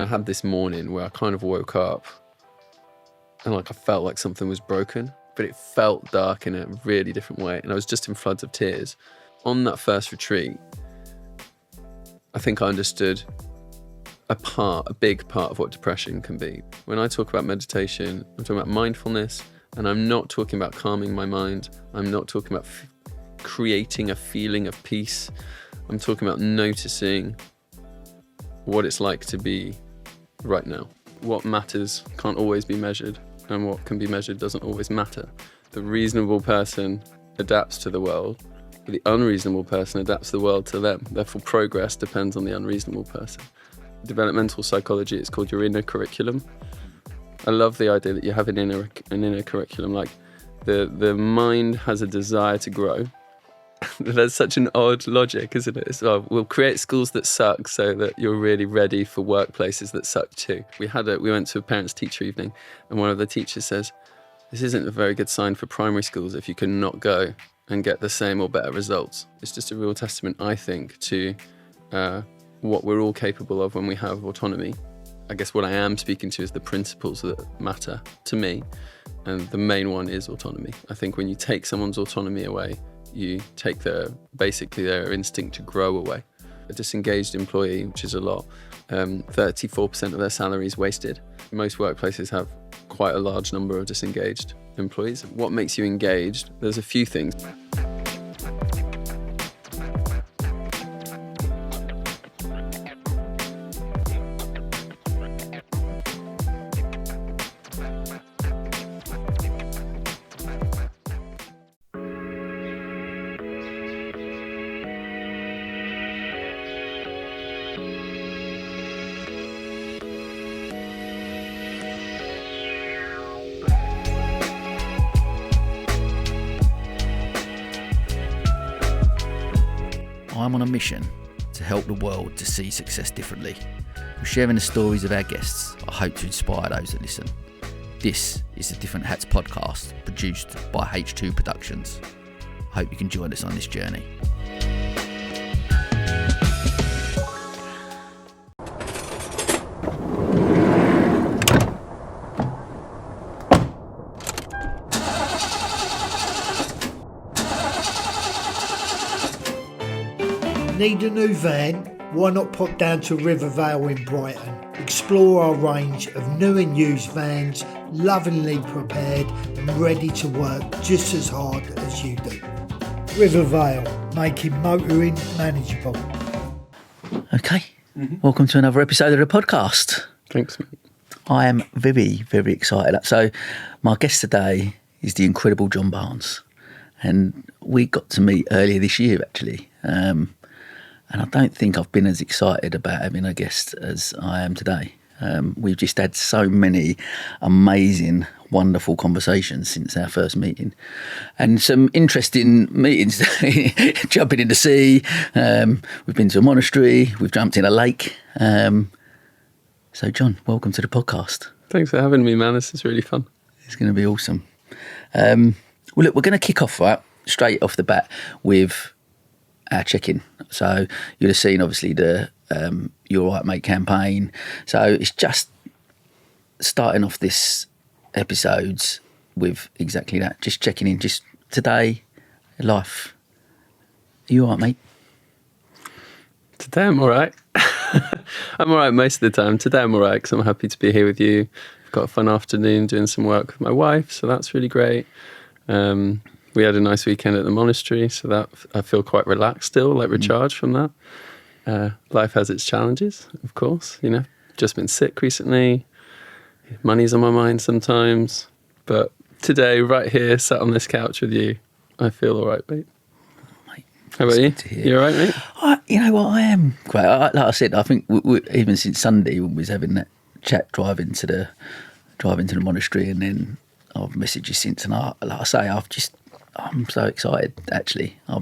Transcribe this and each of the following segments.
I had this morning where I kind of woke up and I felt like something was broken, but it felt dark in a really different way. And I was just in floods of tears. On that first retreat, I think I understood a big part of what depression can be. When I talk about meditation, I'm talking about mindfulness, and I'm not talking about calming my mind. I'm not talking about creating a feeling of peace. I'm talking about noticing what it's like to be right now. What matters can't always be measured, and what can be measured doesn't always matter. The reasonable person adapts to the world, but the unreasonable person adapts the world to them. Therefore, progress depends on the unreasonable person. Developmental psychology, it's called your inner curriculum. I love the idea that you have an inner curriculum. Like the mind has a desire to grow. That's such an odd logic, isn't it? So we'll create schools that suck so that you're really ready for workplaces that suck too. We went to a parents-teacher evening, and one of the teachers says, this isn't a very good sign for primary schools if you can not go and get the same or better results. It's just a real testament, I think, to what we're all capable of when we have autonomy. I guess what I am speaking to is the principles that matter to me, and the main one is autonomy. I think when you take someone's autonomy away, you take their instinct to grow away. A disengaged employee, which is a lot, 34% of their salary is wasted. Most workplaces have quite a large number of disengaged employees. What makes you engaged? There's a few things. I'm on a mission to help the world to see success differently. We're sharing the stories of our guests. I hope to inspire those that listen. This is the Different Hats podcast, produced by H2 Productions. I hope you can join us on this journey. Need a new van? Why not pop down to Rewilding in Brighton? Explore our range of new and used vans, lovingly prepared and ready to work just as hard as you do. Rewilding, making motoring manageable. Okay, Welcome to another episode of the podcast. Thanks, mate. I am very, very excited. So my guest today is the incredible Jon Barnes, and we got to meet earlier this year, actually. And I don't think I've been as excited about having a guest as I am today. We've just had so many amazing, wonderful conversations since our first meeting, and some interesting meetings. Jumping in the sea, we've been to a monastery, we've jumped in a lake. So Jon, welcome to the podcast. Thanks for having me, man. This is really fun. It's going to be awesome. Well, look, we're going to kick off straight off the bat with our check-in. So you'd have seen, obviously, the You're Right Mate campaign. So it's just starting off this episodes with exactly that, just checking in, just today, life. Are you all right, mate? Today I'm all right. I'm all right most of the time. Today I'm all right because I'm happy to be here with you. I've got a fun afternoon doing some work with my wife, so that's really great. We had a nice weekend at the monastery, so that I feel quite relaxed still, like recharged from that. Life has its challenges, of course, you know. Just been sick recently. Money's on my mind sometimes. But today, right here, sat on this couch with you, I feel all right, mate. How about you? You all right, mate? You know what, I am quite. Like I said, I think even since Sunday when we was having that chat driving to the monastery, and then I've messaged you since, and like I say, I'm so excited. Actually, I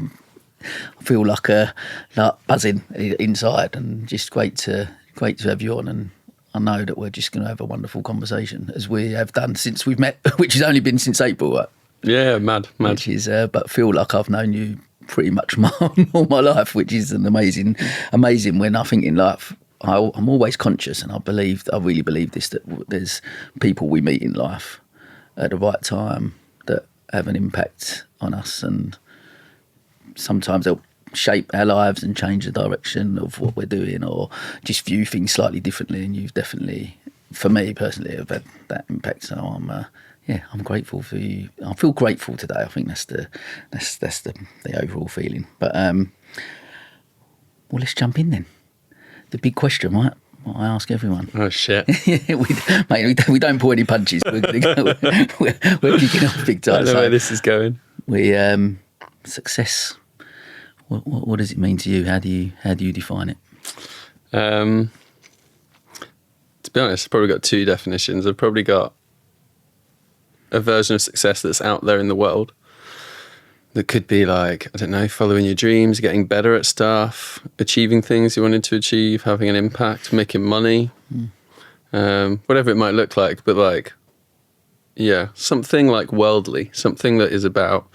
feel like buzzing inside, and just great to have you on. And I know that we're just going to have a wonderful conversation, as we have done since we've met, which has only been since April, right? Yeah, mad. Which is, but feel like I've known you pretty much all my life, which is an amazing when I think in life, I'm always conscious, and I really believe this, that there's people we meet in life at the right time that have an impact on us, and sometimes they'll shape our lives and change the direction of what we're doing, or just view things slightly differently. And you've definitely, for me personally, have had that impact. So I'm grateful for you. I feel grateful today. I think that's the overall feeling. But well, let's jump in then. The big question, right? What I ask everyone. Oh shit! we don't pull any punches. We're kicking off big time. I don't know where this is going. Success. What does it mean to you? How do you define it? To be honest, I've probably got two definitions. I've probably got a version of success that's out there in the world. That could be like, I don't know, following your dreams, getting better at stuff, achieving things you wanted to achieve, having an impact, making money, whatever it might look like. But like, yeah, something like worldly, something that is about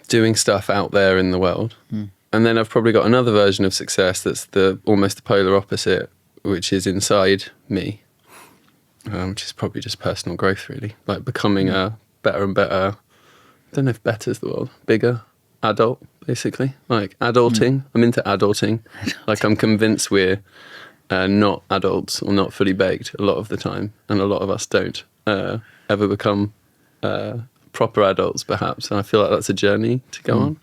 doing stuff out there in the world. And then I've probably got another version of success that's almost the polar opposite, which is inside me, which is probably just personal growth, really, like becoming a better and better. I don't know if better is the word, bigger adult, basically, like adulting. I'm into adulting. Like I'm convinced we're not adults or not fully baked a lot of the time, and a lot of us don't ever become proper adults, perhaps. And I feel like that's a journey to go on.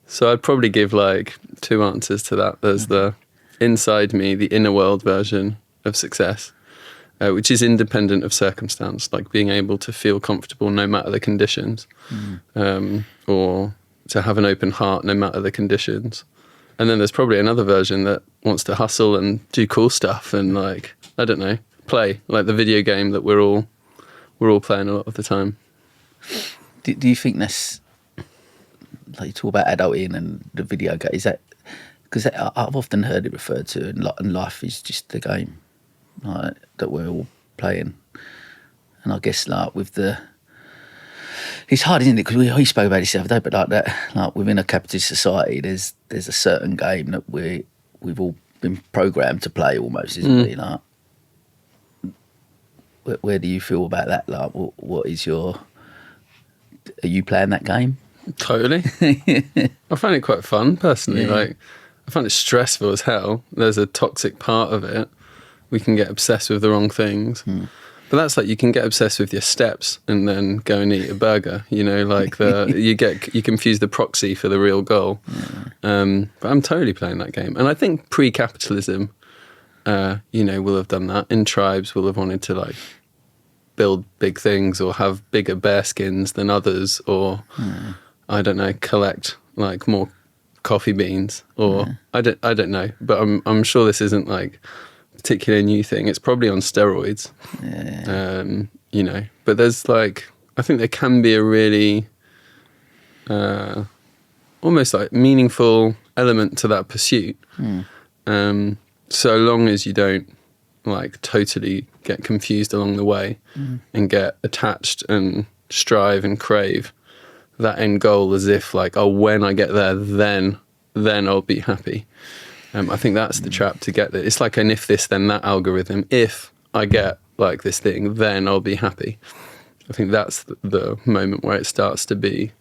So I'd probably give like two answers to that. There's the inside me, the inner world version of success, which is independent of circumstance, like being able to feel comfortable no matter the conditions, or to have an open heart no matter the conditions. And then there's probably another version that wants to hustle and do cool stuff and, like, I don't know, play, like the video game that we're all playing a lot of the time. Do you think that's, like, you talk about adulting and the video game, is that, because I've often heard it referred to, and life is just the game, like, that we're all playing. And I guess, like, with it's hard, isn't it? Because we spoke about this the other day, but like that, like within a capitalist society, there's a certain game that we've all been programmed to play, almost, isn't it? Like, where do you feel about that? Like, what is are you playing that game? Totally. I find it quite fun, personally. Like, I find it stressful as hell. There's a toxic part of it. We can get obsessed with the wrong things. But that's like, you can get obsessed with your steps and then go and eat a burger, you know, like you confuse the proxy for the real goal. But I'm totally playing that game. And I think pre-capitalism, will have done that. In tribes, will have wanted to, like, build big things or have bigger bear skins than others, or I don't know, collect like more coffee beans, or I don't know. But I'm sure this isn't like particularly new thing. It's probably on steroids, but there's like, I think there can be a really almost like meaningful element to that pursuit, so long as you don't like totally get confused along the way and get attached and strive and crave that end goal as if like, oh, when I get there, then I'll be happy. I think that's the trap to get there. It's like an if this, then that algorithm. If I get like this thing, then I'll be happy. I think that's the moment where it starts to be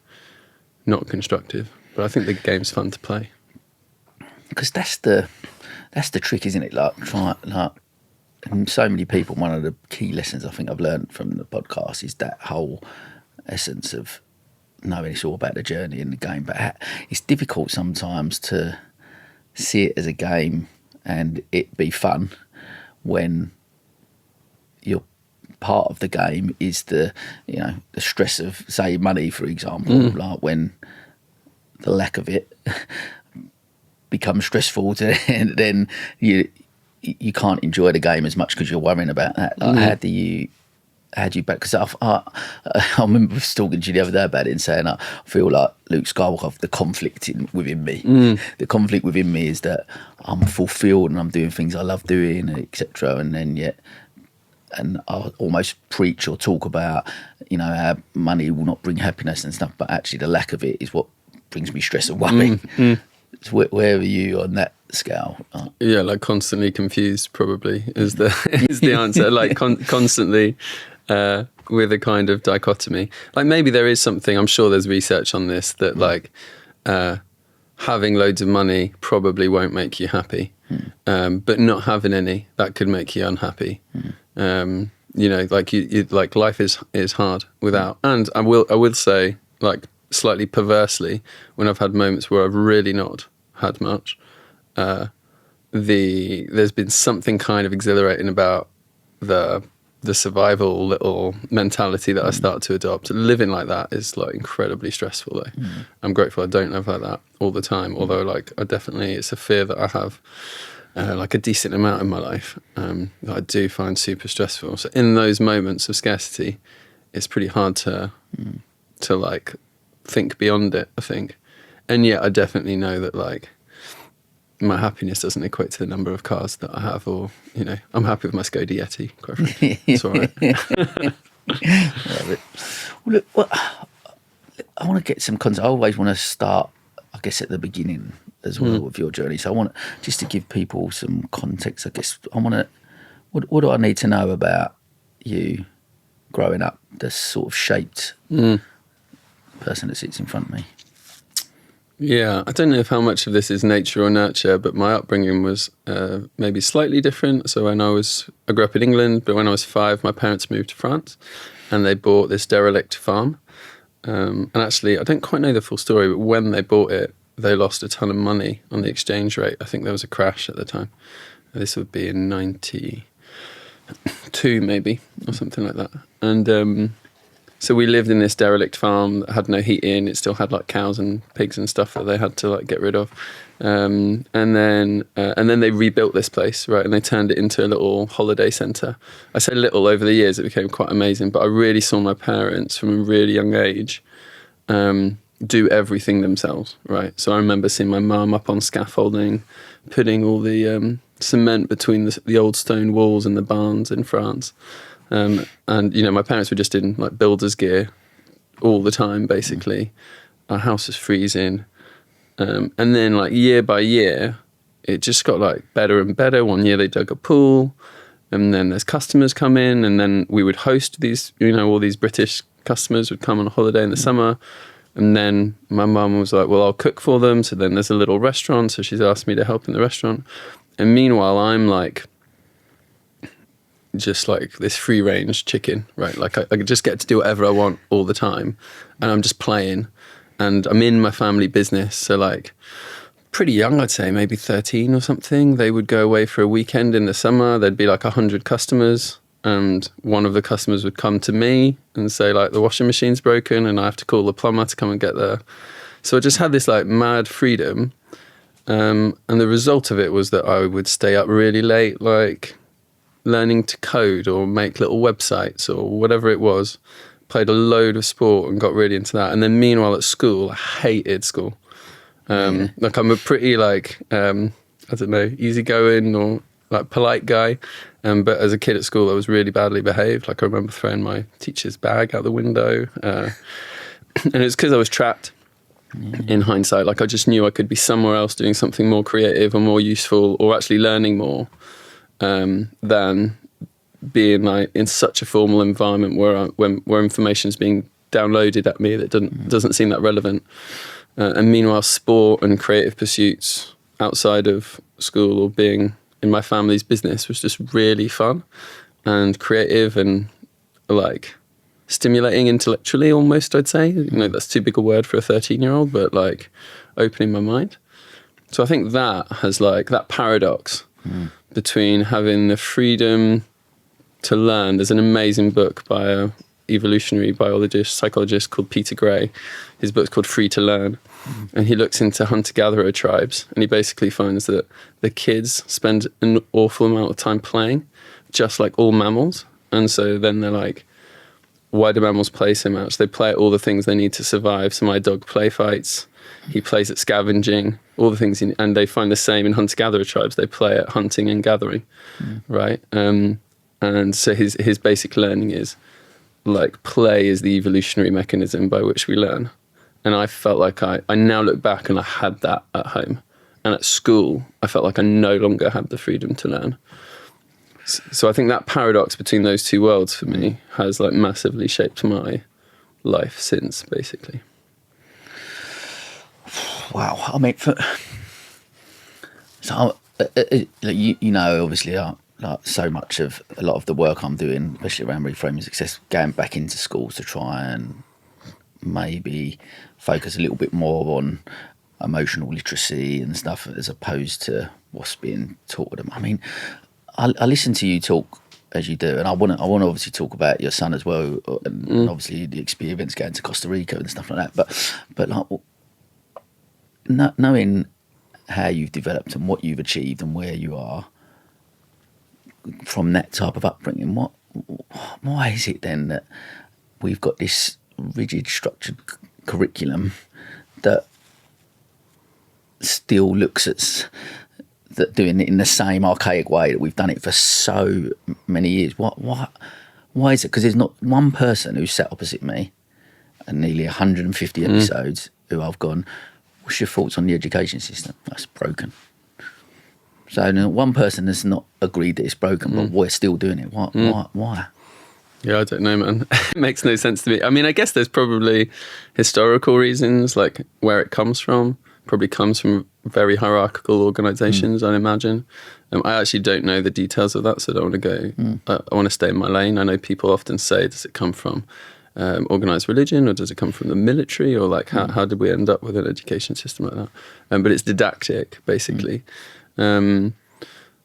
not constructive. But I think the game's fun to play. Because that's the trick, isn't it? Like, and so many people, one of the key lessons I think I've learned from the podcast is that whole essence of knowing it's all about the journey and the game. But it's difficult sometimes to see it as a game and it be fun when your part of the game is the stress of, say, money, for example. Like when the lack of it becomes stressful, then you can't enjoy the game as much because you're worrying about that. Like, how do you back? Because I remember talking to you the other day about it and saying I feel like Luke Skywalker, the conflict within me. The conflict within me is that I'm fulfilled and I'm doing things I love doing, etc. And I almost preach or talk about, how money will not bring happiness and stuff, but actually the lack of it is what brings me stress and worry. So where are you on that scale? Yeah, like constantly confused probably is the answer. Like constantly with a kind of dichotomy. Like maybe there is something, I'm sure there's research on this, that like having loads of money probably won't make you happy. But not having any, that could make you unhappy. You know, like you like life is hard without. And I will say, like slightly perversely, when I've had moments where I've really not had much, there's been something kind of exhilarating about the survival little mentality that I start to adopt. Living like that is like incredibly stressful though. I'm grateful I don't live like that all the time, although like it's a fear that I have like a decent amount in my life that I do find super stressful. So in those moments of scarcity, it's pretty hard to like think beyond it, I think. And yet I definitely know that like my happiness doesn't equate to the number of cars that I have, or, you know, I'm happy with my Skoda Yeti, quite frankly. It's all right. Love it. Well, look, I want to get some context. I always want to start, I guess, at the beginning as well of your journey. So I want just to give people some context. I guess I want to. What do I need to know about you growing up that's sort of shaped the person that sits in front of me? Yeah, I don't know if how much of this is nature or nurture, but my upbringing was maybe slightly different. So I grew up in England, but when I was 5, my parents moved to France and they bought this derelict farm. And actually, I don't quite know the full story, but when they bought it, they lost a ton of money on the exchange rate. I think there was a crash at the time. This would be in 92 maybe, or something like that. And so we lived in this derelict farm that had no heating. It still had like cows and pigs and stuff that they had to like get rid of. And then they rebuilt this place, right? And they turned it into a little holiday centre. I say little, over the years it became quite amazing, but I really saw my parents from a really young age do everything themselves, right? So I remember seeing my mum up on scaffolding, putting all the cement between the old stone walls and the barns in France. And, you know, my parents were just in like builder's gear all the time, basically. Our house was freezing. And then like year by year, it just got like better and better. One year they dug a pool, and then there's customers come in, and then we would host these, you know, all these British customers would come on a holiday in the summer. And then my mum was like, well, I'll cook for them. So then there's a little restaurant. So she's asked me to help in the restaurant. And meanwhile, I'm like, just like this free range chicken, right? Like I just get to do whatever I want all the time. And I'm just playing. And I'm in my family business. So like pretty young, I'd say, maybe 13 or something. They would go away for a weekend in the summer. There'd be like 100 customers. And one of the customers would come to me and say like the washing machine's broken and I have to call the plumber to come and get there. So I just had this like mad freedom. And the result of it was that I would stay up really late, like learning to code or make little websites or whatever it was. Played a load of sport and got really into that. And then meanwhile at school, I hated school. Like I'm a pretty like, I don't know, easygoing or like polite guy. But as a kid at school, I was really badly behaved. Like I remember throwing my teacher's bag out the window. And it's because I was trapped in hindsight. Like I just knew I could be somewhere else doing something more creative or more useful or actually learning more than being like in such a formal environment where information is being downloaded at me that doesn't seem that relevant. And meanwhile, sport and creative pursuits outside of school or being in my family's business was just really fun and creative and like stimulating intellectually almost, I'd say. You know, that's too big a word for a 13-year-old, but like opening my mind. So I think that has like that paradox between having the freedom to learn. There's an amazing book by a evolutionary biologist, psychologist called Peter Gray. His book's called Free to Learn. And he looks into hunter-gatherer tribes and he basically finds that the kids spend an awful amount of time playing, just like all mammals. And so then they're like, why do mammals play so much? They play at all the things they need to survive. So my dog play fights, he plays at scavenging, all the things, and they find the same in hunter-gatherer tribes. They play at hunting and gathering, right? And so his basic learning is like play is the evolutionary mechanism by which we learn. And I felt like I now look back and I had that at home. And at school, I felt like I no longer had the freedom to learn. So I think that paradox between those two worlds for me has like massively shaped my life since, basically. Wow. I mean, you know, obviously, like so much of a lot of the work I'm doing, especially around reframing success, going back into schools to try and maybe focus a little bit more on emotional literacy and stuff as opposed to what's being taught them. I mean, I listen to you talk as you do, and I want to obviously talk about your son as well, and obviously the experience going to Costa Rica and stuff like that. But like, knowing how you've developed and what you've achieved and where you are from that type of upbringing, why is it then that we've got this rigid, structured curriculum that still looks at that doing it in the same archaic way that we've done it for so many years? Why is it? Because there's not one person who's sat opposite me and nearly 150 episodes who I've gone, what's your thoughts on the education system? That's broken. So one person has not agreed that it's broken, but we're still doing it. Why? Yeah, I don't know, man. It makes no sense to me. I mean, I guess there's probably historical reasons, like where it comes from. Probably comes from very hierarchical organisations, I'd imagine. I actually don't know the details of that, so I don't want to go. I want to stay in my lane. I know people often say, does it come from organised religion, or does it come from the military, or like how did we end up with an education system like that? But it's didactic, basically. So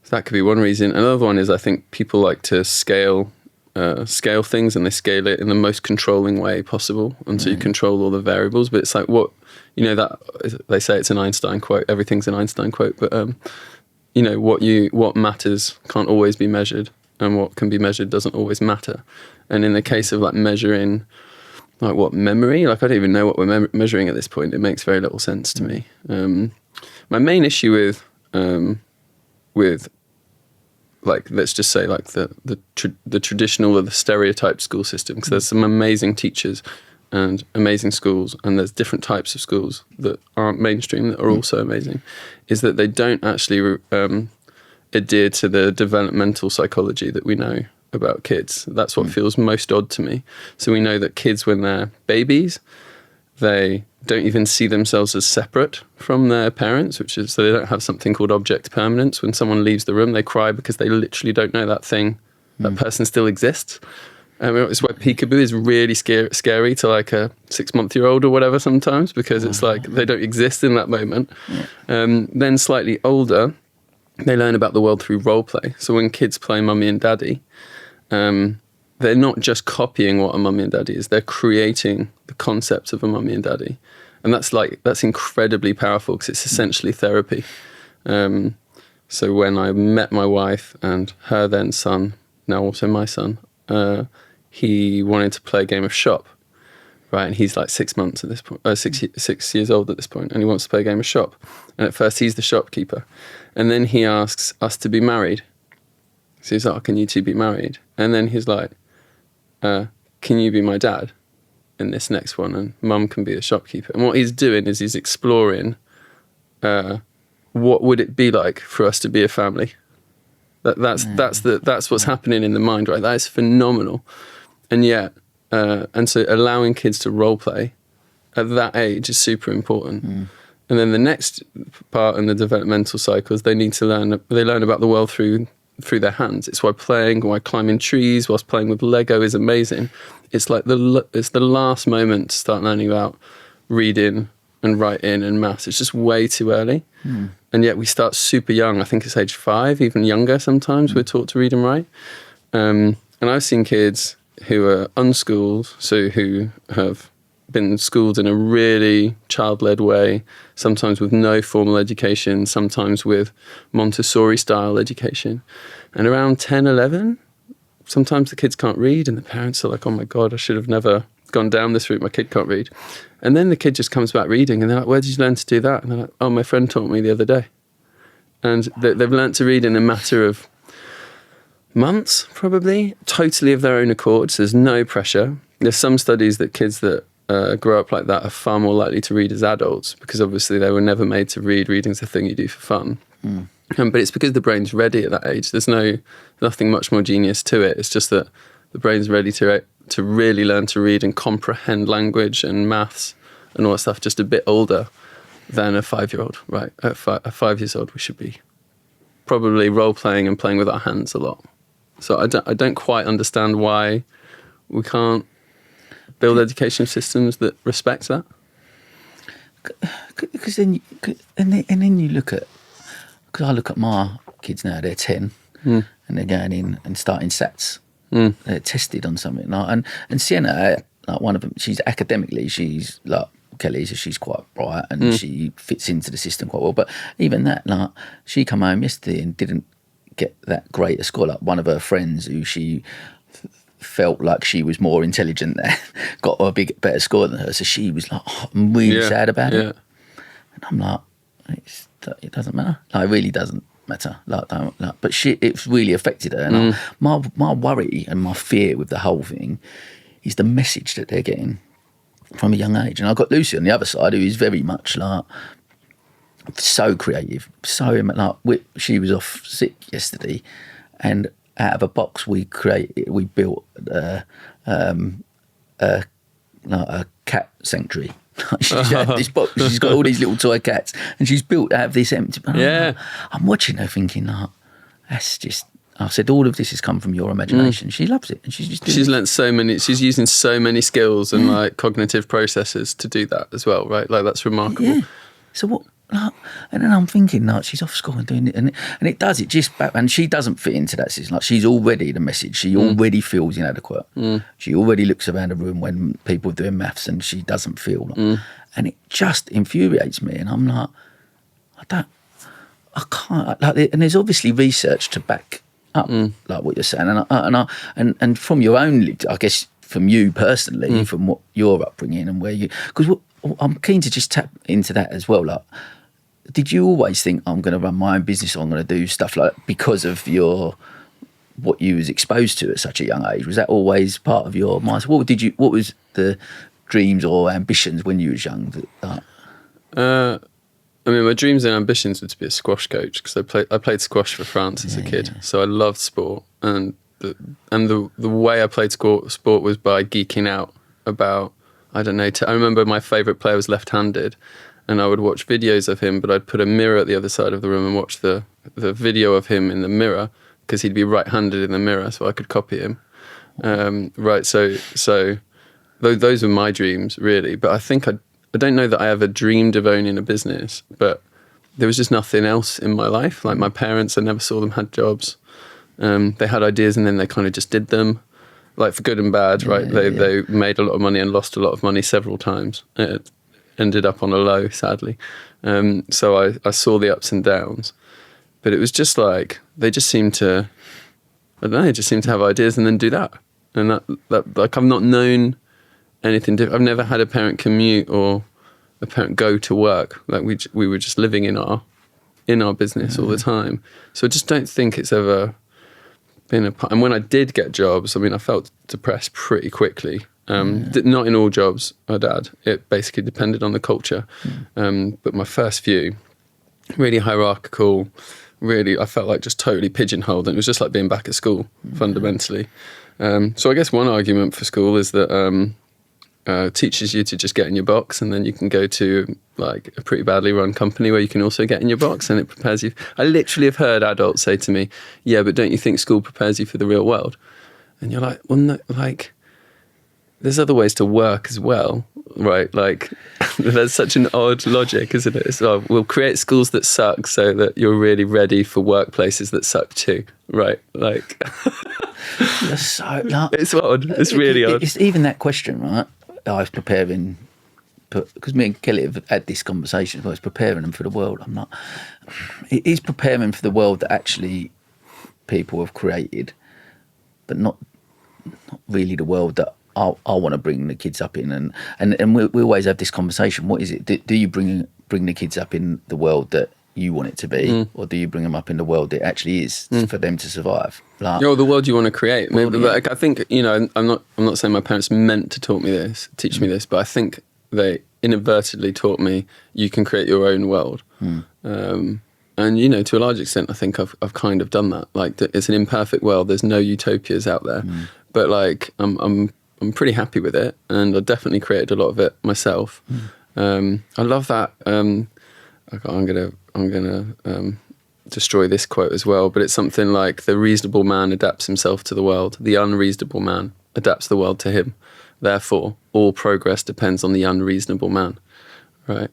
that could be one reason. Another one is I think people like to scale things, and they scale it in the most controlling way possible, and so you control all the variables. But it's like that they say it's an Einstein quote. Everything's an Einstein quote, but what matters can't always be measured, and what can be measured doesn't always matter. And in the case of like measuring, like what memory, like I don't even know what we're measuring at this point. It makes very little sense to me. My main issue with like, let's just say like the traditional or the stereotyped school system, because there's some amazing teachers and amazing schools, and there's different types of schools that aren't mainstream that are also amazing, is that they don't actually adhere to the developmental psychology that we know about kids. That's what feels most odd to me. So we know that kids, when they're babies, they don't even see themselves as separate from their parents, which is, so they don't have something called object permanence. When someone leaves the room, they cry because they literally don't know that person still exists. It's why peekaboo is really scary to like a 6-month-old or whatever sometimes, because it's like they don't exist in that moment. Then slightly older, they learn about the world through role play. So when kids play mummy and daddy, they're not just copying what a mummy and daddy is, they're creating the concept of a mummy and daddy. And that's incredibly powerful, because it's essentially therapy. So when I met my wife and her then son, now also my son, he wanted to play a game of shop, right? And he's like 6 months at this point, 6 years old at this point, and he wants to play a game of shop. And at first he's the shopkeeper. And then he asks us to be married. So he's like, oh, can you two be married? And then he's like, can you be my dad in this next one? And mum can be the shopkeeper. And what he's doing is he's exploring what would it be like for us to be a family. That's what's happening in the mind, right? That is phenomenal. And yet, and so allowing kids to role play at that age is super important. And then the next part in the developmental cycle is they learn about the world through their hands. It's why climbing trees whilst playing with Lego is amazing. It's like it's the last moment to start learning about reading and writing and maths. It's just way too early. And yet we start super young. I think it's age 5, even younger sometimes, we're taught to read and write. And I've seen kids who are unschooled, so who have been schooled in a really child-led way, sometimes with no formal education, sometimes with Montessori-style education. And around 10, 11, sometimes the kids can't read, and the parents are like, oh my God, I should have never gone down this route, my kid can't read. And then the kid just comes back reading, and they're like, where did you learn to do that? And they're like, oh, my friend taught me the other day. And they've learned to read in a matter of months, probably, totally of their own accord. So there's no pressure. There's some studies that kids that grow up like that are far more likely to read as adults, because obviously they were never made to read. Reading's a thing you do for fun. But it's because the brain's ready at that age. There's nothing much more genius to it. It's just that the brain's ready to really learn to read and comprehend language and maths and all that stuff just a bit older than a 5-year-old. Right, at 5 years old, we should be probably role-playing and playing with our hands a lot. So I don't quite understand why we can't build education systems that respect that. Because then you look at, because I look at my kids now, they're 10 and they're going in and starting SATs. They're tested on something. And Sienna, like one of them, she's academically, she's like Kelly, so she's quite bright and she fits into the system quite well. But even that, like, she come home yesterday and didn't get that great a score. Like one of her friends who she felt like she was more intelligent than got a better score than her. So she was like, oh, I'm really sad about it. And I'm like, it doesn't matter. Like, it really doesn't matter. But it's really affected her. And my worry and my fear with the whole thing is the message that they're getting from a young age. And I've got Lucy on the other side, who is very much like so creative, so like she was off sick yesterday, and out of a box we built a cat sanctuary. She's had this box, she's got all these little toy cats, and she's built out of this empty. I'm watching her thinking, that's just. I said, all of this has come from your imagination. She loves it, and she's learnt so many. She's using so many skills and like cognitive processes to do that as well, right? Like, that's remarkable. Yeah. So what? Like, and then I'm thinking, like, she's off school and doing it, and it does it just back. And she doesn't fit into that system. Like, she's already the message. She already feels inadequate. She already looks around the room when people are doing maths, and she doesn't feel. Like, and it just infuriates me. And I'm like, I can't. Like, and there's obviously research to back up, like what you're saying, and from your own, I guess, from you personally, from what your upbringing and where you, because I'm keen to just tap into that as well. Like, did you always think, I'm going to run my own business, or I'm going to do stuff like that because of what you was exposed to at such a young age? Was that always part of your mind? What was the dreams or ambitions when you was young? I mean, my dreams and ambitions were to be a squash coach, because I played squash for France as a kid, so I loved sport, and the way I played sport was by geeking out about, I don't know. I remember my favourite player was left-handed, and I would watch videos of him, but I'd put a mirror at the other side of the room and watch the video of him in the mirror, because he'd be right-handed in the mirror, so I could copy him. So those were my dreams, really. But I think I don't know that I ever dreamed of owning a business, but there was just nothing else in my life. Like, my parents, I never saw them had jobs. They had ideas and then they kind of just did them, like, for good and bad, right? They made a lot of money and lost a lot of money several times. It ended up on a low, sadly. So I saw the ups and downs, but it was just like, they just seemed to, I don't know, just seemed to have ideas and then do that. And that like, I've not known anything different. I've never had a parent commute or a parent go to work. Like, we were just living in our business all the time. So I just don't think it's ever been a part. And when I did get jobs, I mean, I felt depressed pretty quickly. Not in all jobs I'd had. It basically depended on the culture. But my first few, really hierarchical, really, I felt like just totally pigeonholed. And it was just like being back at school, fundamentally. So I guess one argument for school is that teaches you to just get in your box, and then you can go to like a pretty badly run company where you can also get in your box, and it prepares you. I literally have heard adults say to me, yeah, but don't you think school prepares you for the real world? And you're like, well, no, like, there's other ways to work as well, right? Like, there's such an odd logic, isn't it? So we'll create schools that suck so that you're really ready for workplaces that suck too, right? Like, it's odd. It's really odd. It's even that question, right? I was preparing, because me and Kelly have had this conversation, I was preparing them for the world. I'm not, it is preparing for the world that actually people have created, but not really the world that I want to bring the kids up in. And we always have this conversation. What is it? Do you bring the kids up in the world that you want it to be, or do you bring them up in the world it actually is for them to survive? Like, the world you want to create. Maybe, yeah. like, I think, you know, I'm not saying my parents meant to teach me this, but I think they inadvertently taught me you can create your own world. And, you know, to a large extent, I think I've kind of done that. Like, it's an imperfect world. There's no utopias out there, but like I'm pretty happy with it, and I definitely created a lot of it myself. I love that. I'm gonna destroy this quote as well, but it's something like, the reasonable man adapts himself to the world, the unreasonable man adapts the world to him, therefore all progress depends on the unreasonable man, right?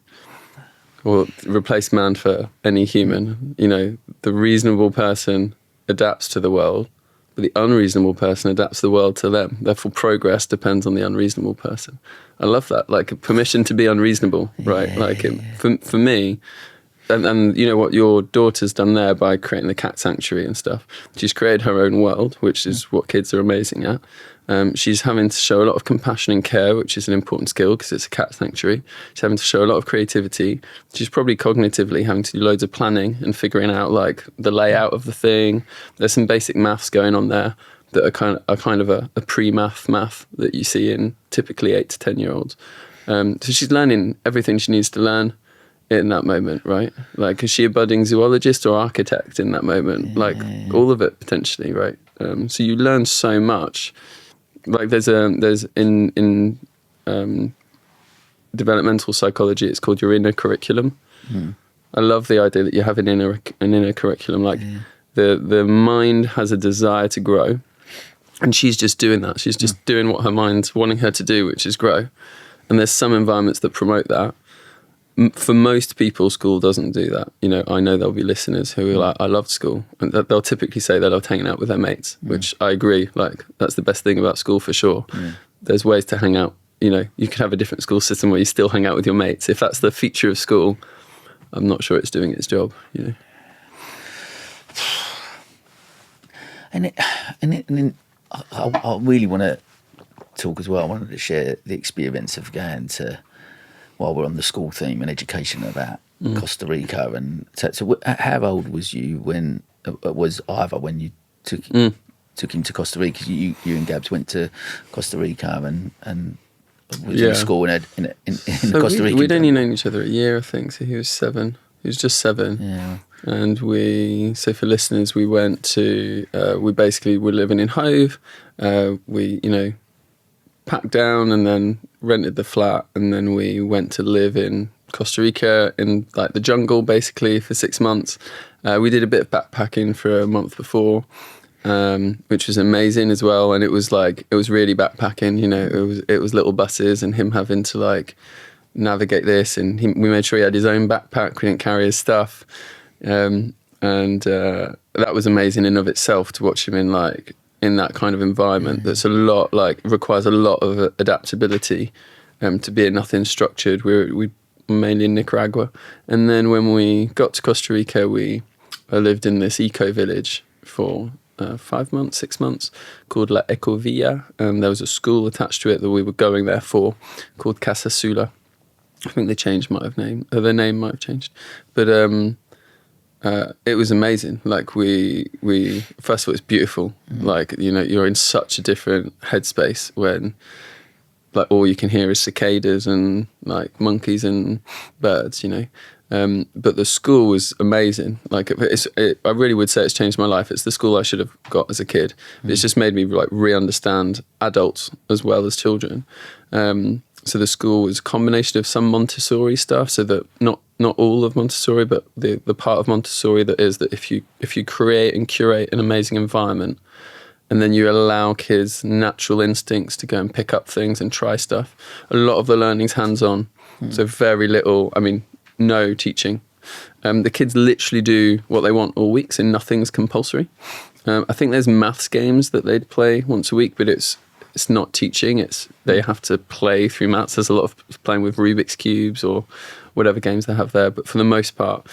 Or replace man for any human. You know, the reasonable person adapts to the world, but the unreasonable person adapts the world to them, therefore progress depends on the unreasonable person. I love that, like permission to be unreasonable, right? Yeah. Like for me, and you know what your daughter's done there by creating the cat sanctuary and stuff. She's created her own world, which is what kids are amazing at. She's having to show a lot of compassion and care, which is an important skill because it's a cat sanctuary. She's having to show a lot of creativity. She's probably cognitively having to do loads of planning and figuring out like the layout of the thing. There's some basic maths going on there that are kind of a pre-math that you see in typically 8 to 10 year olds. So she's learning everything she needs to learn in that moment, right? Like, is she a budding zoologist or architect in that moment? Like, all of it potentially, right? So you learn so much. Like, there's in developmental psychology, it's called your inner curriculum. I love the idea that you have an inner curriculum. Like, the mind has a desire to grow, and she's just doing that. She's just doing what her mind's wanting her to do, which is grow. And there's some environments that promote that. For most people, school doesn't do that. You know, I know there'll be listeners who are like, I loved school. And they'll typically say they loved hanging out with their mates, which I agree. Like, that's the best thing about school for sure. There's ways to hang out. You know, you could have a different school system where you still hang out with your mates. If that's the feature of school, I'm not sure it's doing its job, you know. And I really want to talk as well. I wanted to share the experience of going to, while we're on the school theme and education, about Costa Rica. And so how old was you when you took him to Costa Rica? You and Gabs went to Costa Rica and was in school in so Costa Rica. We'd only known each other a year, I think. So he was 7. He was just 7. Yeah. And so for listeners, we went to, we basically were living in Hove. We, you know, packed down and then rented the flat, and then we went to live in Costa Rica in like the jungle basically for 6 months. We did a bit of backpacking for a month before, which was amazing as well. And it was really backpacking, you know, it was little buses and him having to like navigate this, and we made sure he had his own backpack. We didn't carry his stuff. And that was amazing in of itself to watch him in that kind of environment that's requires a lot of adaptability, to be nothing structured. We were mainly in Nicaragua, and then when we got to Costa Rica, we lived in this eco village for 5 months, 6 months, called La Ecovilla. There was a school attached to it that we were going there for, called Casa Sula. I think their name might have changed, but it was amazing. Like we first of all, it's beautiful. Like, you know, you're in such a different headspace when like all you can hear is cicadas and like monkeys and birds, you know. But the school was amazing. Like I really would say it's changed my life. It's the school I should have got as a kid. It's just made me like re-understand adults as well as children. So the school was a combination of some Montessori stuff, so that not all of Montessori, but the part of Montessori that is that if you create and curate an amazing environment, and then you allow kids natural instincts to go and pick up things and try stuff, a lot of the learning's hands-on. So very little, no teaching. The kids literally do what they want all week, so nothing's compulsory. I think there's maths games that they'd play once a week, but it's not teaching. They have to play through maths. There's a lot of playing with Rubik's cubes or whatever games they have there. But for the most part,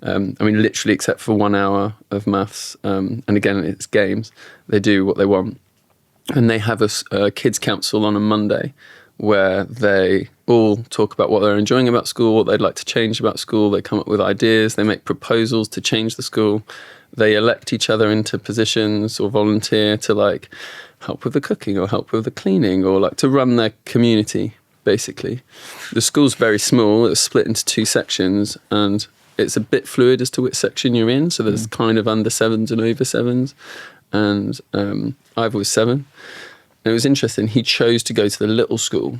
literally except for 1 hour of maths, and again, it's games, they do what they want. And they have a kids council on a Monday where all talk about what they're enjoying about school, what they'd like to change about school. They come up with ideas. They make proposals to change the school. They elect each other into positions or volunteer to like help with the cooking or help with the cleaning or like to run their community, basically. The school's very small. It's split into 2 sections and it's a bit fluid as to which section you're in. So there's kind of under 7s and over 7s. And I was 7. And it was interesting. He chose to go to the little school.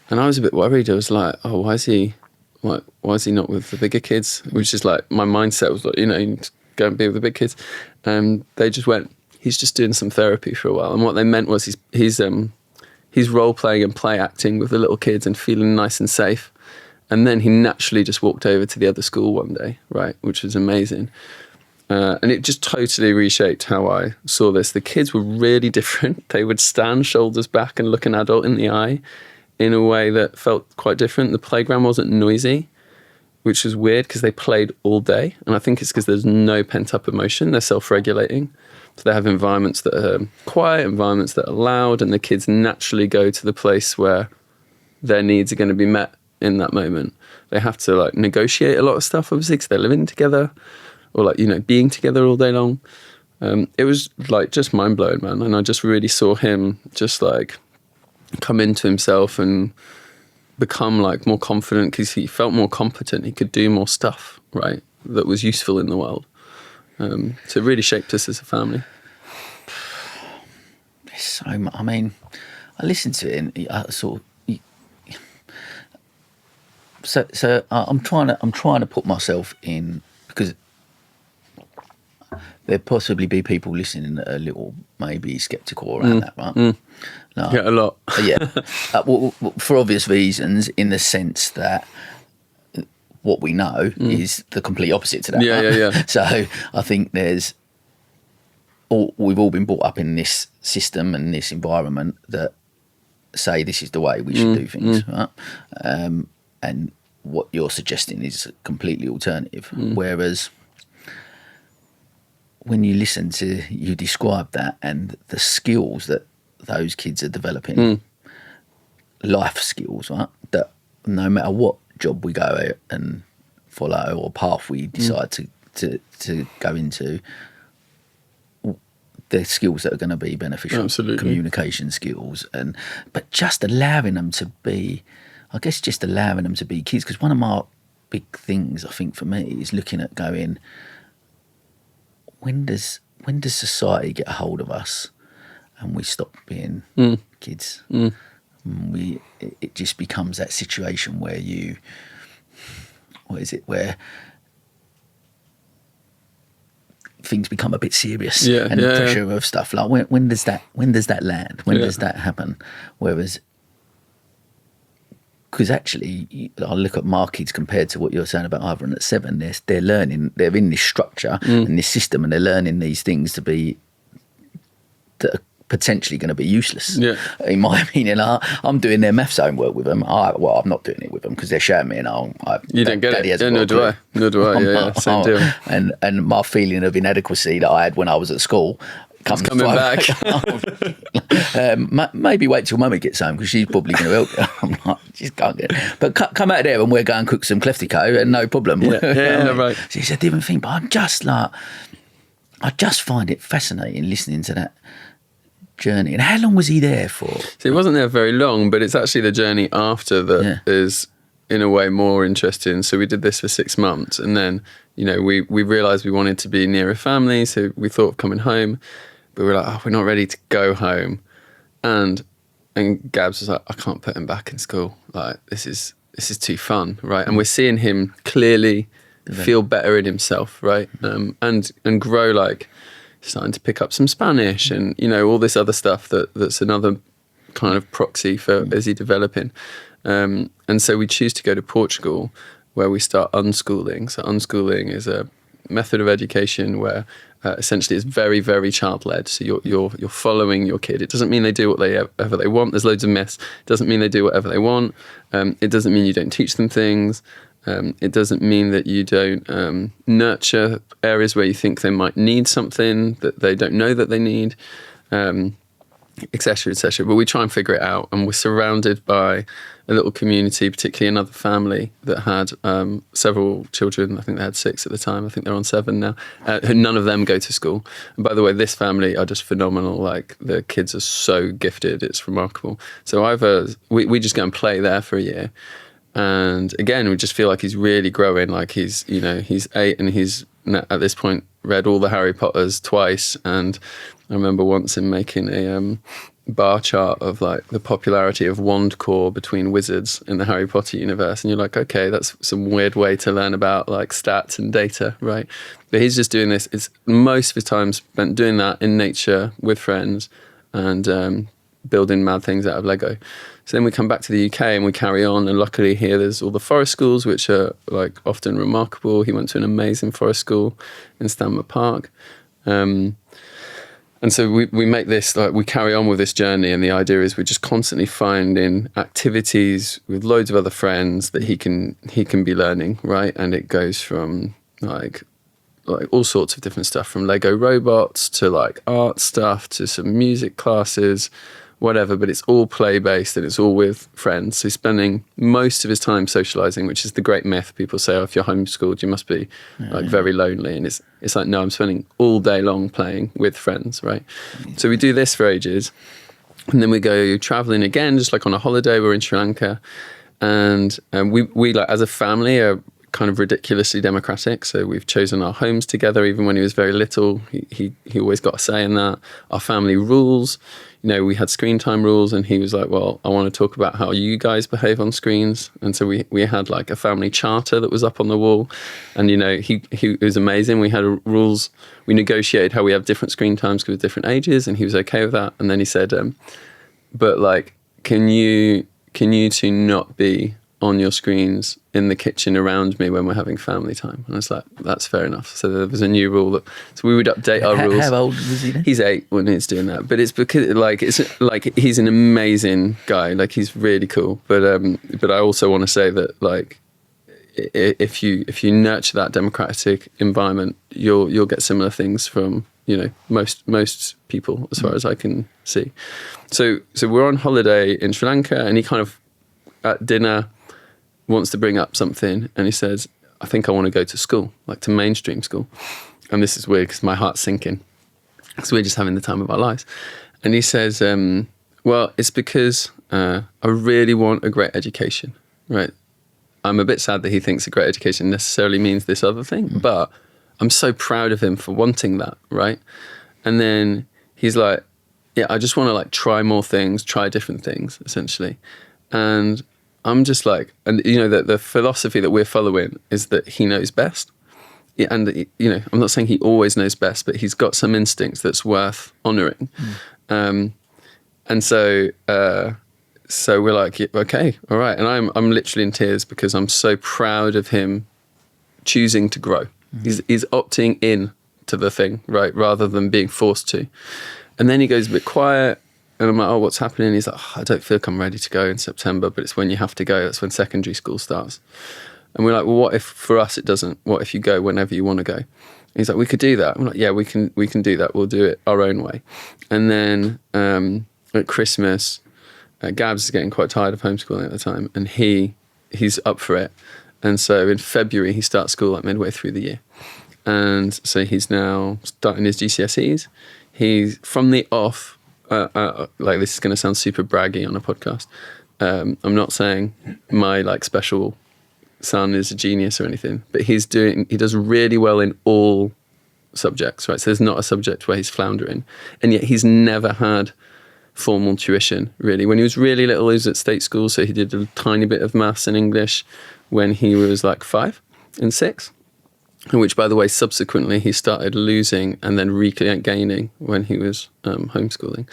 And I was a bit worried. I was like, oh, why is he not with the bigger kids? Which is like, my mindset was like, you know, go and be with the big kids. They just went, he's just doing some therapy for a while. And what they meant was he's role playing and play acting with the little kids and feeling nice and safe. And then he naturally just walked over to the other school one day, right, which was amazing. And it just totally reshaped how I saw this. The kids were really different. They would stand shoulders back and look an adult in the eye in a way that felt quite different. The playground wasn't noisy, which was weird because they played all day. And I think it's because there's no pent-up emotion. They're self-regulating. So they have environments that are quiet, environments that are loud, and the kids naturally go to the place where their needs are going to be met in that moment. They have to like negotiate a lot of stuff, obviously, because they're living together or like, you know, being together all day long. It was like just mind-blowing, man. And I just really saw him just like come into himself and become like more confident because he felt more competent. He could do more stuff, right, that was useful in the world. So it really shaped us as a family. There's so much. I mean, I listened to it and I sort of. So I'm trying to put myself in, because there possibly be people listening that are a little maybe sceptical around that, right? No, Yeah, a lot. yeah, well, for obvious reasons, in the sense that what we know is the complete opposite to that. Yeah, right? yeah. So I think we've all been brought up in this system and this environment that say this is the way we should do things, right? And what you're suggesting is completely alternative. Whereas when you listen to you describe that and the skills that those kids are developing, life skills, right? That no matter what job we go and follow or path we decide to go into, they're skills that are going to be beneficial. Absolutely. Communication skills, but just allowing them to be, I guess, just allowing them to be kids. Because one of my big things, I think, for me is looking at going, when does society get a hold of us and we stop being kids? It just becomes that situation where where things become a bit serious, and the pressure of stuff like when does that land? When does that happen? Whereas, because actually, I look at my kids compared to what you're saying about Ivan at 7. They're learning. They're in this structure and this system, and they're learning these things that are potentially going to be useless. Yeah. In my opinion, I'm doing their maths homework with them. I'm not doing it with them because they're showing me, and you don't get it. Yeah, nor do I. Nor do I. Yeah, same deal. And my feeling of inadequacy that I had when I was at school. It's coming back. Maybe wait till Mummy gets home because she's probably going to help you. I'm like, she's can't get it. But come out there and we'll go and cook some kleftico and no problem. Yeah, right. So it's a different thing. But I just find it fascinating listening to that journey. And how long was he there for? So he wasn't there very long, but it's actually the journey after that is in a way more interesting. So we did this for 6 months, and then we realised we wanted to be near a family, so we thought of coming home. But we were like, we're not ready to go home. And Gabs was like, I can't put him back in school. Like, this is too fun, right? And we're seeing him clearly feel better in himself, right? And grow, like starting to pick up some Spanish and, all this other stuff that's another kind of proxy for is he developing. And so we choose to go to Portugal, where we start unschooling. So unschooling is a method of education where essentially it's very, very child-led. So you're following your kid. It doesn't mean they do whatever they want. There's loads of myths. It doesn't mean they do whatever they want. It doesn't mean you don't teach them things. It doesn't mean that you don't nurture areas where you think they might need something that they don't know that they need. etc., etc. But we try and figure it out, and we're surrounded by a little community, particularly another family that had several children. I think they had 6 at the time. I think they're on 7 now. None of them go to school. And by the way, this family are just phenomenal. Like, the kids are so gifted, it's remarkable. So we just go and play there for a year, and again, we just feel like he's really growing. Like, he's 8, and he's at this point read all the Harry Potters twice. And I remember once him making a bar chart of like the popularity of wand core between wizards in the Harry Potter universe, and you're like, okay, that's some weird way to learn about like stats and data, right? But he's just doing this. It's most of his time spent doing that in nature with friends and building mad things out of Lego. So then we come back to the UK and we carry on, and luckily here there's all the forest schools, which are like often remarkable. He went to an amazing forest school in Stanmer Park. And so we make this, like, we carry on with this journey, and the idea is we're just constantly finding activities with loads of other friends that he can be learning, right? And it goes from like all sorts of different stuff, from Lego robots to like art stuff to some music classes, whatever, but it's all play-based and it's all with friends. So he's spending most of his time socialising, which is the great myth. People say, oh, if you're homeschooled, you must be like very lonely. And it's like, no, I'm spending all day long playing with friends, right? So we do this for ages. And then we go travelling again, just like on a holiday. We're in Sri Lanka. And we like, as a family, are kind of ridiculously democratic. So we've chosen our homes together. Even when he was very little, he always got a say in that. Our family rules, we had screen time rules, and he was like, well, I want to talk about how you guys behave on screens. And so we had like a family charter that was up on the wall, and he was amazing. We had rules. We negotiated how we have different screen times with different ages, and he was okay with that. And then he said, but like, can you two not be on your screens in the kitchen around me when we're having family time? And I was like, that's fair enough. So there was a new rule so we would update our rules. How old was he then? He's 8 when he's doing that, but it's because it's he's an amazing guy. Like, he's really cool. But I also want to say that, like, if you nurture that democratic environment, you'll get similar things from most people, as far as I can see. So we're on holiday in Sri Lanka, and he kind of at dinner wants to bring up something, and he says, I think I want to go to school, like to mainstream school. And this is weird because my heart's sinking, because we're just having the time of our lives. And he says, well, it's because I really want a great education, right? I'm a bit sad that he thinks a great education necessarily means this other thing, but I'm so proud of him for wanting that, right? And then he's like, yeah, I just want to like try more things, try different things, essentially. And I'm just like, and the philosophy that we're following is that he knows best. Yeah, and I'm not saying he always knows best, but he's got some instincts that's worth honouring. And so we're like, okay, all right. And I'm literally in tears because I'm so proud of him choosing to grow. He's opting in to the thing, right, rather than being forced to. And then he goes a bit quiet. And I'm like, oh, what's happening? He's like, oh, I don't feel like I'm ready to go in September, but it's when you have to go. That's when secondary school starts. And we're like, well, what if for us it doesn't? What if you go whenever you want to go? And he's like, we could do that. I'm like, yeah, we can do that. We'll do it our own way. And then at Christmas, Gabs is getting quite tired of homeschooling at the time, and he's up for it. And so in February, he starts school like midway through the year. And so he's now starting his GCSEs. He's from the off, like, this is going to sound super braggy on a podcast. I'm not saying my like special son is a genius or anything, but he does really well in all subjects, right? So there's not a subject where he's floundering, and yet he's never had formal tuition, really. When he was really little, he was at state school, so he did a tiny bit of maths and English when he was like 5 and 6. Which, by the way, subsequently he started losing and then regaining when he was homeschooling.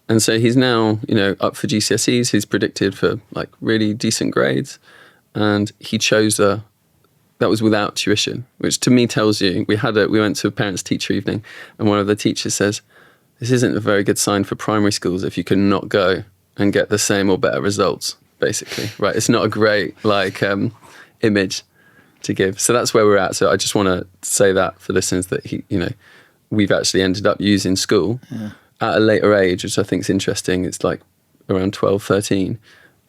And so he's now, up for GCSEs. He's predicted for like really decent grades. And he chose that was without tuition, which to me tells you, we went to a parents teacher evening, and one of the teachers says, this isn't a very good sign for primary schools if you can not go and get the same or better results, basically, right? It's not a great image to give. So that's where we're at. So I just want to say that for listeners that we've actually ended up using school at a later age, which I think is interesting. It's like around 12, 13,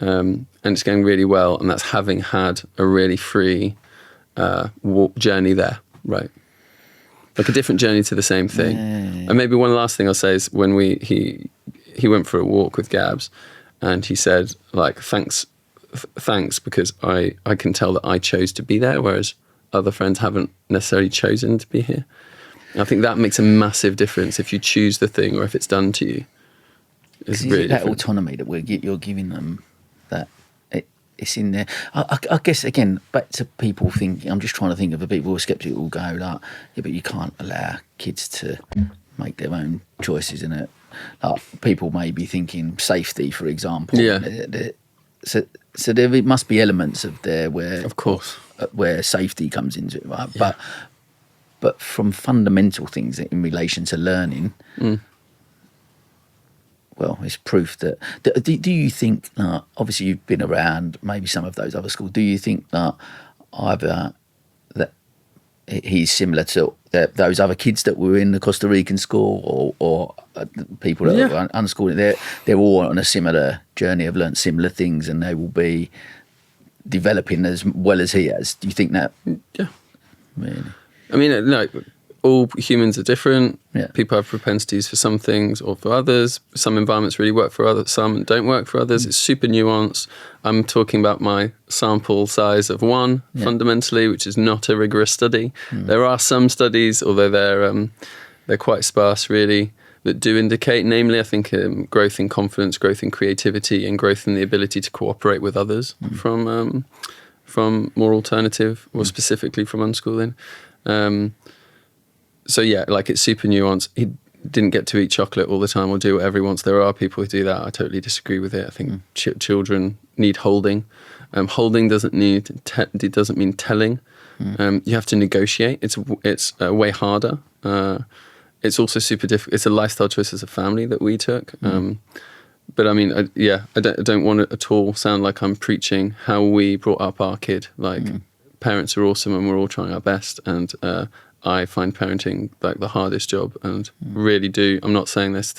and it's going really well. And that's having had a really free journey there, right? Like a different journey to the same thing. Yeah. And maybe one last thing I'll say is when he went for a walk with Gabs, and he said, like, thanks because I can tell that I chose to be there, whereas other friends haven't necessarily chosen to be here. And I think that makes a massive difference if you choose the thing or if it's done to you. It's really that different. Autonomy that you're giving them, that it's in there. I guess, again, back to people thinking, I'm just trying to think of the people who are sceptical who go like, yeah, but you can't allow kids to make their own choices in it. Like, people may be thinking safety, for example. Yeah. So there must be elements of there where, of course, where safety comes into it, right? Yeah. But from fundamental things in relation to learning, well, it's proof that. Do you think that, obviously you've been around maybe some of those other schools, do you think that either that he's similar to those other kids that were in the Costa Rican school or people that are unschooled, they're all on a similar journey, have learnt similar things, and they will be developing as well as he has? Do you think that? Yeah. Really? I mean, no, all humans are different. Yeah. People have propensities for some things or for others. Some environments really work for others, some don't work for others. It's super nuanced. I'm talking about my sample size of one, fundamentally, which is not a rigorous study. There are some studies, although they're quite sparse, really, that do indicate, namely, I think, growth in confidence, growth in creativity, and growth in the ability to cooperate with others from more alternative, or specifically from unschooling. So yeah, like, it's super nuanced. He didn't get to eat chocolate all the time or do whatever he wants. There are people who do that. I totally disagree with it. I think children need holding. Holding doesn't mean telling. You have to negotiate. It's way harder. It's also super difficult. It's a lifestyle choice as a family that we took. But I mean, I don't want to at all sound like I'm preaching how we brought up our kid. Like, parents are awesome and we're all trying our best. And I find parenting like the hardest job, and really do. I'm not saying this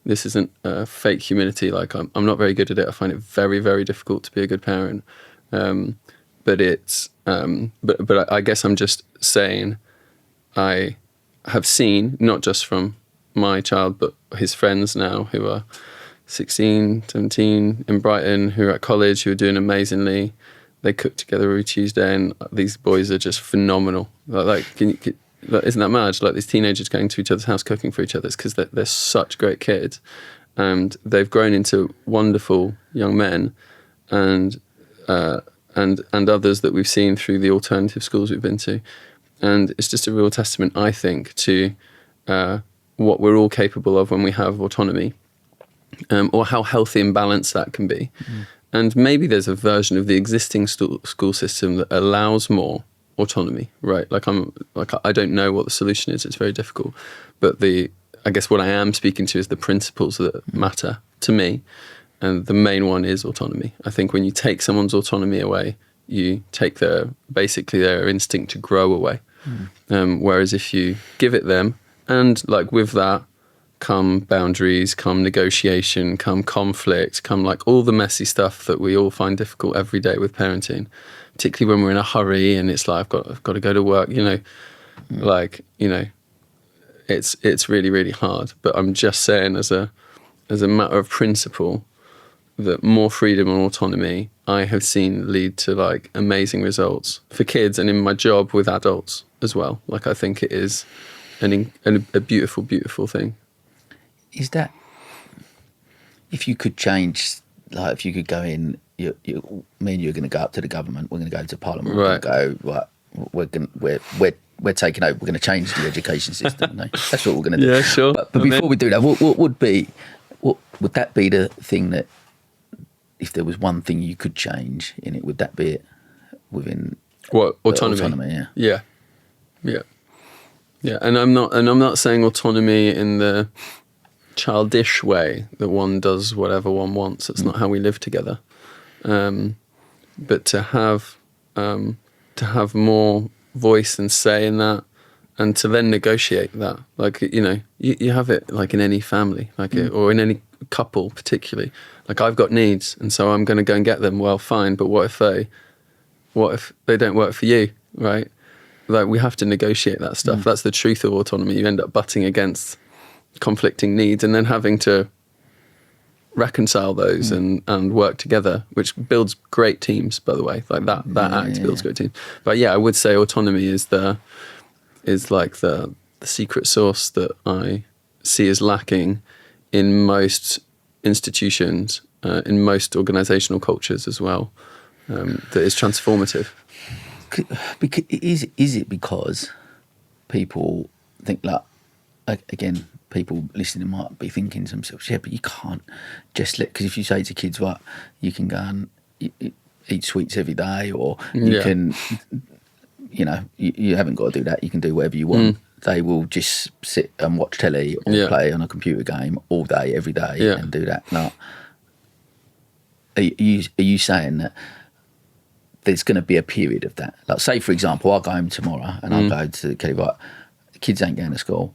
isn't fake humility. Like, I'm not very good at it. I find it very, very difficult to be a good parent. But I guess I'm just saying I have seen, not just from my child, but his friends now who are 16, 17 in Brighton, who are at college, who are doing amazingly. They cook together every Tuesday, and these boys are just phenomenal. Isn't that mad? Like, these teenagers going to each other's house cooking for each other, because they're such great kids, and they've grown into wonderful young men, and others that we've seen through the alternative schools we've been to, and it's just a real testament, I think, to what we're all capable of when we have autonomy, or how healthy and balanced that can be. And maybe there's a version of the existing school system that allows more autonomy, right? I don't know what the solution is. It's very difficult. But I guess what I am speaking to is the principles that matter to me. And the main one is autonomy. I think when you take someone's autonomy away, you take their instinct to grow away. Whereas if you give it them, and like with that, come boundaries, come negotiation, come conflict, come like all the messy stuff that we all find difficult every day with parenting, particularly when we're in a hurry and it's like, I've got to go to work, it's really, really hard. But I'm just saying as a matter of principle that more freedom and autonomy I have seen lead to like amazing results for kids, and in my job with adults as well. Like, I think it is a beautiful, beautiful thing. Is that, if you could change, like if you could go in, me and you are going to go up to the government, we're going to go to Parliament, right. We're going to go, we're taking over, we're going to change the education system. No? That's what we're going to do. Yeah, sure. But before we do that, what would that be the thing that, if there was one thing you could change in it, would that be it within what autonomy? Autonomy, yeah. And I'm not saying autonomy in the childish way that one does whatever one wants. It's not how we live together. But to have more voice and say in that, and to then negotiate that. Like, you have it like in any family, like or in any couple particularly. Like, I've got needs, and so I'm going to go and get them. Well, fine, but what if they don't work for you, right? Like, we have to negotiate that stuff. That's the truth of autonomy. You end up butting against conflicting needs and then having to reconcile those and work together, which builds great teams, by the way. Like that act builds great teams. But yeah, I would say autonomy is like the secret sauce that I see as lacking in most institutions, in most organizational cultures as well, that is transformative. Is it because people think, like, again, people listening might be thinking to themselves, yeah, but you can't just because if you say to kids, right, you can go and eat sweets every day, or you can, you haven't got to do that, you can do whatever you want. They will just sit and watch telly or play on a computer game all day, every day, and do that. Now, are you saying that there's going to be a period of that? Like, say, for example, I'll go home tomorrow and I'll go to Kelly, right, the kids ain't going to school,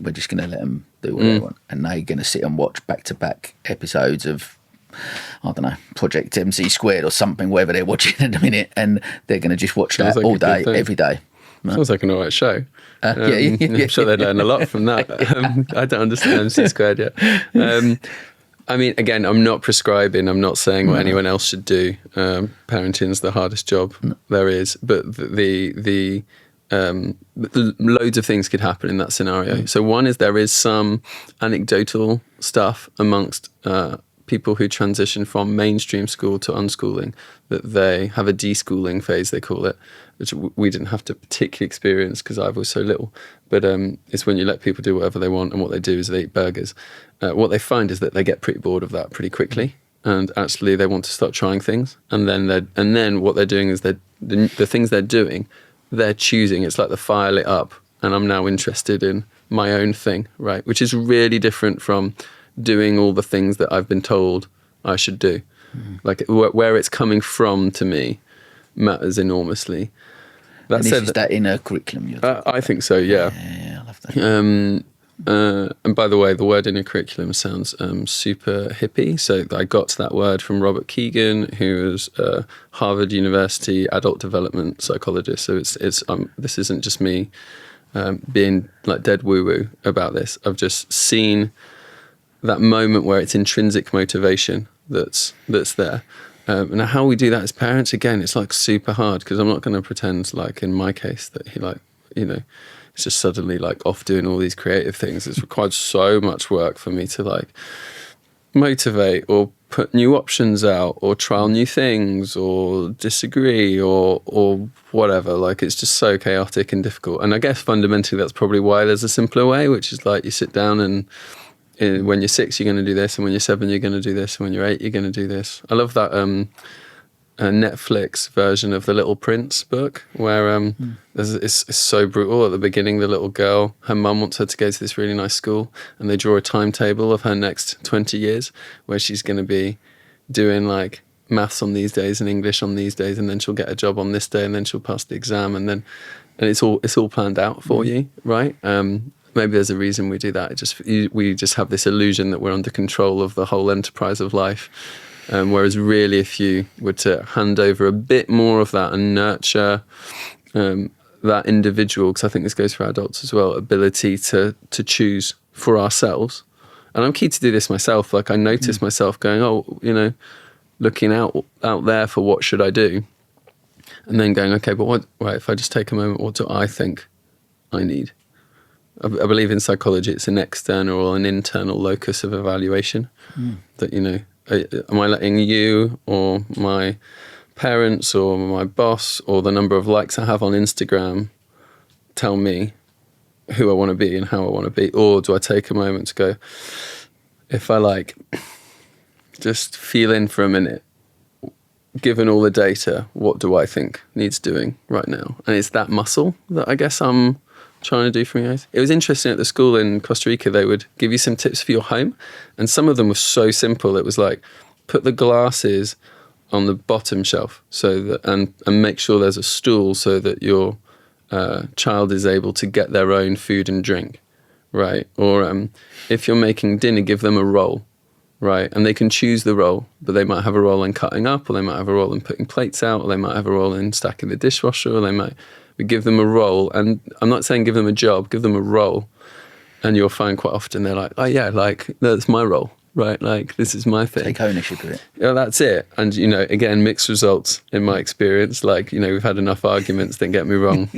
we're just going to let them do what they want, and they're going to sit and watch back-to-back episodes of, I don't know, Project MC Squared or something, whatever they're watching at the minute, and they're going to just watch that all day, every day. Right? Sounds like an alright show. I'm sure they learn a lot from that. I don't understand MC Squared yet. I mean, again, I'm not prescribing, I'm not saying what anyone else should do. Parenting's the hardest job there is, but the loads of things could happen in that scenario. So one is there is some anecdotal stuff amongst people who transition from mainstream school to unschooling, that they have a deschooling phase, they call it, which we didn't have to particularly experience because I was so little. But it's when you let people do whatever they want, and what they do is they eat burgers. What they find is that they get pretty bored of that pretty quickly, and actually they want to start trying things. And then what they're doing is the things they're doing, they're choosing. It's like the fire lit up, and I'm now interested in my own thing, right? Which is really different from doing all the things that I've been told I should do. Like, where it's coming from to me matters enormously. Is that in a curriculum? I think so, yeah. Yeah, I love that. And by the way, the word in a curriculum sounds super hippie. So I got to that word from Robert Keegan, who is a Harvard University adult development psychologist. So this isn't just me being like dead woo-woo about this. I've just seen that moment where it's intrinsic motivation that's there. And how we do that as parents, again, it's like super hard, because I'm not going to pretend, like in my case, that he it's just suddenly like off doing all these creative things. It's required so much work for me to like motivate or put new options out or trial new things or disagree or whatever. Like, it's just so chaotic and difficult. And I guess fundamentally that's probably why there's a simpler way, which is like you sit down and when you're 6, you're going to do this, and when you're 7, you're going to do this, and when you're 8, you're going to do this. I love that Netflix version of The Little Prince book, where it's so brutal. At the beginning, the little girl, her mum wants her to go to this really nice school, and they draw a timetable of her next 20 years, where she's going to be doing like maths on these days and English on these days, and then she'll get a job on this day, and then she'll pass the exam, and it's all planned out for you, right? Maybe there's a reason we do that. We just have this illusion that we're under control of the whole enterprise of life. Whereas really, if you were to hand over a bit more of that and nurture that individual, because I think this goes for adults as well, ability to choose for ourselves. And I'm keen to do this myself. Like, I notice myself going, looking out there for what should I do? And then going, okay, but if I just take a moment, what do I think I need? I believe in psychology, it's an external or an internal locus of evaluation. That, am I letting you or my parents or my boss or the number of likes I have on Instagram tell me who I want to be and how I want to be? Or do I take a moment to go, if I just feel in for a minute, given all the data, what do I think needs doing right now? And it's that muscle that I guess I'm trying to do for me. It was interesting at the school in Costa Rica, they would give you some tips for your home, and some of them were so simple. It was like, put the glasses on the bottom shelf so that and make sure there's a stool so that your child is able to get their own food and drink, right? Or if you're making dinner, give them a role, right? And they can choose the role, but they might have a role in cutting up, or they might have a role in putting plates out, or they might have a role in stacking the dishwasher, or they might give them a role. And I'm not saying give them a job, give them a role. And you'll find quite often they're like, oh yeah, like that's my role, right? Like this is my thing. Take ownership of it. Yeah, that's it. And, you know, again, mixed results in my experience. Like, you know, we've had enough arguments, don't get me wrong.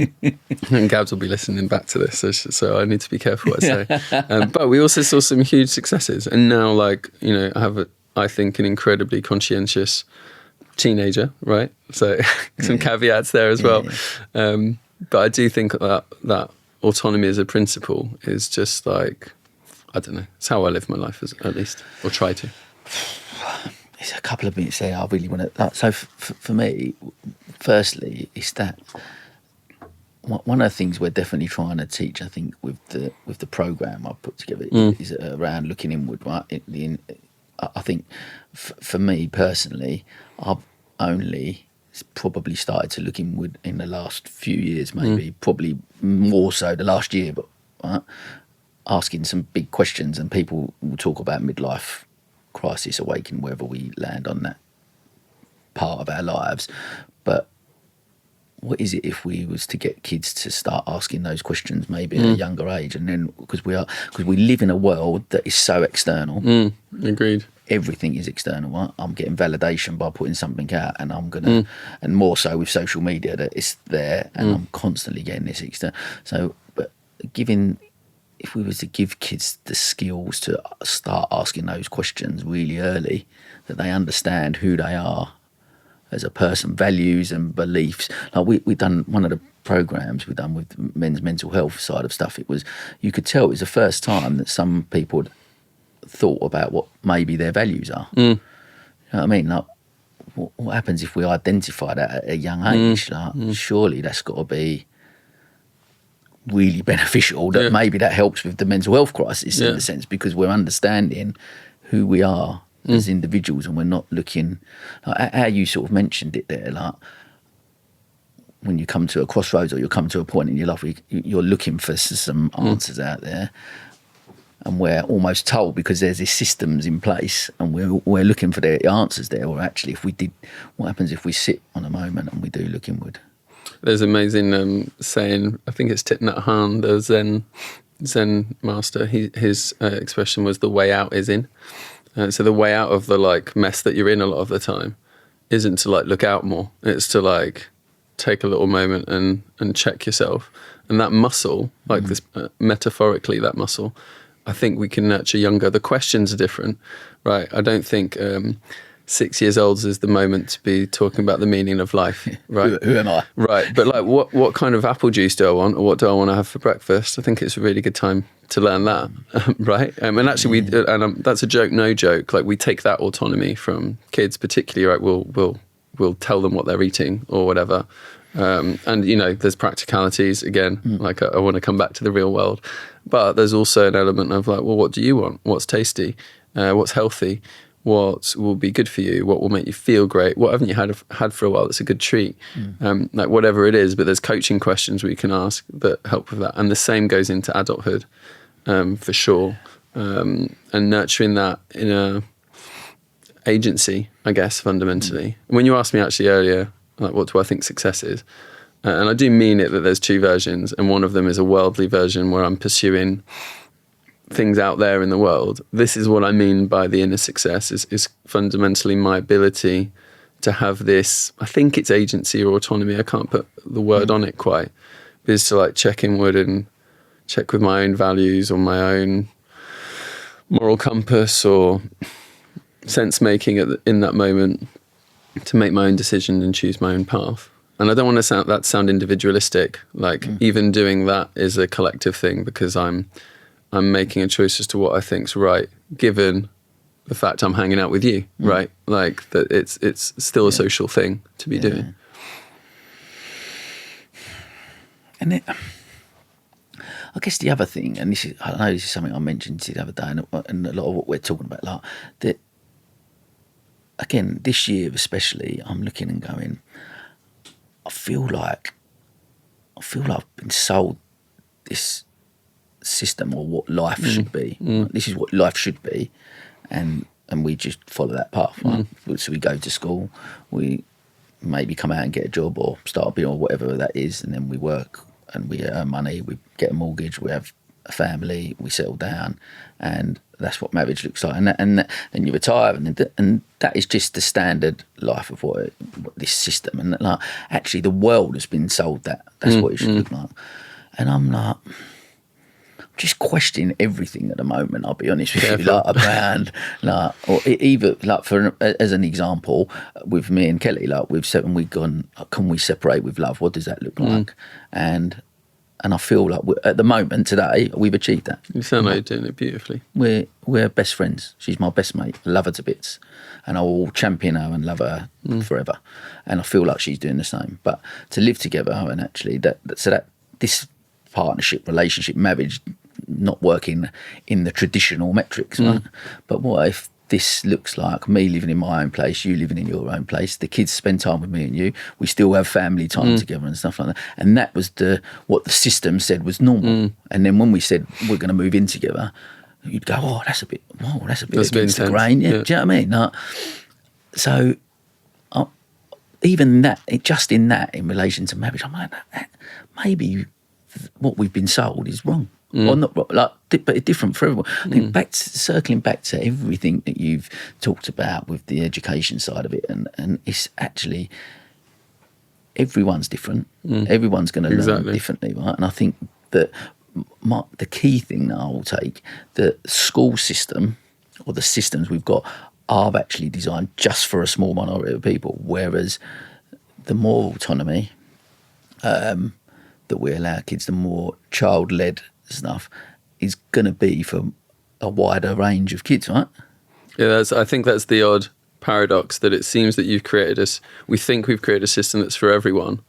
And Gabs will be listening back to this, so I need to be careful what I say. But we also saw some huge successes. And now, like, you know, I have, I think, an incredibly conscientious teenager, right? So some caveats there as well. But I do think that autonomy as a principle is just like, I don't know, it's how I live my life, at least, or try to. There's a couple of minutes there I really want to... So for me, firstly, it's that one of the things we're definitely trying to teach, I think, with the programme I've put together is around looking inward, right? I think for me personally, I've only probably started to look inward in the last few years, maybe, probably more so the last year, but right? Asking some big questions, and people will talk about midlife crisis, awakening, wherever we land on that part of our lives. But what is it if we was to get kids to start asking those questions maybe at a younger age? And then because we live in a world that is so external. Agreed. Everything is external, right? I'm getting validation by putting something out, and I'm gonna, and more so with social media, that it's there, and I'm constantly getting this external. So, but if we was to give kids the skills to start asking those questions really early, that they understand who they are as a person, values and beliefs. Like we've done one of the programs we've done with men's mental health side of stuff. It was, you could tell it was the first time that some people had thought about what maybe their values are. You know what I mean? Like, what happens if we identify that at a young age? Like, surely that's got to be really beneficial. That maybe that helps with the mental health crisis in a sense, because we're understanding who we are as individuals, and we're not looking like how you sort of mentioned it there, like when you come to a crossroads or you come to a point in your life where you're looking for some answers out there, and we're almost told because there's these systems in place and we're looking for the answers there. Or actually, if we did, what happens if we sit on a moment and we do look inward? There's an amazing saying, I think it's Thich Nhat Hanh, the Zen master. His expression was, the way out is in. So the way out of the like mess that you're in a lot of the time isn't to like look out more. It's to like take a little moment and check yourself. And that muscle, like this metaphorically, that muscle, I think we can nurture younger. The questions are different, right? I don't think 6 years old is the moment to be talking about the meaning of life, right? Who am I? Right, but like what kind of apple juice do I want, or what do I want to have for breakfast? I think it's a really good time to learn that, right? And actually that's a joke, no joke. Like we take that autonomy from kids, particularly, right? We'll tell them what they're eating or whatever. And you know, there's practicalities again. Like I want to come back to the real world, but there's also an element of like, well, what do you want? What's tasty? What's healthy? What will be good for you? What will make you feel great? What haven't you had for a while that's a good treat? Like whatever it is, but there's coaching questions we can ask that help with that. And the same goes into adulthood, for sure. And nurturing that inner agency, I guess, fundamentally. When you asked me actually earlier, like what do I think success is? And I do mean it that there's two versions, and one of them is a worldly version where I'm pursuing things out there in the world. This is what I mean by the inner success is fundamentally my ability to have this, I think it's agency or autonomy, I can't put the word on it quite, but is to like check inward and check with my own values or my own moral compass or sense making in that moment, to make my own decision and choose my own path. And I don't want to sound individualistic, like even doing that is a collective thing, because I'm making a choice as to what I think's right, given the fact I'm hanging out with you, right? Like that it's still a social thing to be doing. And I guess the other thing, and I know this is something I mentioned the other day, and a lot of what we're talking about, like that. Again, this year especially, I'm looking and going, I feel like I feel like I've been sold this system or what life should be. Like, this is what life should be, and we just follow that path. Right? So we go to school, we maybe come out and get a job or start a business or whatever that is, and then we work and we earn money, we get a mortgage, we have a family, we settle down, and that's what marriage looks like. And then you retire, and that is just the standard life of what this system. And like, actually, the world has been sold that's what it should look like. And I'm like, just questioning everything at the moment. I'll be honest with you, like around, like, or either like as an example, with me and Kelly, like we've gone, can we separate with love? What does that look like? And I feel like at the moment today we've achieved that. You sound like you're doing it beautifully. We're best friends. She's my best mate. I love her to bits, and I will champion her and love her forever. And I feel like she's doing the same. But to live together and actually that this partnership, relationship, marriage, not working in the traditional metrics, right? But what if this looks like me living in my own place, you living in your own place, the kids spend time with me and you, we still have family time together and stuff like that. And that was what the system said was normal. And then when we said we're going to move in together, you'd go, oh, that's a bit against the grain. Yeah. Do you know what I mean? Like, so even that, just in relation to marriage, I'm like, maybe what we've been sold is wrong. Or not, like, but different for everyone. I think circling back to everything that you've talked about with the education side of it, and it's actually everyone's different. Everyone's going to learn differently, right? And I think that the key thing that I will take, the school system or the systems we've got are actually designed just for a small minority of people, whereas the more autonomy that we allow kids, the more child-led stuff is going to be for a wider range of kids, right? Yeah, I think that's the odd paradox, that it seems that we think we've created a system that's for everyone,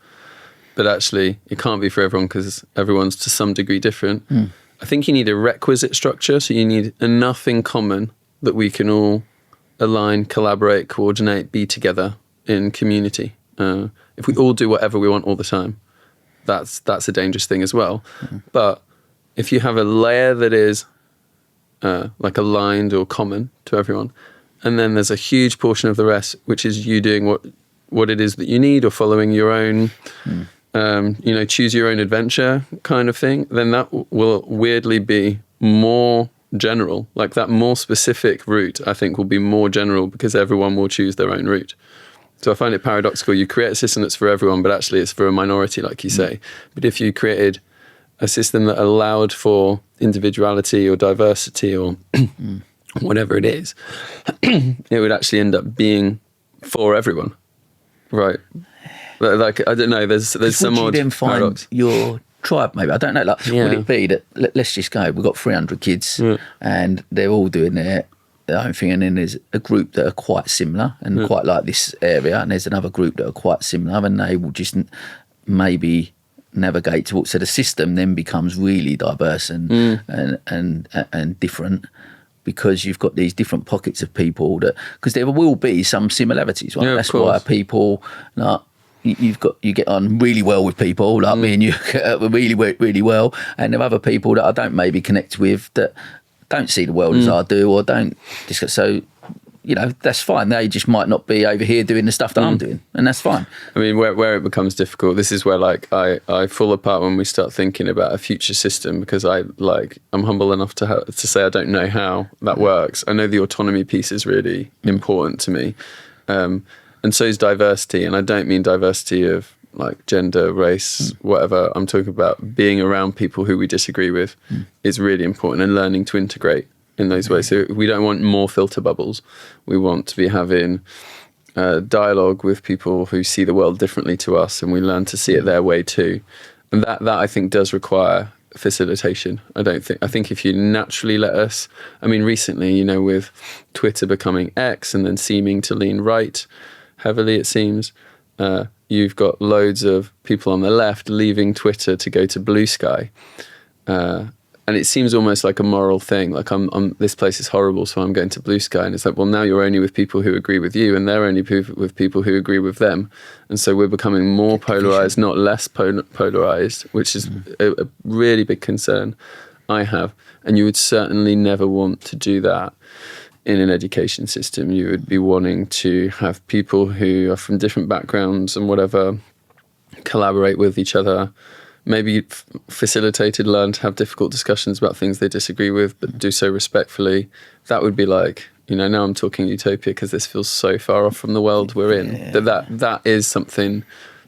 but actually it can't be for everyone because everyone's to some degree different. I think you need a requisite structure, so you need enough in common that we can all align, collaborate, coordinate, be together in community. If we all do whatever we want all the time, that's a dangerous thing as well. But if you have a layer that is like aligned or common to everyone, and then there's a huge portion of the rest, which is you doing what it is that you need, or following your own, choose your own adventure kind of thing, then that will weirdly be more general. Like that more specific route, I think, will be more general because everyone will choose their own route. So I find it paradoxical. You create a system that's for everyone, but actually it's for a minority, like you say. But if you created a system that allowed for individuality or diversity or whatever it is, it would actually end up being for everyone, right? Like, I don't know, there's some odd then find paradox. Your tribe, maybe, I don't know, like, would it be that, let's just go, we've got 300 kids and they're all doing their own thing, and then there's a group that are quite similar and quite like this area, and there's another group that are quite similar, and they will just maybe navigate towards, so the system then becomes really diverse and different, because you've got these different pockets of people that, because there will be some similarities, right? That's why people, like, you get on really well with people like me and you really work really well, and there are other people that I don't maybe connect with, that don't see the world as I do, or don't discuss. So, that's fine. They just might not be over here doing the stuff that I'm doing, and that's fine. I mean, where it becomes difficult, this is where like I fall apart when we start thinking about a future system, because I'm humble enough to say I don't know how that works. I know the autonomy piece is really important to me, and so is diversity. And I don't mean diversity of like gender, race, whatever. I'm talking about being around people who we disagree with is really important, and learning to integrate in those ways. So we don't want more filter bubbles. We want to be having dialogue with people who see the world differently to us, and we learn to see it their way too. And that I think does require facilitation. I think if you naturally let us, I mean, recently, with Twitter becoming X and then seeming to lean right heavily, it seems, you've got loads of people on the left leaving Twitter to go to Blue Sky. And it seems almost like a moral thing. Like this place is horrible, so I'm going to Blue Sky. And it's like, well, now you're only with people who agree with you, and they're only with people who agree with them. And so we're becoming more polarized, not less polarized, which is a really big concern I have. And you would certainly never want to do that in an education system. You would be wanting to have people who are from different backgrounds and whatever collaborate with each other. Maybe facilitated, learn to have difficult discussions about things they disagree with, but do so respectfully. That would be like, now I'm talking utopia because this feels so far off from the world we're in. Yeah. That is something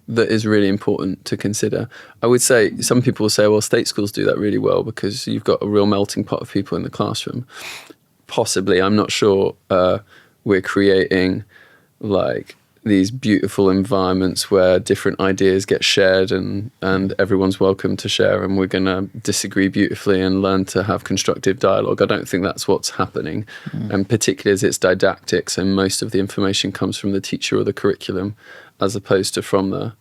that is really important to consider. I would say, some people will say, well, state schools do that really well because you've got a real melting pot of people in the classroom. Possibly, I'm not sure we're creating like these beautiful environments where different ideas get shared and everyone's welcome to share, and we're going to disagree beautifully and learn to have constructive dialogue. I don't think that's what's happening. And particularly as it's didactics and most of the information comes from the teacher or the curriculum as opposed to from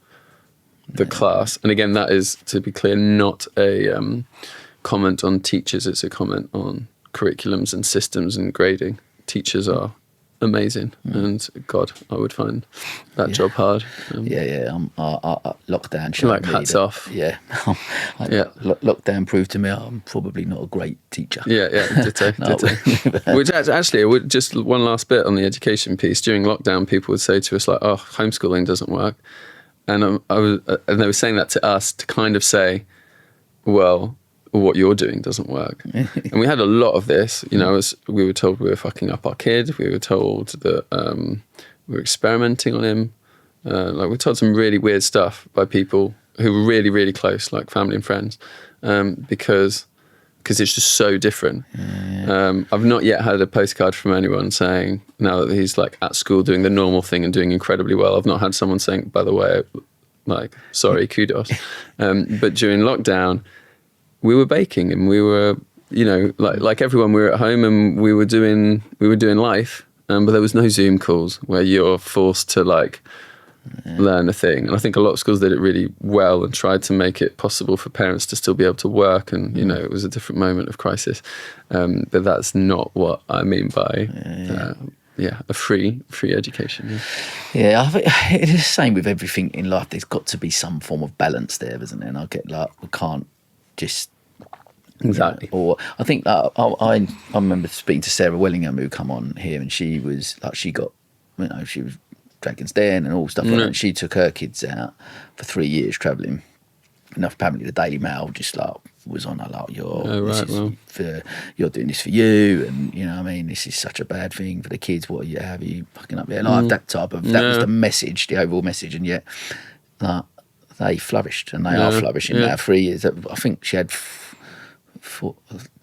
the class. And again, that is, to be clear, not a comment on teachers. It's a comment on curriculums and systems and grading. Teachers are amazing, and God, I would find that job hard. Lockdown showed like me hats that, off. Lockdown proved to me I'm probably not a great teacher. Ditto. Which actually, just one last bit on the education piece. During lockdown, people would say to us like, "Oh, homeschooling doesn't work," and and they were saying that to us to kind of say, "Well, what you're doing doesn't work." And we had a lot of this, as we were told we were fucking up our kid. We were told that we were experimenting on him. We were told some really weird stuff by people who were really, really close, like family and friends, because it's just so different. I've not yet had a postcard from anyone saying, now that he's like at school doing the normal thing and doing incredibly well, I've not had someone saying, by the way, like, sorry, kudos. But during lockdown, we were baking and we were, like everyone, we were at home and we were doing life, but there was no Zoom calls where you're forced to learn a thing. And I think a lot of schools did it really well and tried to make it possible for parents to still be able to work. And, it was a different moment of crisis. But that's not what I mean by, a free education. I think it's the same with everything in life. There's got to be some form of balance there, isn't there? And I get we can't just exactly. Or I think I remember speaking to Sarah Wellingham, who come on here, and she was she got she was Dragon's Den and all stuff like that. And she took her kids out for 3 years travelling. And apparently the Daily Mail just was on her you're doing this for you, and this is such a bad thing for the kids. What are you fucking up there? And that type of that was the message, the overall message, and yet they flourished, and they are flourishing now. 3 years. I think she had 4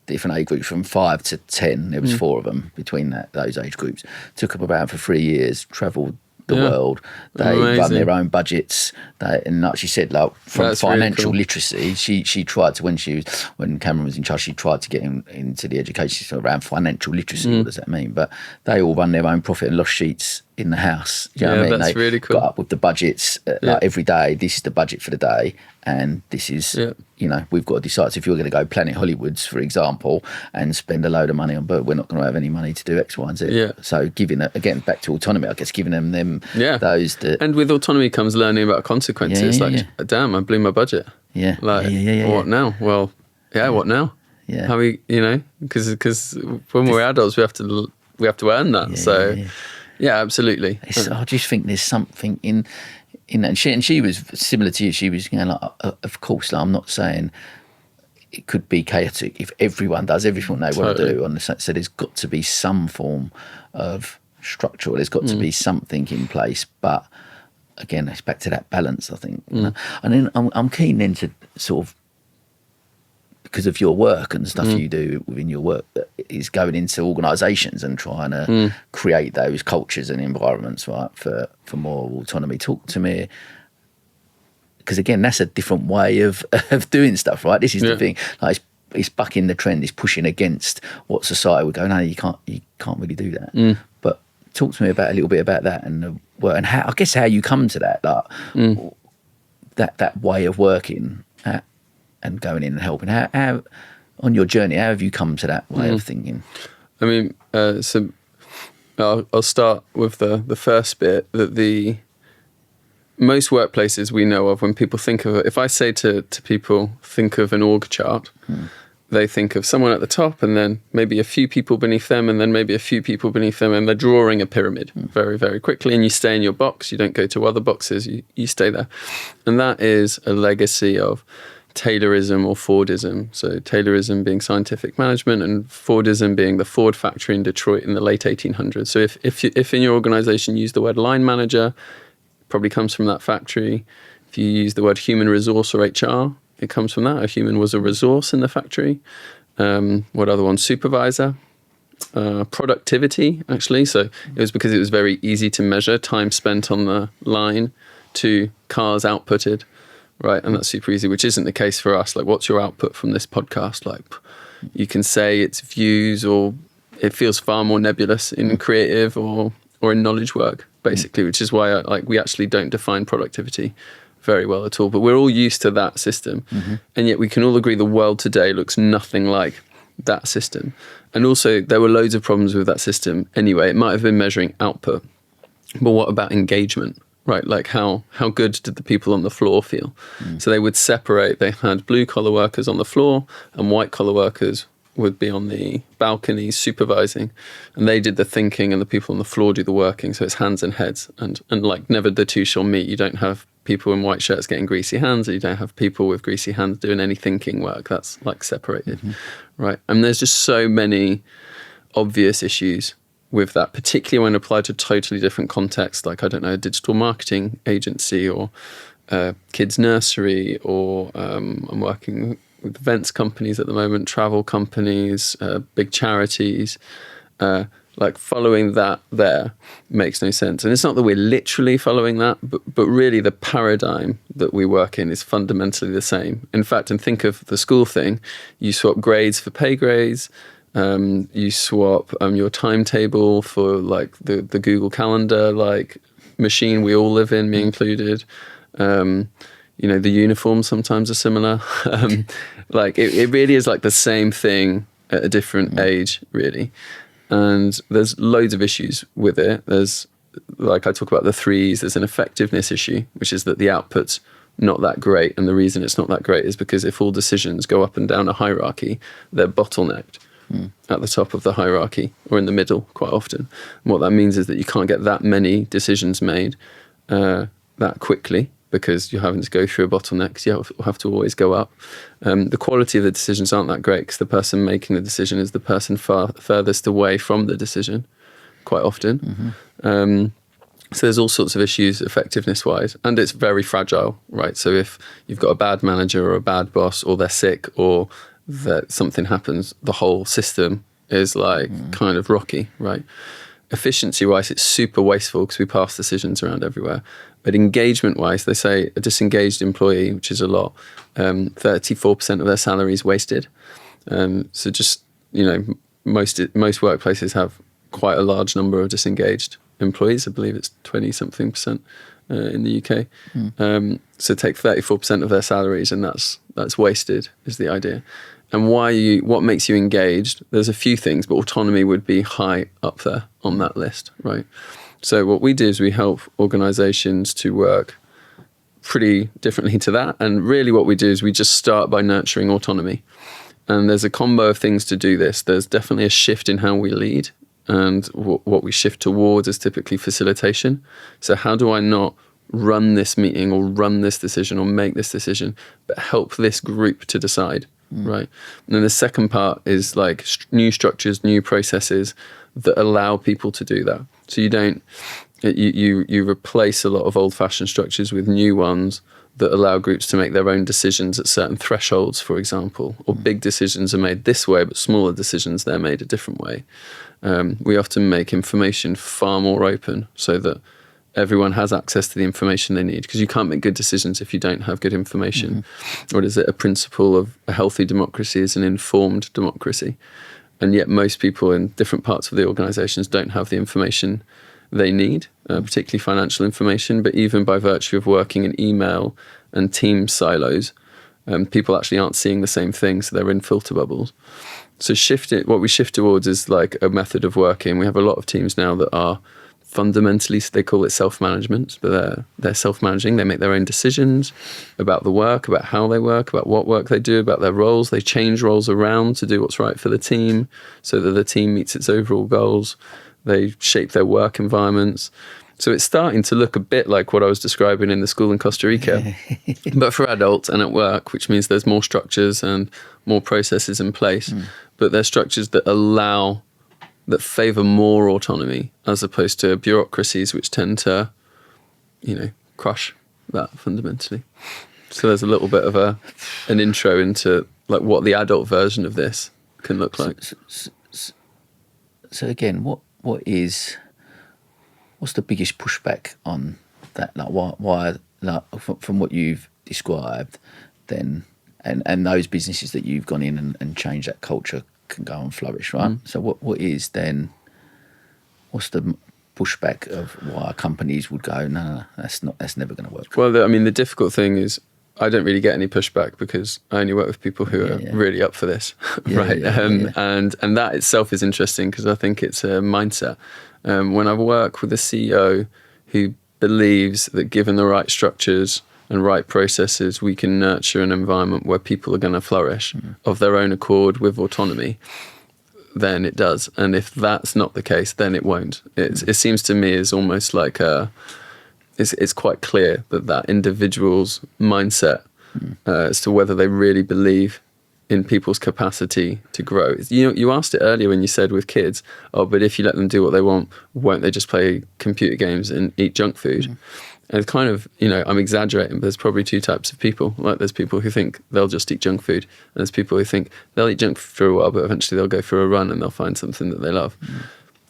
different age groups from 5 to 10. There was 4 of them between those age groups. Took them about for 3 years, travelled the world. They run their own budgets. And like she said, from that's financial really cool. literacy, she tried to, when Cameron was in charge, she tried to get into the education system around financial literacy. What does that mean? But they all run their own profit and loss sheets in the house. Do you know what I mean? That's really cool. Got up with the budgets every day. This is the budget for the day, and this is we've got to decide. So if you're going to go Planet Hollywoods, for example, and spend a load of money on, but we're not going to have any money to do X, Y, and Z. Yeah. So giving it again back to autonomy, I guess, giving them those that. And with autonomy comes learning about consequences. Damn, I blew my budget. Yeah. What now? Well, what now? Yeah. How because when we're adults, we have to earn that. Yeah, absolutely. I just think there's something in that. And she was similar to you. She was, of course, I'm not saying it could be chaotic if everyone does everything they want to do. So there's got to be some form of structure. There's got to be something in place. But again, it's back to that balance, I think. And then I'm keen then to sort of, because of your work and stuff you do within your work, that is going into organisations and trying to create those cultures and environments, right, for more autonomy. Talk to me, because again, that's a different way of doing stuff, right? This is the thing. It's bucking the trend. It's pushing against what society would go. No, you can't really do that. But talk to me a little bit about that and how, I guess, how you come to that, that way of working. And going in and helping. How on your journey? How have you come to that way of thinking? I mean, so I'll start with the first bit, that the most workplaces we know of, when people think of it, if I say to people, think of an org chart, they think of someone at the top and then maybe a few people beneath them and then maybe a few people beneath them, and they're drawing a pyramid very, very quickly, and you stay in your box. You don't go to other boxes, you stay there. And that is a legacy of Taylorism or Fordism. So Taylorism being scientific management and Fordism being the Ford factory in Detroit in the late 1800s. So if in your organization you use the word line manager, it probably comes from that factory. If you use the word human resource or HR, it comes from that. A human was a resource in the factory. What other one? Supervisor. Productivity, actually. So it was because it was very easy to measure time spent on the line to cars outputted. Right, and that's super easy, which isn't the case for us. Like, what's your output from this podcast? Like, you can say it's views, or it feels far more nebulous in creative or in knowledge work, basically, which is why we actually don't define productivity very well at all. But we're all used to that system, and yet we can all agree the world today looks nothing like that system. And also, there were loads of problems with that system anyway. It might have been measuring output, but what about engagement? Right, like how good did the people on the floor feel? So they would separate. They had blue collar workers on the floor and white collar workers would be on the balconies supervising, and they did the thinking and the people on the floor do the working. So it's hands and heads, and like never the two shall meet. You don't have people in white shirts getting greasy hands, and you don't have people with greasy hands doing any thinking work. That's like separated, right? And there's just so many obvious issues with that, particularly when applied to totally different contexts, like, I don't know, a digital marketing agency or kids nursery, or I'm working with events companies at the moment, travel companies, big charities. Like, following that there makes no sense. And it's not that we're literally following that, but really the paradigm that we work in is fundamentally the same. In fact, and think of the school thing, you swap grades for pay grades. You swap your timetable for like the Google Calendar like machine we all live in, me included. The uniforms sometimes are similar. Like it really is like the same thing at a different age, really. And there's loads of issues with it. There's, like I talk about the threes, there's an effectiveness issue, which is that the output's not that great. And the reason it's not that great is because if all decisions go up and down a hierarchy, they're bottlenecked. At the top of the hierarchy or in the middle quite often. And what that means is that you can't get that many decisions made that quickly because you're having to go through a bottleneck, because you have to always go up. The quality of the decisions aren't that great because the person making the decision is the person furthest away from the decision quite often. So there's all sorts of issues effectiveness-wise, and it's very fragile, right? So if you've got a bad manager or a bad boss, or they're sick, or that something happens, the whole system is like kind of rocky, right? Efficiency-wise, it's super wasteful because we pass decisions around everywhere. But engagement-wise, they say a disengaged employee, which is a lot, 34% of their salary is wasted. So just, most workplaces have quite a large number of disengaged employees. I believe it's 20-something% in the UK. So take 34% of their salaries, and that's wasted, is the idea. And what makes you engaged? There's a few things, but autonomy would be high up there on that list, right? So what we do is we help organizations to work pretty differently to that. And really what we do is we just start by nurturing autonomy. And there's a combo of things to do this. There's definitely a shift in how we lead. And what we shift towards is typically facilitation. So how do I not run this meeting or run this decision or make this decision, but help this group to decide, right? And then the second part is like new structures, new processes that allow people to do that. So you replace a lot of old-fashioned structures with new ones that allow groups to make their own decisions at certain thresholds, for example, or big decisions are made this way, but smaller decisions, they're made a different way. We often make information far more open so that everyone has access to the information they need, because you can't make good decisions if you don't have good information. Or is it a principle of a healthy democracy is an informed democracy? And yet most people in different parts of the organizations don't have the information they need, particularly financial information, but even by virtue of working in email and team silos, People actually aren't seeing the same thing, so they're in filter bubbles. So what we shift towards is like a method of working. We have a lot of teams now that are fundamentally, they call it self-management, but they're self-managing. They make their own decisions about the work, about how they work, about what work they do, about their roles. They change roles around to do what's right for the team so that the team meets its overall goals. They shape their work environments. So it's starting to look a bit like what I was describing in the school in Costa Rica, but for adults and at work, which means there's more structures and more processes in place. But they're structures that favour more autonomy as opposed to bureaucracies which tend to, crush that fundamentally. So there's a little bit of an intro into like what the adult version of this can look like. So again, what's the biggest pushback on that? Like why like, from what you've described, then and those businesses that you've gone in and changed that culture can go and flourish, right? So what's the pushback of why companies would go, no, that's never going to work? Well, the difficult thing is I don't really get any pushback because I only work with people who are really up for this, right? And that itself is interesting because I think it's a mindset. When I work with a CEO who believes that given the right structures and right processes, we can nurture an environment where people are going to flourish of their own accord with autonomy, then it does. And if that's not the case, then it won't. It seems to me is almost like it's quite clear that individual's mindset as to whether they really believe in people's capacity to grow. You asked it earlier when you said with kids, but if you let them do what they want, won't they just play computer games and eat junk food? And it's kind of, I'm exaggerating, but there's probably two types of people. Like there's people who think they'll just eat junk food, and there's people who think they'll eat junk food for a while, but eventually they'll go for a run and they'll find something that they love.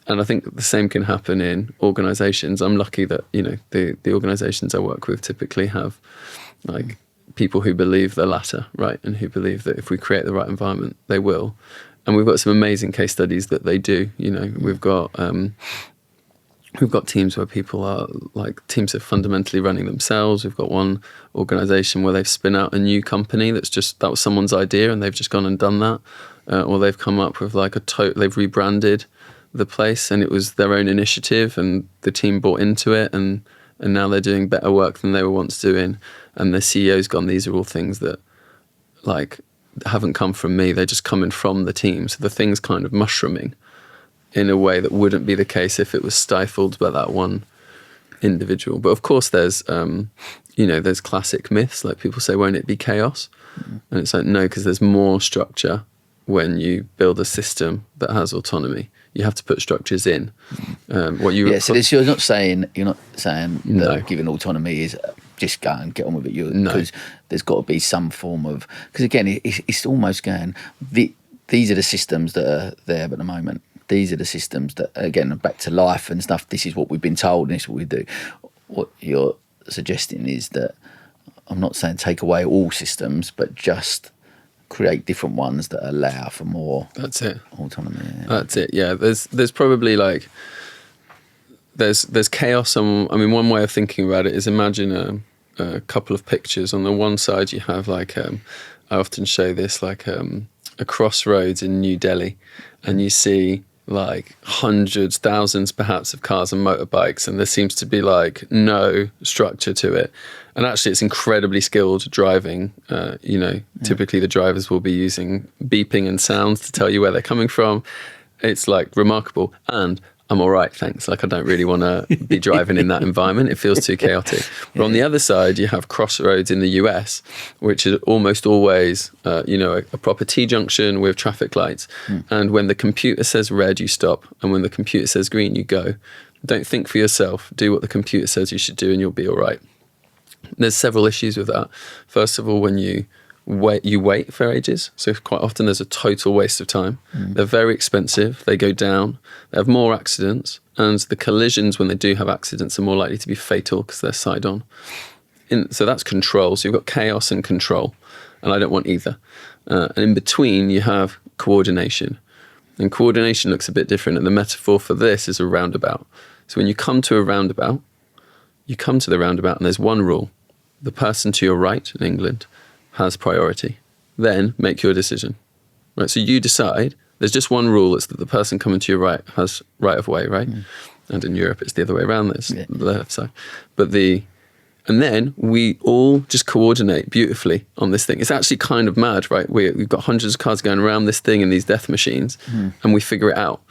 And I think the same can happen in organisations. I'm lucky that, the organisations I work with typically have like people who believe the latter, right? And who believe that if we create the right environment, they will. And we've got some amazing case studies that they do. We've got teams where people are like teams are fundamentally running themselves. We've got one organisation where they've spin out a new company that was someone's idea and they've just gone and done that. Or they've come up with like they've rebranded the place and it was their own initiative and the team bought into it and now they're doing better work than they were once doing. And the CEO's gone, these are all things that like haven't come from me. They're just coming from the team. So the thing's kind of mushrooming in a way that wouldn't be the case if it was stifled by that one individual. But of course there's, there's classic myths, like people say, won't it be chaos? And it's like, no, because there's more structure when you build a system that has autonomy. You have to put structures in. So you're not saying that giving autonomy is just go and get on with it. Because there's got to be some form of, because again, it's almost going, these are the systems that are there at the moment. These are the systems that, again, back to life and stuff, this is what we've been told and this is what we do. What you're suggesting is that, I'm not saying take away all systems, but just create different ones that allow for more autonomy. That's it, yeah. There's probably like, there's chaos. One way of thinking about it is imagine a couple of pictures. On the one side you have like, I often show this, like a crossroads in New Delhi, and you see like hundreds, thousands perhaps of cars and motorbikes, and there seems to be like no structure to it. And actually it's incredibly skilled driving. Typically the drivers will be using beeping and sounds to tell you where they're coming from. It's like remarkable. And I'm all right, thanks. Like I don't really want to be driving in that environment. It feels too chaotic. But on the other side, you have crossroads in the US, which is almost always, a proper T-junction with traffic lights. And when the computer says red, you stop. And when the computer says green, you go. Don't think for yourself. Do what the computer says you should do and you'll be all right. There's several issues with that. First of all, when you wait for ages. So quite often there's a total waste of time. They're very expensive. They go down. They have more accidents. And the collisions, when they do have accidents, are more likely to be fatal because they're side on. So that's control. So you've got chaos and control. And I don't want either. And in between, you have coordination. And coordination looks a bit different. And the metaphor for this is a roundabout. So when you come to a roundabout, you come to the roundabout and there's one rule. The person to your right in England has priority. Then make your decision. Right, so you decide. There's just one rule. It's that the person coming to your right has right of way, right? And in Europe, it's the other way around. There's the left side. And then we all just coordinate beautifully on this thing. It's actually kind of mad, right? We've got hundreds of cars going around this thing in these death machines, and we figure it out.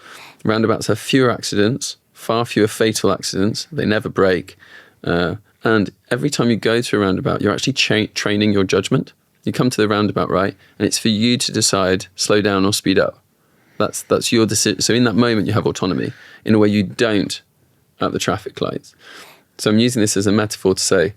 Roundabouts have fewer accidents, far fewer fatal accidents. They never break. And every time you go to a roundabout, you're actually training your judgment. You come to the roundabout, right? And it's for you to decide, slow down or speed up. That's your decision. So in that moment, you have autonomy in a way you don't at the traffic lights. So I'm using this as a metaphor to say,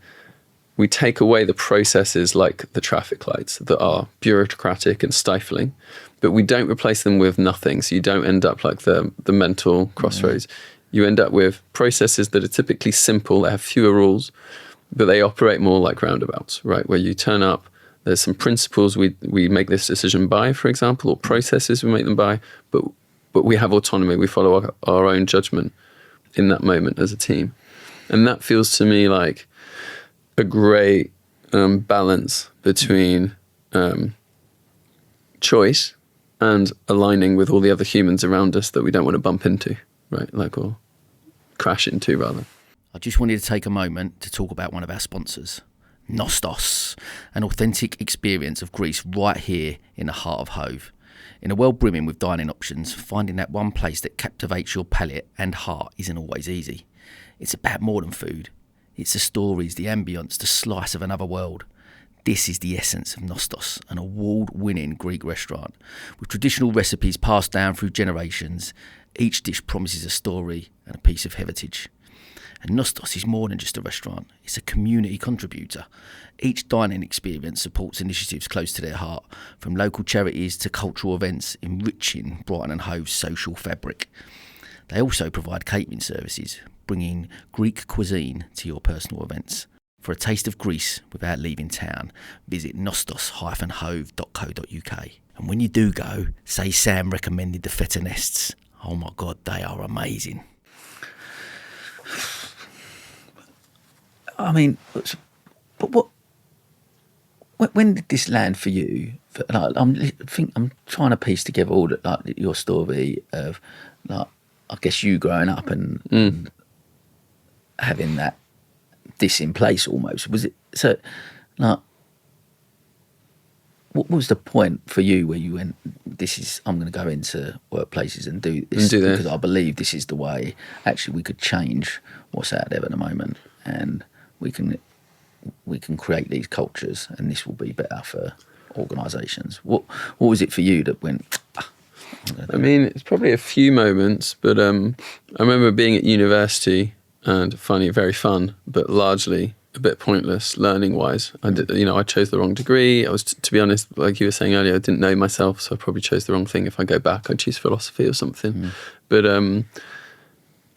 we take away the processes like the traffic lights that are bureaucratic and stifling, but we don't replace them with nothing. So you don't end up like the mental crossroads. You end up with processes that are typically simple, they have fewer rules, but they operate more like roundabouts, right? Where you turn up, there's some principles we make this decision by, for example, or processes we make them by, but we have autonomy. We follow our own judgment in that moment as a team. And that feels to me like a great balance between choice and aligning with all the other humans around us that we don't want to bump into, right? Like, or crash into, rather. I just wanted to take a moment to talk about one of our sponsors, Nostos, an authentic experience of Greece right here in the heart of Hove. In a world brimming with dining options, finding that one place that captivates your palate and heart isn't always easy. It's about more than food. It's the stories, the ambience, the slice of another world. This is the essence of Nostos, an award-winning Greek restaurant. With traditional recipes passed down through generations, each dish promises a story and a piece of heritage. And Nostos is more than just a restaurant, it's a community contributor. Each dining experience supports initiatives close to their heart, from local charities to cultural events enriching Brighton and Hove's social fabric. They also provide catering services, bringing Greek cuisine to your personal events. For a taste of Greece without leaving town, visit nostos-hove.co.uk. And when you do go, say Sam recommended the feta nests. Oh my God, they are amazing. I mean, but when did this land for you? I'm trying to piece together all your story of, like, I guess you growing up and having this in place almost. Was it so? Like, what was the point for you where you went, I'm going to go into workplaces and do this because I believe this is the way actually we could change what's out there at the moment, and we can create these cultures, and this will be better for organisations. What was it for you that went? I mean, it's probably a few moments, but I remember being at university and finding it very fun, but largely a bit pointless learning-wise. I chose the wrong degree. I was, to be honest, like you were saying earlier, I didn't know myself, so I probably chose the wrong thing. If I go back, I'd choose philosophy or something. But and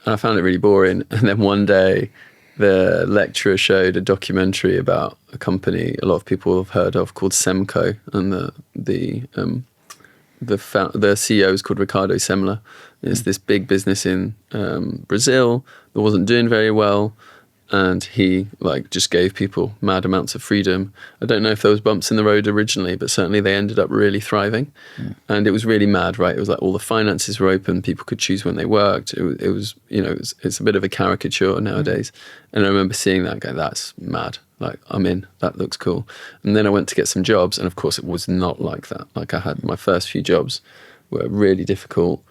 I found it really boring. And then one day, the lecturer showed a documentary about a company a lot of people have heard of called Semco, and the CEO is called Ricardo Semler. It's this big business in Brazil that wasn't doing very well, and he just gave people mad amounts of freedom. I don't know if there was bumps in the road originally, but certainly they ended up really thriving. And it was really mad, right? It was like all the finances were open, people could choose when they worked. It's a bit of a caricature nowadays. And I remember seeing that and going, that's mad. Like, I'm in, that looks cool. And then I went to get some jobs, and of course it was not like that. Like, I had my first few jobs were really difficult.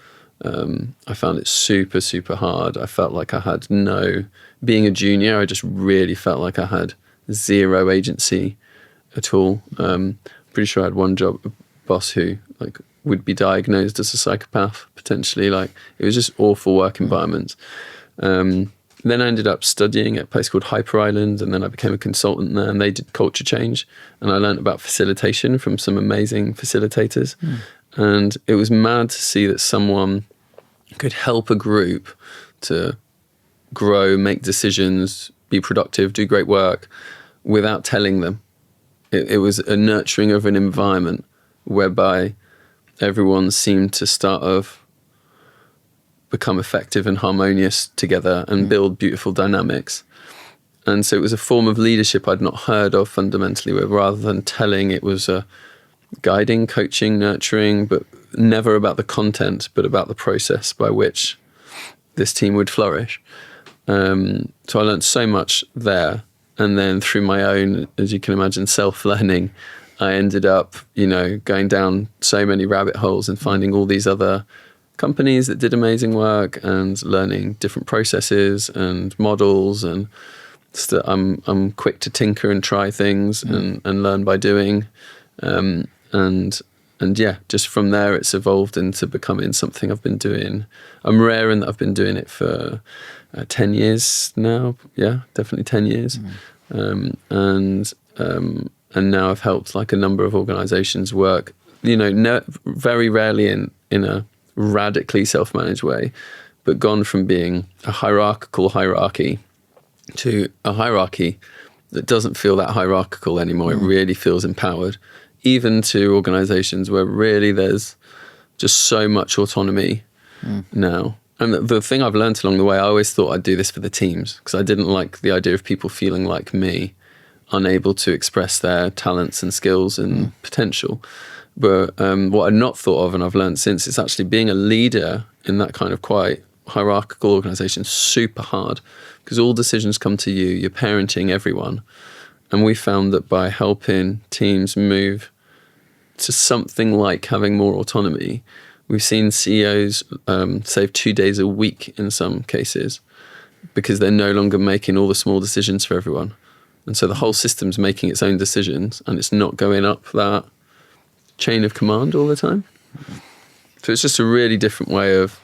I found it super, super hard. I felt like I had being a junior, I just really felt like I had zero agency at all. Pretty sure I had one boss who would be diagnosed as a psychopath, potentially. It was just awful work environment. Then I ended up studying at a place called Hyper Island, and then I became a consultant there, and they did culture change, and I learned about facilitation from some amazing facilitators. And it was mad to see that someone could help a group to grow, make decisions, be productive, do great work without telling them. It was a nurturing of an environment whereby everyone seemed to start off, become effective and harmonious together and build beautiful dynamics. And so it was a form of leadership I'd not heard of fundamentally, where rather than telling, it was guiding, coaching, nurturing, but never about the content, but about the process by which this team would flourish. So I learned so much there. And then through my own, as you can imagine, self-learning, I ended up, going down so many rabbit holes and finding all these other companies that did amazing work and learning different processes and models. And I'm quick to tinker and try things and learn by doing. And yeah, just from there, it's evolved into becoming something I've been doing. I'm rare in that I've been doing it for 10 years now. Yeah, definitely 10 years. And now I've helped like a number of organizations work, very rarely in a radically self-managed way, but gone from being a hierarchical hierarchy to a hierarchy that doesn't feel that hierarchical anymore. It really feels empowered, even to organizations where really there's just so much autonomy now. And the thing I've learned along the way, I always thought I'd do this for the teams because I didn't like the idea of people feeling like me, unable to express their talents and skills and potential. But what I'd not thought of, and I've learned since, is actually being a leader in that kind of quite hierarchical organization is super hard because all decisions come to you, you're parenting everyone. And we found that by helping teams move to something like having more autonomy, we've seen CEOs save 2 days a week in some cases because they're no longer making all the small decisions for everyone. And so the whole system's making its own decisions and it's not going up that chain of command all the time. So it's just a really different way of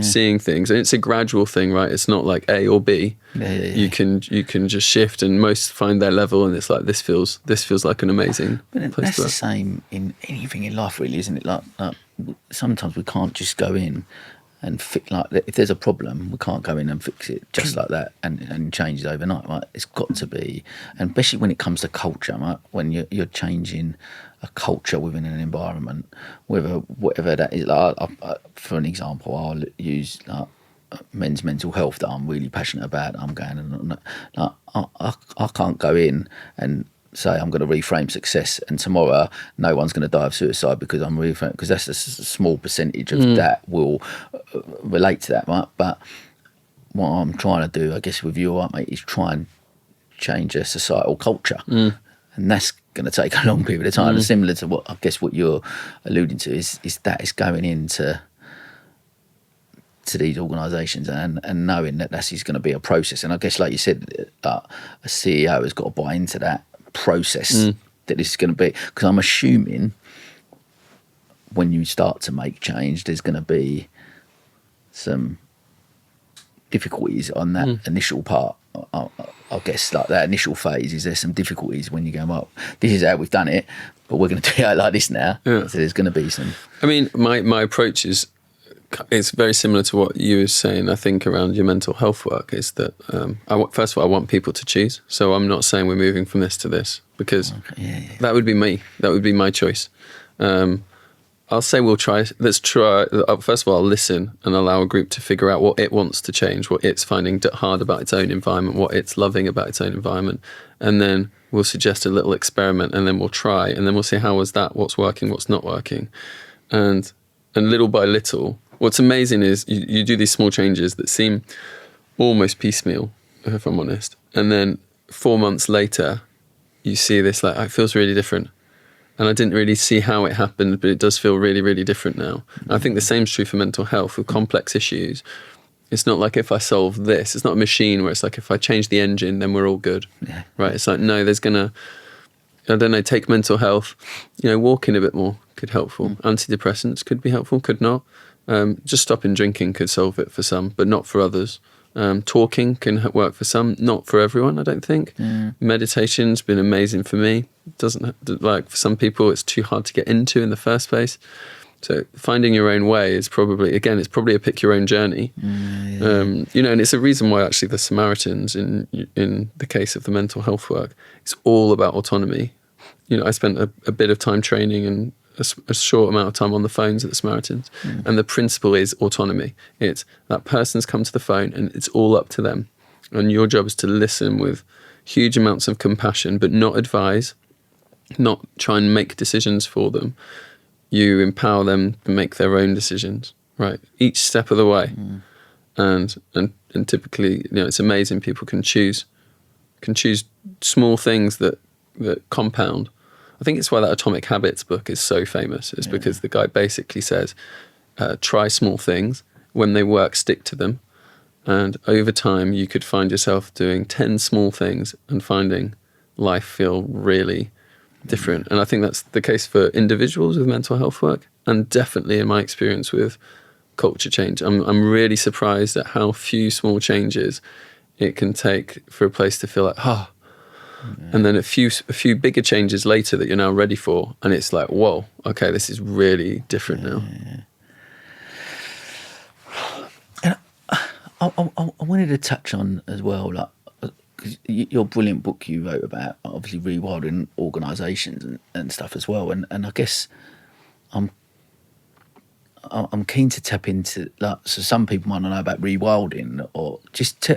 seeing things. And it's a gradual thing, right? It's not like A or B. You can just shift and most find their level and it's like, this feels like an amazing place that's to the work. same in anything in life, really, isn't it? Like sometimes we can't just go in and fix, like if there's a problem, we can't go in and fix it just like that and change it overnight, right? It's got to be, and especially when it comes to culture, right? When you're changing a culture within an environment, whatever that is. Like, for an example, I'll use men's mental health that I'm really passionate about. I'm going and I can't go in and say I'm going to reframe success and tomorrow no one's going to die of suicide because I'm reframing, because that's a small percentage of that will relate to that, right? But what I'm trying to do, I guess, with you, right, mate, is try and change a societal culture, and that's going to take a long period of time. And similar to what I guess what you're alluding to is that it's going into these organisations and knowing that this is going to be a process. And I guess, like you said, a CEO has got to buy into that process that this is going to be, because I'm assuming when you start to make change, there's going to be some difficulties on that initial part. I guess like that initial phase, is there some difficulties when you go, well, this is how we've done it, but we're going to do it like this now. So there's going to be some. I mean, my approach is, it's very similar to what you were saying, I think, around your mental health work, is that first of all, I want people to choose. So I'm not saying we're moving from this to this, because that would be me. That would be my choice. I'll say let's try. First of all, I'll listen and allow a group to figure out what it wants to change, what it's finding hard about its own environment, what it's loving about its own environment. And then we'll suggest a little experiment, and then we'll try, and then we'll see how was that, what's working, what's not working. And little by little, what's amazing is you do these small changes that seem almost piecemeal, if I'm honest. And then 4 months later, you see this, like, it feels really different. And I didn't really see how it happened, but it does feel really, really different now. And I think the same is true for mental health with complex issues. It's not like if I solve this, it's not a machine where it's like if I change the engine, then we're all good, right? It's like, no, there's gonna, I don't know, take mental health, walking a bit more could be helpful. Antidepressants could be helpful, could not. Just stopping drinking could solve it for some, but not for others. Talking can work for some, not for everyone, I don't think. Meditation's been amazing for me. For some people, it's too hard to get into in the first place. So finding your own way is probably, again, it's probably a pick your own journey. And it's a reason why actually the Samaritans, in the case of the mental health work, it's all about autonomy. I spent a bit of time training and a short amount of time on the phones at the Samaritans. And the principle is autonomy. It's that person's come to the phone and it's all up to them. And your job is to listen with huge amounts of compassion, but not advise, not try and make decisions for them. You empower them to make their own decisions, right? Each step of the way. And typically, it's amazing. People can choose small things that compound. I think it's why that Atomic Habits book is so famous. It's because the guy basically says, try small things. When they work, stick to them. And over time, you could find yourself doing 10 small things and finding life feel really different. And I think that's the case for individuals with mental health work, and definitely in my experience with culture change. I'm really surprised at how few small changes it can take for a place to feel like, and then a few bigger changes later that you're now ready for, and it's like, whoa, okay, this is really different now. And I wanted to touch on as well, like, 'cause your brilliant book you wrote about obviously rewilding organisations and stuff as well, and I guess I'm keen to tap into, like, so some people might not know about rewilding, or just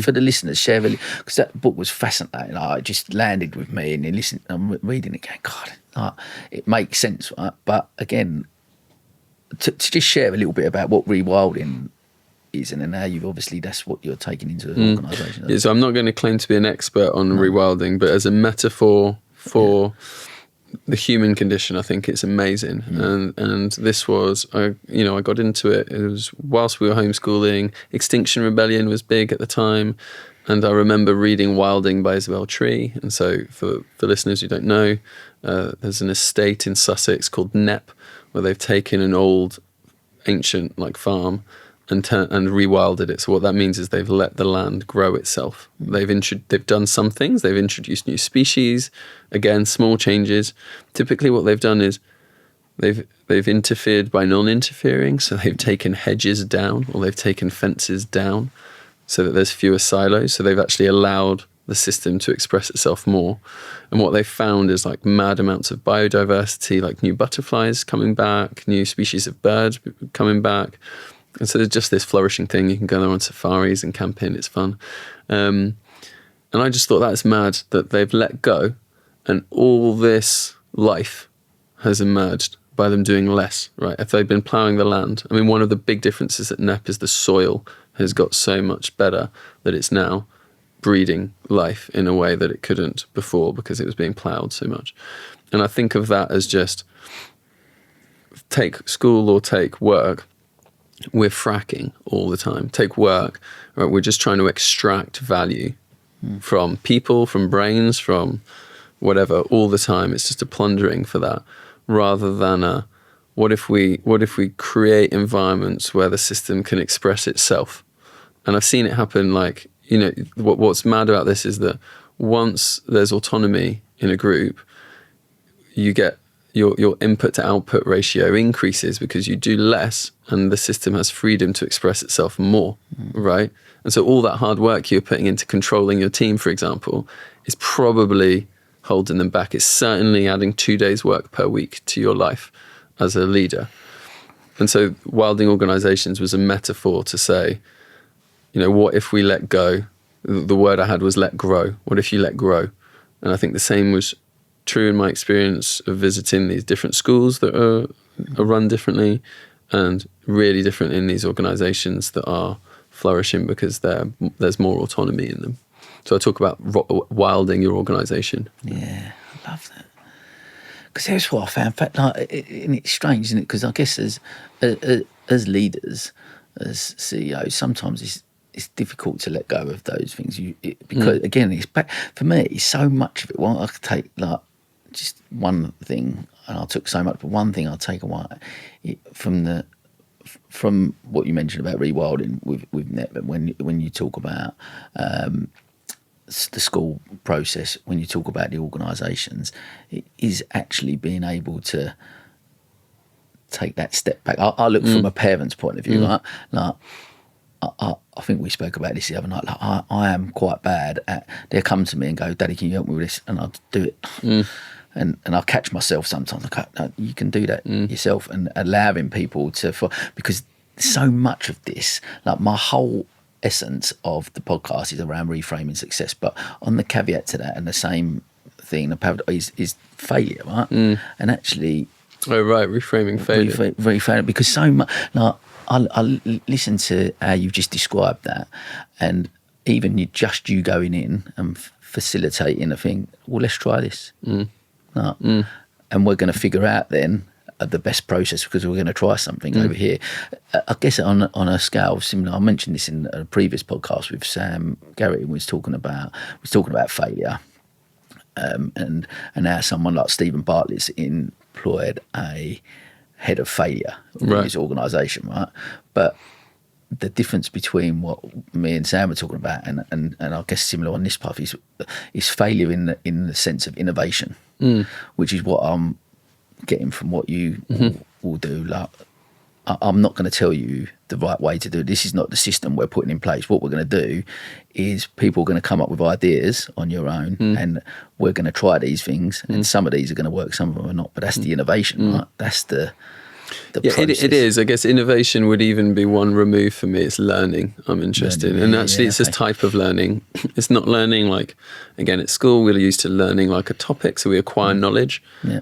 for the listeners, share, because that book was fascinating. Like, it just landed with me, and I'm reading it going, God, like, it makes sense, right? But again, to just share a little bit about what rewilding is, and then how you've obviously, that's what you're taking into an organisation. Yeah, so I'm not going to claim to be an expert on rewilding, but as a metaphor for the human condition, I think it's amazing. And this was, I got into it. It was whilst we were homeschooling. Extinction Rebellion was big at the time. And I remember reading Wilding by Isabel Tree. And so for listeners who don't know, there's an estate in Sussex called Knepp, where they've taken an old ancient farm and rewilded it. So what that means is they've let the land grow itself. They've done some things. They've introduced new species. Again, small changes. Typically, what they've done is they've interfered by non-interfering. So they've taken hedges down, or they've taken fences down, so that there's fewer silos. So they've actually allowed the system to express itself more. And what they've found is mad amounts of biodiversity, like new butterflies coming back, new species of birds coming back. And so there's just this flourishing thing. You can go there on safaris and camping. It's fun. And I just thought that's mad that they've let go, and all this life has emerged by them doing less, right? If they've been ploughing the land. I mean, one of the big differences at Knepp is the soil has got so much better that it's now breeding life in a way that it couldn't before because it was being ploughed so much. And I think of that as just, take school or take work. We're fracking all the time. Take work, right? We're just trying to extract value from people, from brains, from whatever, all the time. It's just a plundering for that, rather than what if we create environments where the system can express itself? And I've seen it happen. What's mad about this is that once there's autonomy in a group, you get your input to output ratio increases because you do less, and the system has freedom to express itself more, right? And so all that hard work you're putting into controlling your team, for example, is probably holding them back. It's certainly adding 2 days work per week to your life as a leader. And so wilding organizations was a metaphor to say, what if we let go? The word I had was let grow. What if you let grow? And I think the same was true in my experience of visiting these different schools that are run differently, and really different in these organizations that are flourishing because there's more autonomy in them. So I talk about wilding your organization. Yeah, I love that. Because that's what I found. In fact, and it's strange, isn't it? Because I guess as leaders, as CEOs, sometimes it's difficult to let go of those things. Because again, it's back for me. It's so much of it. Well, I could take just one thing, and I took so much, but one thing I'll take away from what you mentioned about rewilding with Knepp, and when you talk about the school process, when you talk about the organisations, it is actually being able to take that step back. I look from a parent's point of view, right? I think we spoke about this the other night. I am quite bad at, they'll come to me and go, Daddy, can you help me with this? And I'll do it. And I'll catch myself sometimes. No, you can do that yourself, and allowing people to, because so much of this, my whole essence of the podcast is around reframing success. But on the caveat to that, and the same thing, the paradox is failure, right? And actually, reframing failure. Reframing, because so much. Like, I listen to how you've just described that, and even you going in and facilitating a thing. Well, let's try this, and we're going to figure out then the best process, because we're going to try something over here. I guess on a scale similar, I mentioned this in a previous podcast with Sam Garrett, was talking about failure, and how someone like Stephen Bartlett's employed a head of failure in his organisation, right? But the difference between what me and Sam were talking about and I guess similar on this path is failure in the sense of innovation, which is what I'm getting from what you will do. Like, I'm not going to tell you the right way to do it. This is not the system we're putting in place. What we're going to do is people are going to come up with ideas on your own, and we're going to try these things, and some of these are going to work, some of them are not. But that's the innovation, right? That's the process. It is. I guess innovation would even be one remove for me. It's learning I'm interested in. And actually it's this type of learning. It's not learning like, again, at school we're used to learning like a topic, so we acquire knowledge. Yeah.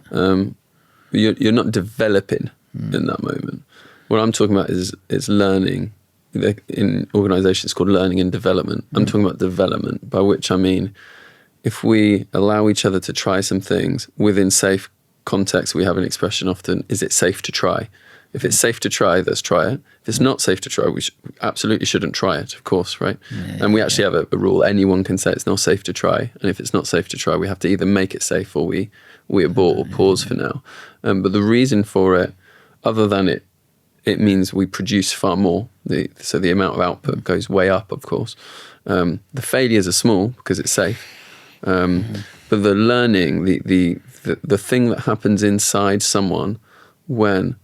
You're not developing in that moment. What I'm talking about is learning. In organisations, it's called learning and development. I'm talking about development, by which I mean if we allow each other to try some things within safe context, we have an expression often, is it safe to try? If it's safe to try, let's try it. If it's not safe to try, we absolutely shouldn't try it, of course, right? And we actually have a rule. Anyone can say it's not safe to try. And if it's not safe to try, we have to either make it safe or we abort or pause for now. But the reason for it, other than it means we produce far more. So the amount of output goes way up, of course. The failures are small because it's safe. But the learning, the thing that happens inside someone when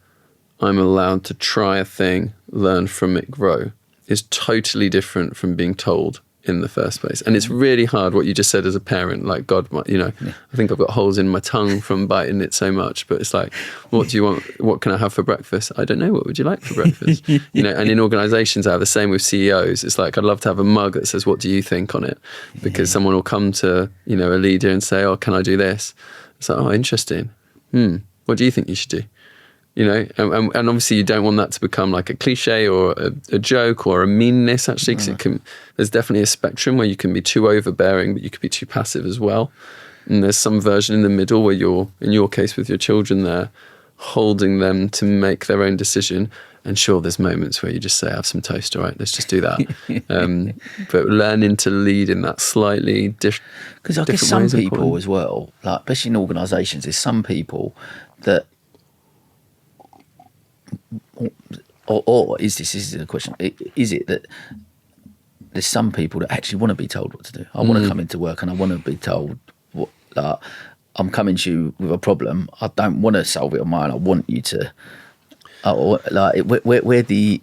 I'm allowed to try a thing, learn from it, grow, is totally different from being told in the first place. And it's really hard what you just said as a parent, like, God, I think I've got holes in my tongue from biting it so much, but it's like, what do you want? What can I have for breakfast? I don't know. What would you like for breakfast? And in organizations, I have the same with CEOs. It's like, I'd love to have a mug that says, what do you think on it? Because someone will come to, a leader and say, oh, can I do this? It's like, oh, interesting. What do you think you should do? And obviously you don't want that to become like a cliche or a joke or a meanness, actually, because there's definitely a spectrum where you can be too overbearing, but you could be too passive as well. And there's some version in the middle where you're, in your case with your children there, holding them to make their own decision. And sure, there's moments where you just say, have some toast, all right, let's just do that. But learning to lead in that slightly different way. Because I guess some people as well, like especially in organisations, there's some people that, or is this the question? Is it that there's some people that actually want to be told what to do? I want to come into work and I want to be told what. Like, I'm coming to you with a problem. I don't want to solve it on my own. I want you to. Where the.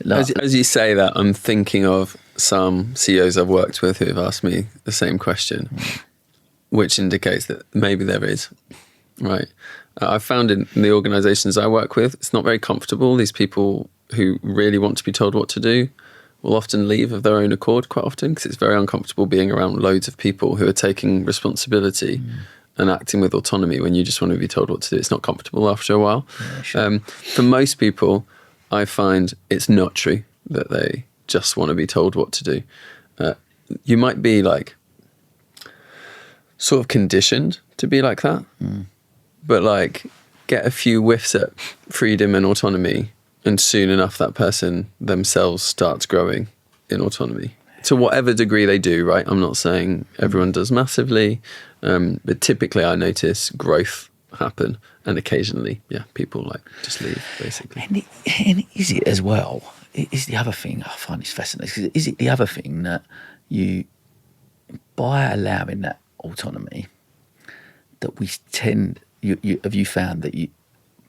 Like, as you say that, I'm thinking of some CEOs I've worked with who have asked me the same question, which indicates that maybe there is, right? I've found in the organisations I work with, it's not very comfortable. These people who really want to be told what to do will often leave of their own accord quite often, because it's very uncomfortable being around loads of people who are taking responsibility and acting with autonomy when you just want to be told what to do. It's not comfortable after a while. Yeah, sure. For most people, I find it's not true that they just want to be told what to do. You might be like sort of conditioned to be like that. But like, get a few whiffs at freedom and autonomy, and soon enough that person themselves starts growing in autonomy to whatever degree they do, right? I'm not saying everyone does massively, but typically I notice growth happen, and occasionally, people like just leave, basically. And is it as well, is the other thing, I find this fascinating, is it the other thing that you, by allowing that autonomy, that we tend... have you found that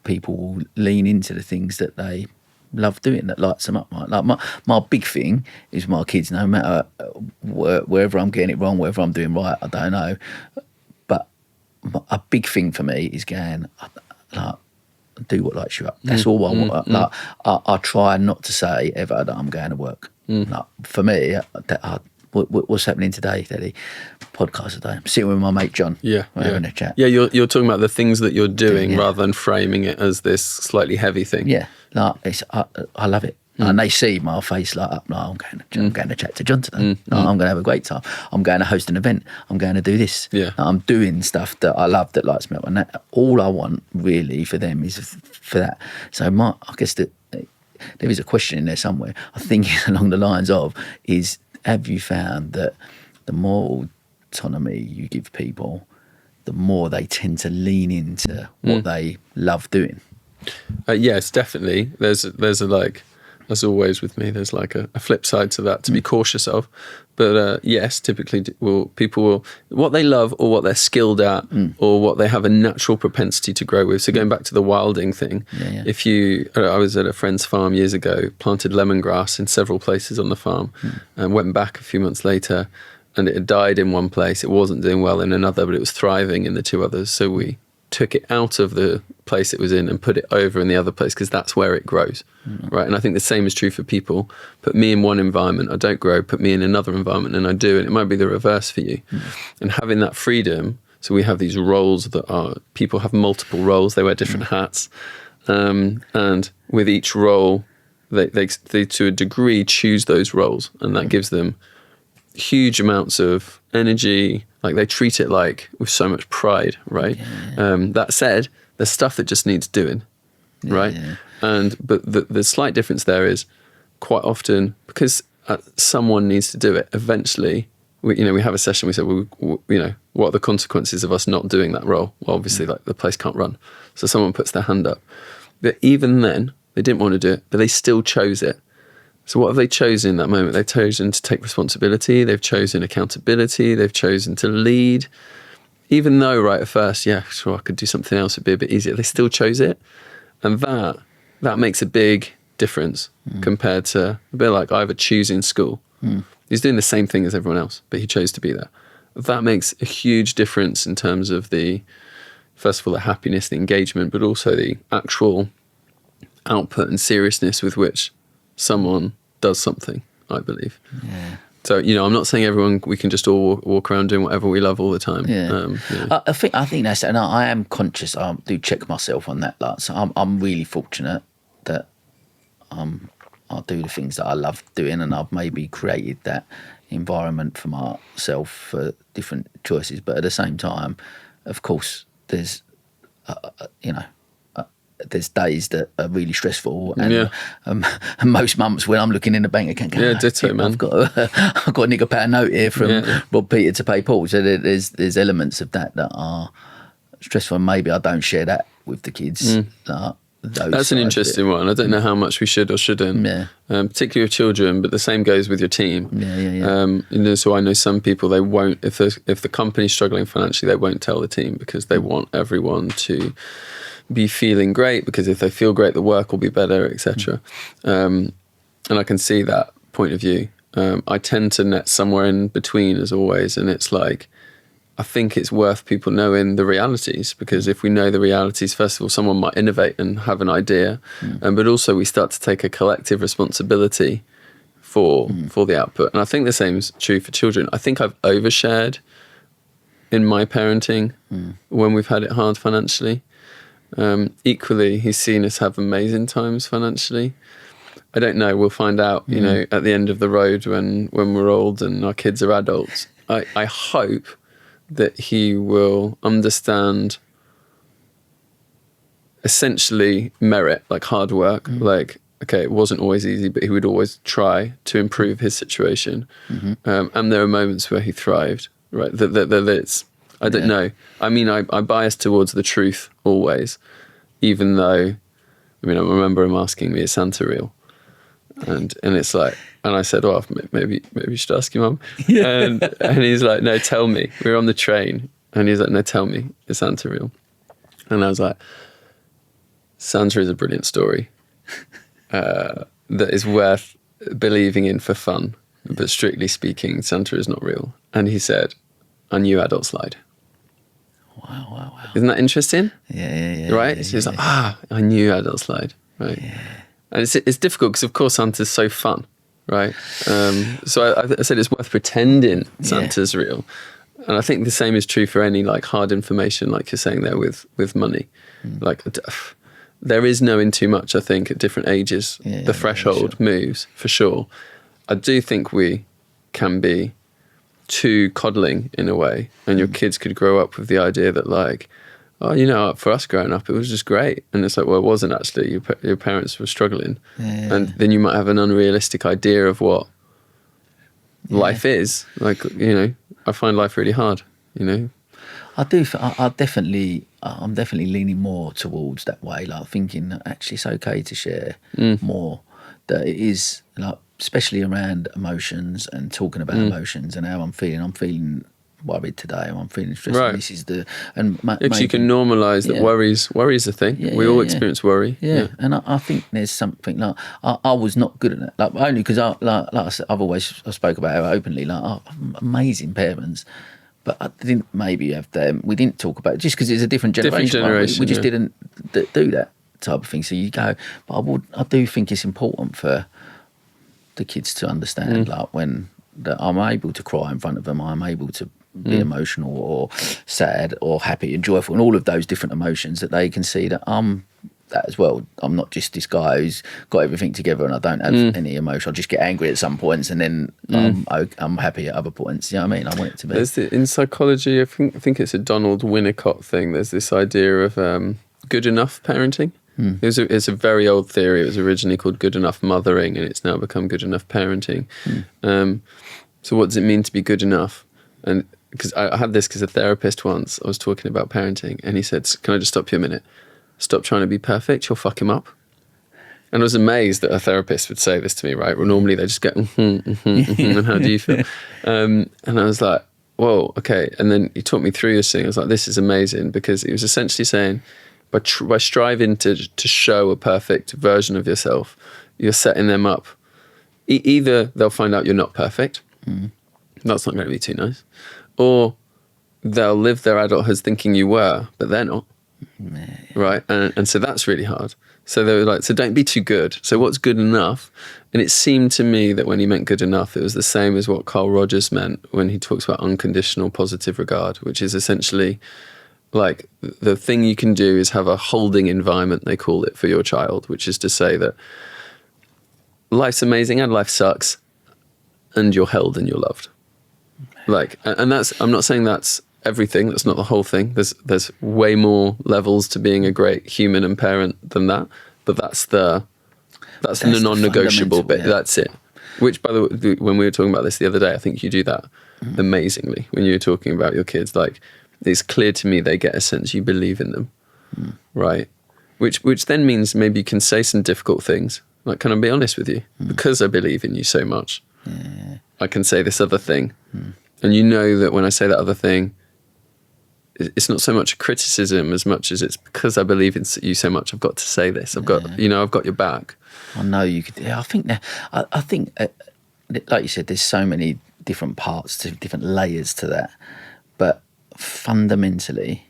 people will lean into the things that they love doing, that lights them up? Like my big thing is my kids, no matter wherever I'm getting it wrong, wherever I'm doing right, I don't know. But a big thing for me is going, like, do what lights you up. That's all I want. Like, I try not to say ever that I'm going to work. Like, for me, what's happening today, Daddy? Podcast today. I'm sitting with my mate Jon. Yeah, We're having a chat. Yeah, you're talking about the things that you're doing rather than framing it as this slightly heavy thing. Yeah, like I love it. And they see my face light up. Like, I'm going to chat to Jon today. Like, I'm going to have a great time. I'm going to host an event. I'm going to do this. Yeah. Like, I'm doing stuff that I love, that lights me up. And that, all I want really for them is for that. So I guess that there is a question in there somewhere. I think along the lines of have you found that the more autonomy you give people, the more they tend to lean into what they love doing? Yes, definitely. There's as always with me, there's like a flip side to that to be cautious of. But yes, typically people will, what they love or what they're skilled at or what they have a natural propensity to grow with. So going back to the wilding thing, I was at a friend's farm years ago, planted lemongrass in several places on the farm and went back a few months later and it had died in one place. It wasn't doing well in another, but it was thriving in the two others. So we took it out of the place it was in and put it over in the other place because that's where it grows, right? And I think the same is true for people. Put me in one environment, I don't grow. Put me in another environment and I do, and it might be the reverse for you. And having that freedom, so we have these roles people have multiple roles, they wear different hats, and with each role, they to a degree choose those roles, and that gives them huge amounts of energy. Like they treat it like with so much pride, right? That said, there's stuff that just needs doing, right? But the slight difference there is quite often because someone needs to do it. Eventually, we have a session. We said, what are the consequences of us not doing that role? Well, obviously, like the place can't run. So someone puts their hand up. But even then, they didn't want to do it, but they still chose it. So what have they chosen in that moment? They've chosen to take responsibility. They've chosen accountability. They've chosen to lead. Even though right at first, yeah, sure, I could do something else. It'd be a bit easier. They still chose it. And that makes a big difference compared to a bit like Ivor choosing school. He's doing the same thing as everyone else, but he chose to be there. That makes a huge difference in terms of first of all, the happiness, the engagement, but also the actual output and seriousness with which someone does something, I believe. Yeah. So, I'm not saying we can just all walk around doing whatever we love all the time. Yeah. I think that's, and I am conscious, I do check myself on that. Like, so I'm really fortunate that I do the things that I love doing, and I've maybe created that environment for myself for different choices. But at the same time, of course, there's, there's days that are really stressful, and most months when I'm looking in the bank account, ditto, man. I've got a nick a pound note here from Rob Peter to pay Paul. So there's elements of that are stressful, and maybe I don't share that with the kids. That's an interesting one. I don't know how much we should or shouldn't, particularly with children, but the same goes with your team. So I know some people, they won't, if the company's struggling financially, they won't tell the team because they want everyone to be feeling great, because if they feel great, the work will be better, etc. And I can see that point of view. I tend to net somewhere in between, as always, and it's like, I think it's worth people knowing the realities, because if we know the realities, first of all, someone might innovate and have an idea, but also we start to take a collective responsibility for the output. And I think the same is true for children. I think I've overshared in my parenting when we've had it hard financially. Equally, he's seen us have amazing times financially. I don't know, we'll find out, at the end of the road when we're old and our kids are adults. I hope that he will understand essentially merit, like hard work. Like, okay, it wasn't always easy, but he would always try to improve his situation. And there are moments where he thrived, right? That it's, I don't know. I mean, I bias towards the truth always, even though, I remember him asking me, is Santa real? And it's like, and I said, well, maybe you should ask your mum. And he's like, no, tell me. We were on the train, and he's like, no, tell me, is Santa real? And I was like, Santa is a brilliant story that is worth believing in for fun, but strictly speaking, Santa is not real. And he said, I knew adults lied. Wow. Isn't that interesting? Yeah. Right? So he's like, I knew adults lied. Right. Yeah. And it's difficult because, of course, Santa's so fun, right? So I said it's worth pretending Santa's real. And I think the same is true for any like hard information, like you're saying there with money. Like there is knowing too much, I think, at different ages. The threshold moves, for sure. I do think we can be too coddling in a way, and your kids could grow up with the idea that like, oh, you know, for us growing up, it was just great. And it's like, well, it wasn't actually. Your parents were struggling. And then you might have an unrealistic idea of what life is. Like, you know, I find life really hard, you know. I'm definitely leaning more towards that way, like thinking that actually it's okay to share more, that it is, like, especially around emotions and talking about emotions and how I'm feeling worried today, or I'm feeling stressed. Right. This is the, and If you can normalise that worry's a thing. We all experience worry. Yeah. And I think there's something like I was not good at that, like only because I said, I spoke about it openly, like amazing parents, but I didn't maybe have them. We didn't talk about it just because it's a different generation. We just didn't do that type of thing. So you go, but I do think it's important for the kids to understand, like that I'm able to cry in front of them, I'm able to be emotional or sad or happy and joyful, and all of those different emotions, that they can see that I'm that as well. I'm not just this guy who's got everything together and I don't have any emotion. I just get angry at some points and then I'm happy at other points. You know what I mean? I want it to be. In psychology, I think it's a Donald Winnicott thing. There's this idea of good enough parenting. It's a very old theory. It was originally called good enough mothering, and it's now become good enough parenting. So what does it mean to be good enough? And because I had this because a therapist once, I was talking about parenting, and he said, can I just stop you a minute? Stop trying to be perfect, you'll fuck him up. And I was amazed that a therapist would say this to me, right? Well, normally they just go, and how do you feel? And I was like, whoa, okay. And then he talked me through this thing. I was like, this is amazing, because he was essentially saying, by striving to show a perfect version of yourself, you're setting them up. Either they'll find out you're not perfect, that's not going to be too nice, or they'll live their adulthood thinking you were, but they're not. Right? And so that's really hard. So they were like, so don't be too good. So what's good enough? And it seemed to me that when he meant good enough, it was the same as what Carl Rogers meant when he talks about unconditional positive regard, which is essentially like the thing you can do is have a holding environment, they call it, for your child, which is to say that life's amazing and life sucks, and you're held and you're loved. Like, and that's, I'm not saying that's everything, that's not the whole thing. There's way more levels to being a great human and parent than that, but that's the non-negotiable bit. That's it. Which, by the way, when we were talking about this the other day, I think you do that amazingly when you were talking about your kids. Like, it's clear to me they get a sense you believe in them, right? Which then means maybe you can say some difficult things. Like, can I be honest with you? Because I believe in you so much, I can say this other thing. And you know that when I say that other thing, it's not so much a criticism as much as it's because I believe in you so much, I've got to say this. I've got your back. I know you could. I think that. I think, like you said, there's so many different parts, to different layers to that. But fundamentally,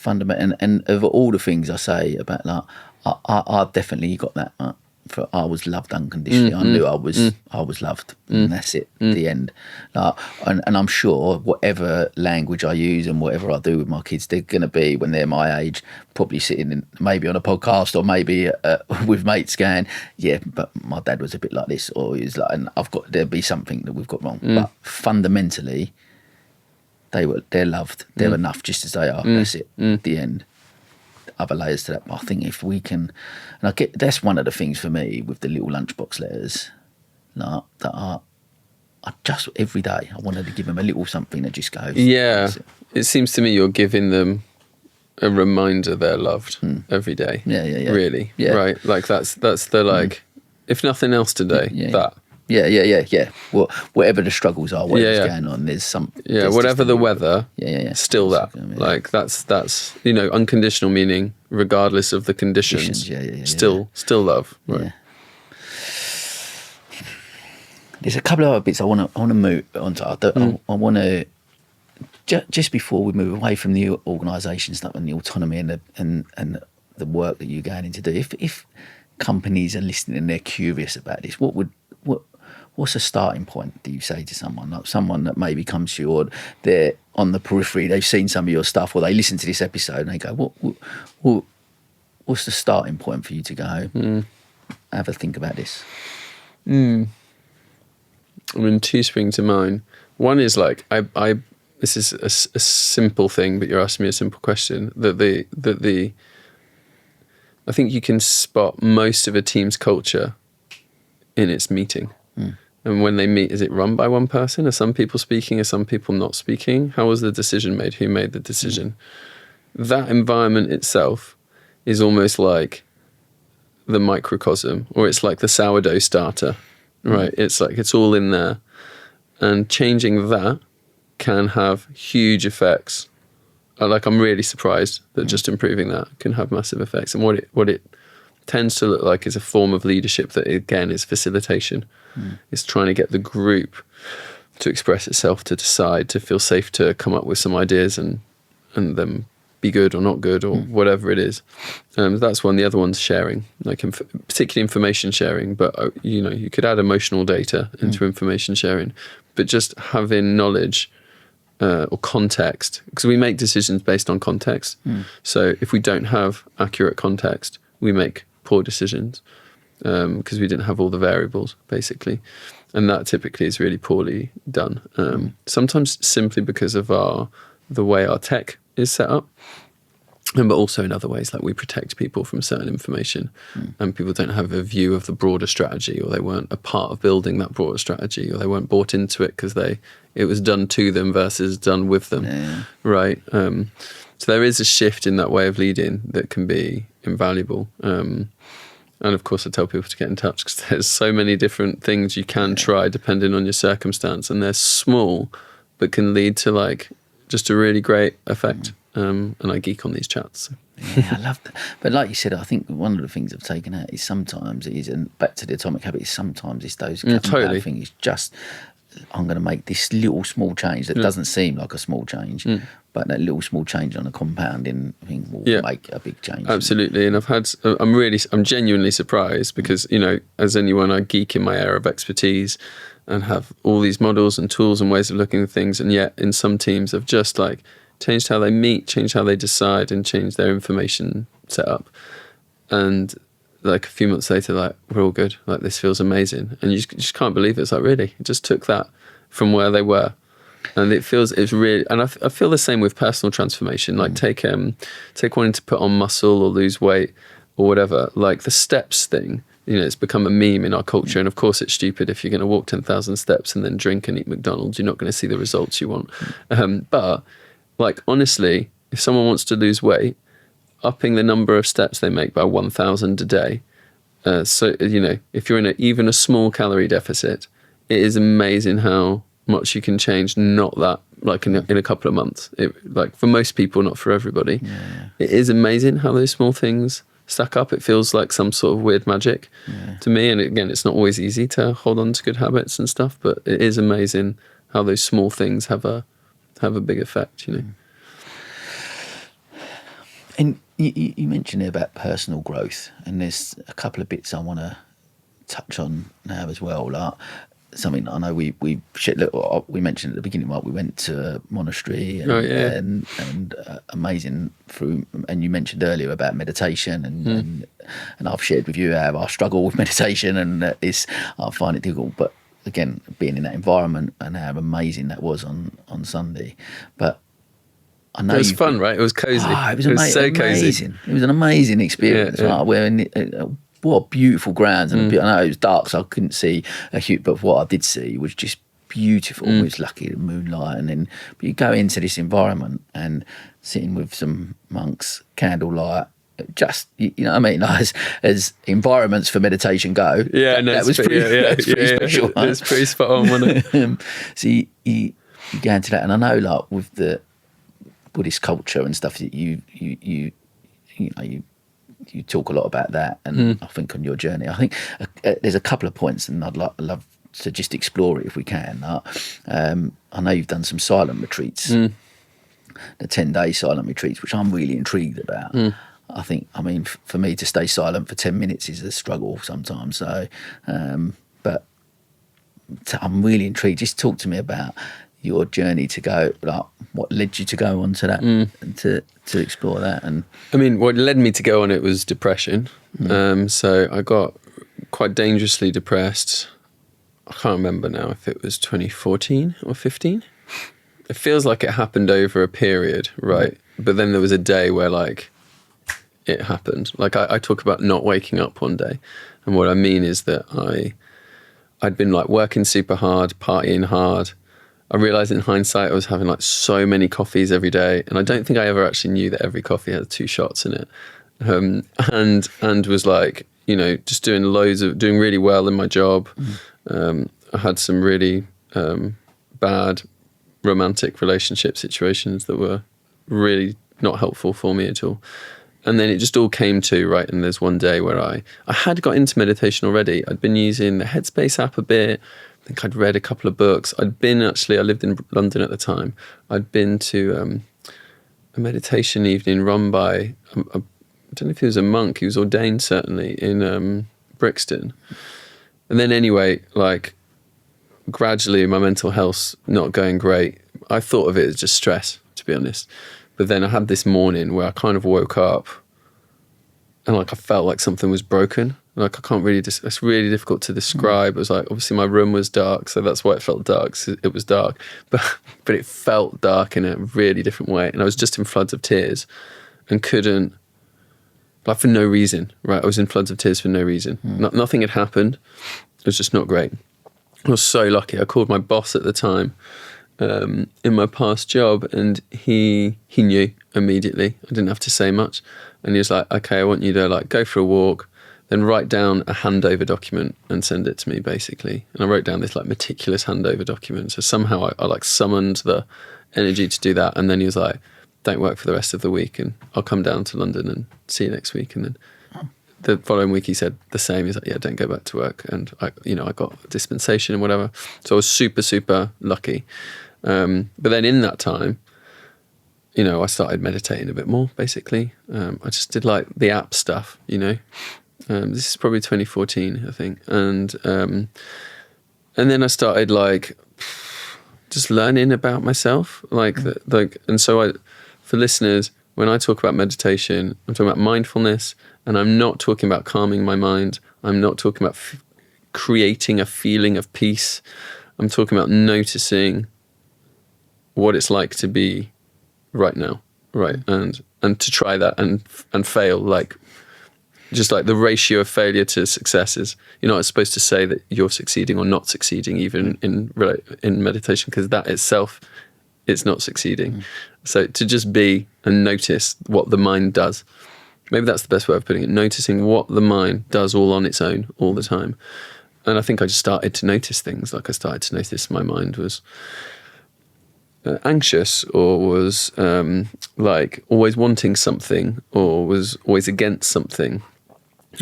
and of all the things I say about, like, I definitely got that. I was loved unconditionally. I knew I was loved, and that's it. The end. Like, and I'm sure whatever language I use and whatever I do with my kids, they're going to be, when they're my age, probably sitting maybe on a podcast or maybe with mates going, yeah, but my dad was a bit like this, or he's like, and there'll be something that we've got wrong. But fundamentally, they're loved. They're enough just as they are. That's it. The end. Other layers to that. I think if we can, and that's one of the things for me with the little lunchbox letters, like, that I just every day I wanted to give them a little something that just goes. Yeah, it seems to me you're giving them a reminder they're loved every day. Yeah. Really, right? Like that's the like, if nothing else today, that. Yeah. Well, whatever the struggles are, whatever's going on, there's some. Yeah, there's whatever the weather. Yeah. Still that. Like that's unconditional meaning, regardless of the conditions. Still love. Right. Yeah. There's a couple of other bits I want to move on to. I want to just before we move away from the organisation stuff and the autonomy and the work that you're going in to do. companies are listening and they're curious about this, what's a starting point, do you say to someone, like someone that maybe comes to you, or they're on the periphery, they've seen some of your stuff, or they listen to this episode and they go, what's the starting point for you to go, have a think about this? I mean, two spring to mind. One is like, this is a simple thing, but you're asking me a simple question, I think you can spot most of a team's culture in its meeting. And when they meet, is it run by one person? Are some people speaking? Are some people not speaking? How was the decision made? Who made the decision? That environment itself is almost like the microcosm, or it's like the sourdough starter, right? It's like it's all in there. And changing that can have huge effects. Like, I'm really surprised that just improving that can have massive effects. And what it tends to look like is a form of leadership that, again, is facilitation. It's trying to get the group to express itself, to decide, to feel safe to come up with some ideas and them be good or not good or whatever it is. That's one. The other one's sharing, like particularly information sharing. But you could add emotional data into information sharing, but just having knowledge or context, because we make decisions based on context. So if we don't have accurate context, we make poor decisions because we didn't have all the variables, basically. And that typically is really poorly done. Sometimes simply because of the way our tech is set up, but also in other ways, like we protect people from certain information, and people don't have a view of the broader strategy, or they weren't a part of building that broader strategy, or they weren't bought into it because it was done to them versus done with them, right? So there is a shift in that way of leading that can be invaluable. And of course, I tell people to get in touch because there's so many different things you can try depending on your circumstance, and they're small but can lead to like just a really great effect. And I geek on these chats. So. Yeah, I love that. But like you said, I think one of the things I've taken out is sometimes it is, and back to the Atomic Habit, is sometimes it's those totally thing is just, I'm going to make this little small change that doesn't seem like a small change, but that little small change on a compounding thing will make a big change. Absolutely. And I'm genuinely surprised because, as anyone, I geek in my area of expertise and have all these models and tools and ways of looking at things. And yet in some teams I've just like changed how they meet, changed how they decide, and changed their information setup. And like a few months later, like, we're all good. Like, this feels amazing. And you just can't believe it. It's like, really? It just took that from where they were. And it's really, and I feel the same with personal transformation. Like take wanting to put on muscle or lose weight or whatever, like the steps thing, it's become a meme in our culture. And of course it's stupid. If you're going to walk 10,000 steps and then drink and eat McDonald's, you're not going to see the results you want. But like, honestly, if someone wants to lose weight, upping the number of steps they make by 1,000 a day. So, if you're in even a small calorie deficit, it is amazing how much you can change. Not that, like in a couple of months. Like for most people, not for everybody. Yeah. It is amazing how those small things stack up. It feels like some sort of weird magic to me. And again, it's not always easy to hold on to good habits and stuff, but it is amazing how those small things have a big effect, And you mentioned there about personal growth, and there's a couple of bits I want to touch on now as well. Like something I know we mentioned at the beginning, right? We went to a monastery and amazing through, and you mentioned earlier about meditation and I've shared with you how I struggle with meditation and I find it difficult, but again, being in that environment and how amazing that was on Sunday. But I know it was fun, right? It was cozy. It was so cozy. It was an amazing experience. Right? We're what beautiful grounds, and I know it was dark, so I couldn't see a huge. But what I did see was just beautiful. It was lucky the moonlight, and then you go into this environment and sitting with some monks, candlelight. Just you know what I mean, like, as environments for meditation go. That was pretty special. It's pretty spot on, wasn't it? So you go into that, and I know, like with the Buddhist culture and stuff, that you talk a lot about that, and I think on your journey, I think there's a couple of points, and I'd love to just explore it if we can. I know you've done some silent retreats, the 10-day silent retreats, which I'm really intrigued about. I think, I mean, for me to stay silent for 10 minutes is a struggle sometimes. So, but I'm really intrigued. Just talk to me about your journey to go, like what led you to go on to that, to explore that. And I mean, what led me to go on it was depression. So I got quite dangerously depressed. I can't remember now if it was 2014 or 15. It feels like it happened over a period, right? But then there was a day where like it happened. Like I talk about not waking up one day. And what I mean is that I'd been like working super hard, partying hard. I realized in hindsight I was having like so many coffees every day. And I don't think I ever actually knew that every coffee had 2 shots in it. And was like, you know, just doing really well in my job. I had some really bad romantic relationship situations that were really not helpful for me at all. And then it just all came to, right, and there's one day where I had got into meditation already. I'd been using the Headspace app a bit. I think I'd read a couple of books. I lived in London at the time. I'd been to a meditation evening run by, I don't know if he was a monk, he was ordained certainly, in Brixton. And then anyway, like, gradually my mental health's not going great. I thought of it as just stress, to be honest. But then I had this morning where I kind of woke up and like I felt like something was broken. Like I can't really, it's really difficult to describe. It was like, obviously my room was dark, so that's why it felt dark. It was dark, but it felt dark in a really different way. And I was just in floods of tears and couldn't, like for no reason, right? I was in floods of tears for no reason. Nothing had happened. It was just not great. I was so lucky. I called my boss at the time in my past job, and he knew immediately. I didn't have to say much. And he was like, okay, I want you to like go for a walk, then write down a handover document and send it to me, basically. And I wrote down this like meticulous handover document. So somehow I like summoned the energy to do that. And then he was like, don't work for the rest of the week and I'll come down to London and see you next week. And then the following week he said the same. He's like, yeah, don't go back to work. And I got dispensation and whatever. So I was super, super lucky. But then in that time, I started meditating a bit more, basically. I just did like the app stuff, this is probably 2014, I think. And then I started like just learning about myself, and so for listeners, when I talk about meditation, I'm talking about mindfulness, and I'm not talking about calming my mind. I'm not talking about creating a feeling of peace. I'm talking about noticing what it's like to be right now, right? And to try that and fail, like just like the ratio of failure to success is, you're not supposed to say that you're succeeding or not succeeding, even in meditation, because that itself, it's not succeeding. So to just be and notice what the mind does. Maybe that's the best way of putting it, noticing what the mind does all on its own, all the time. And I think I just started to notice things. Like I started to notice my mind was anxious, or was like always wanting something, or was always against something.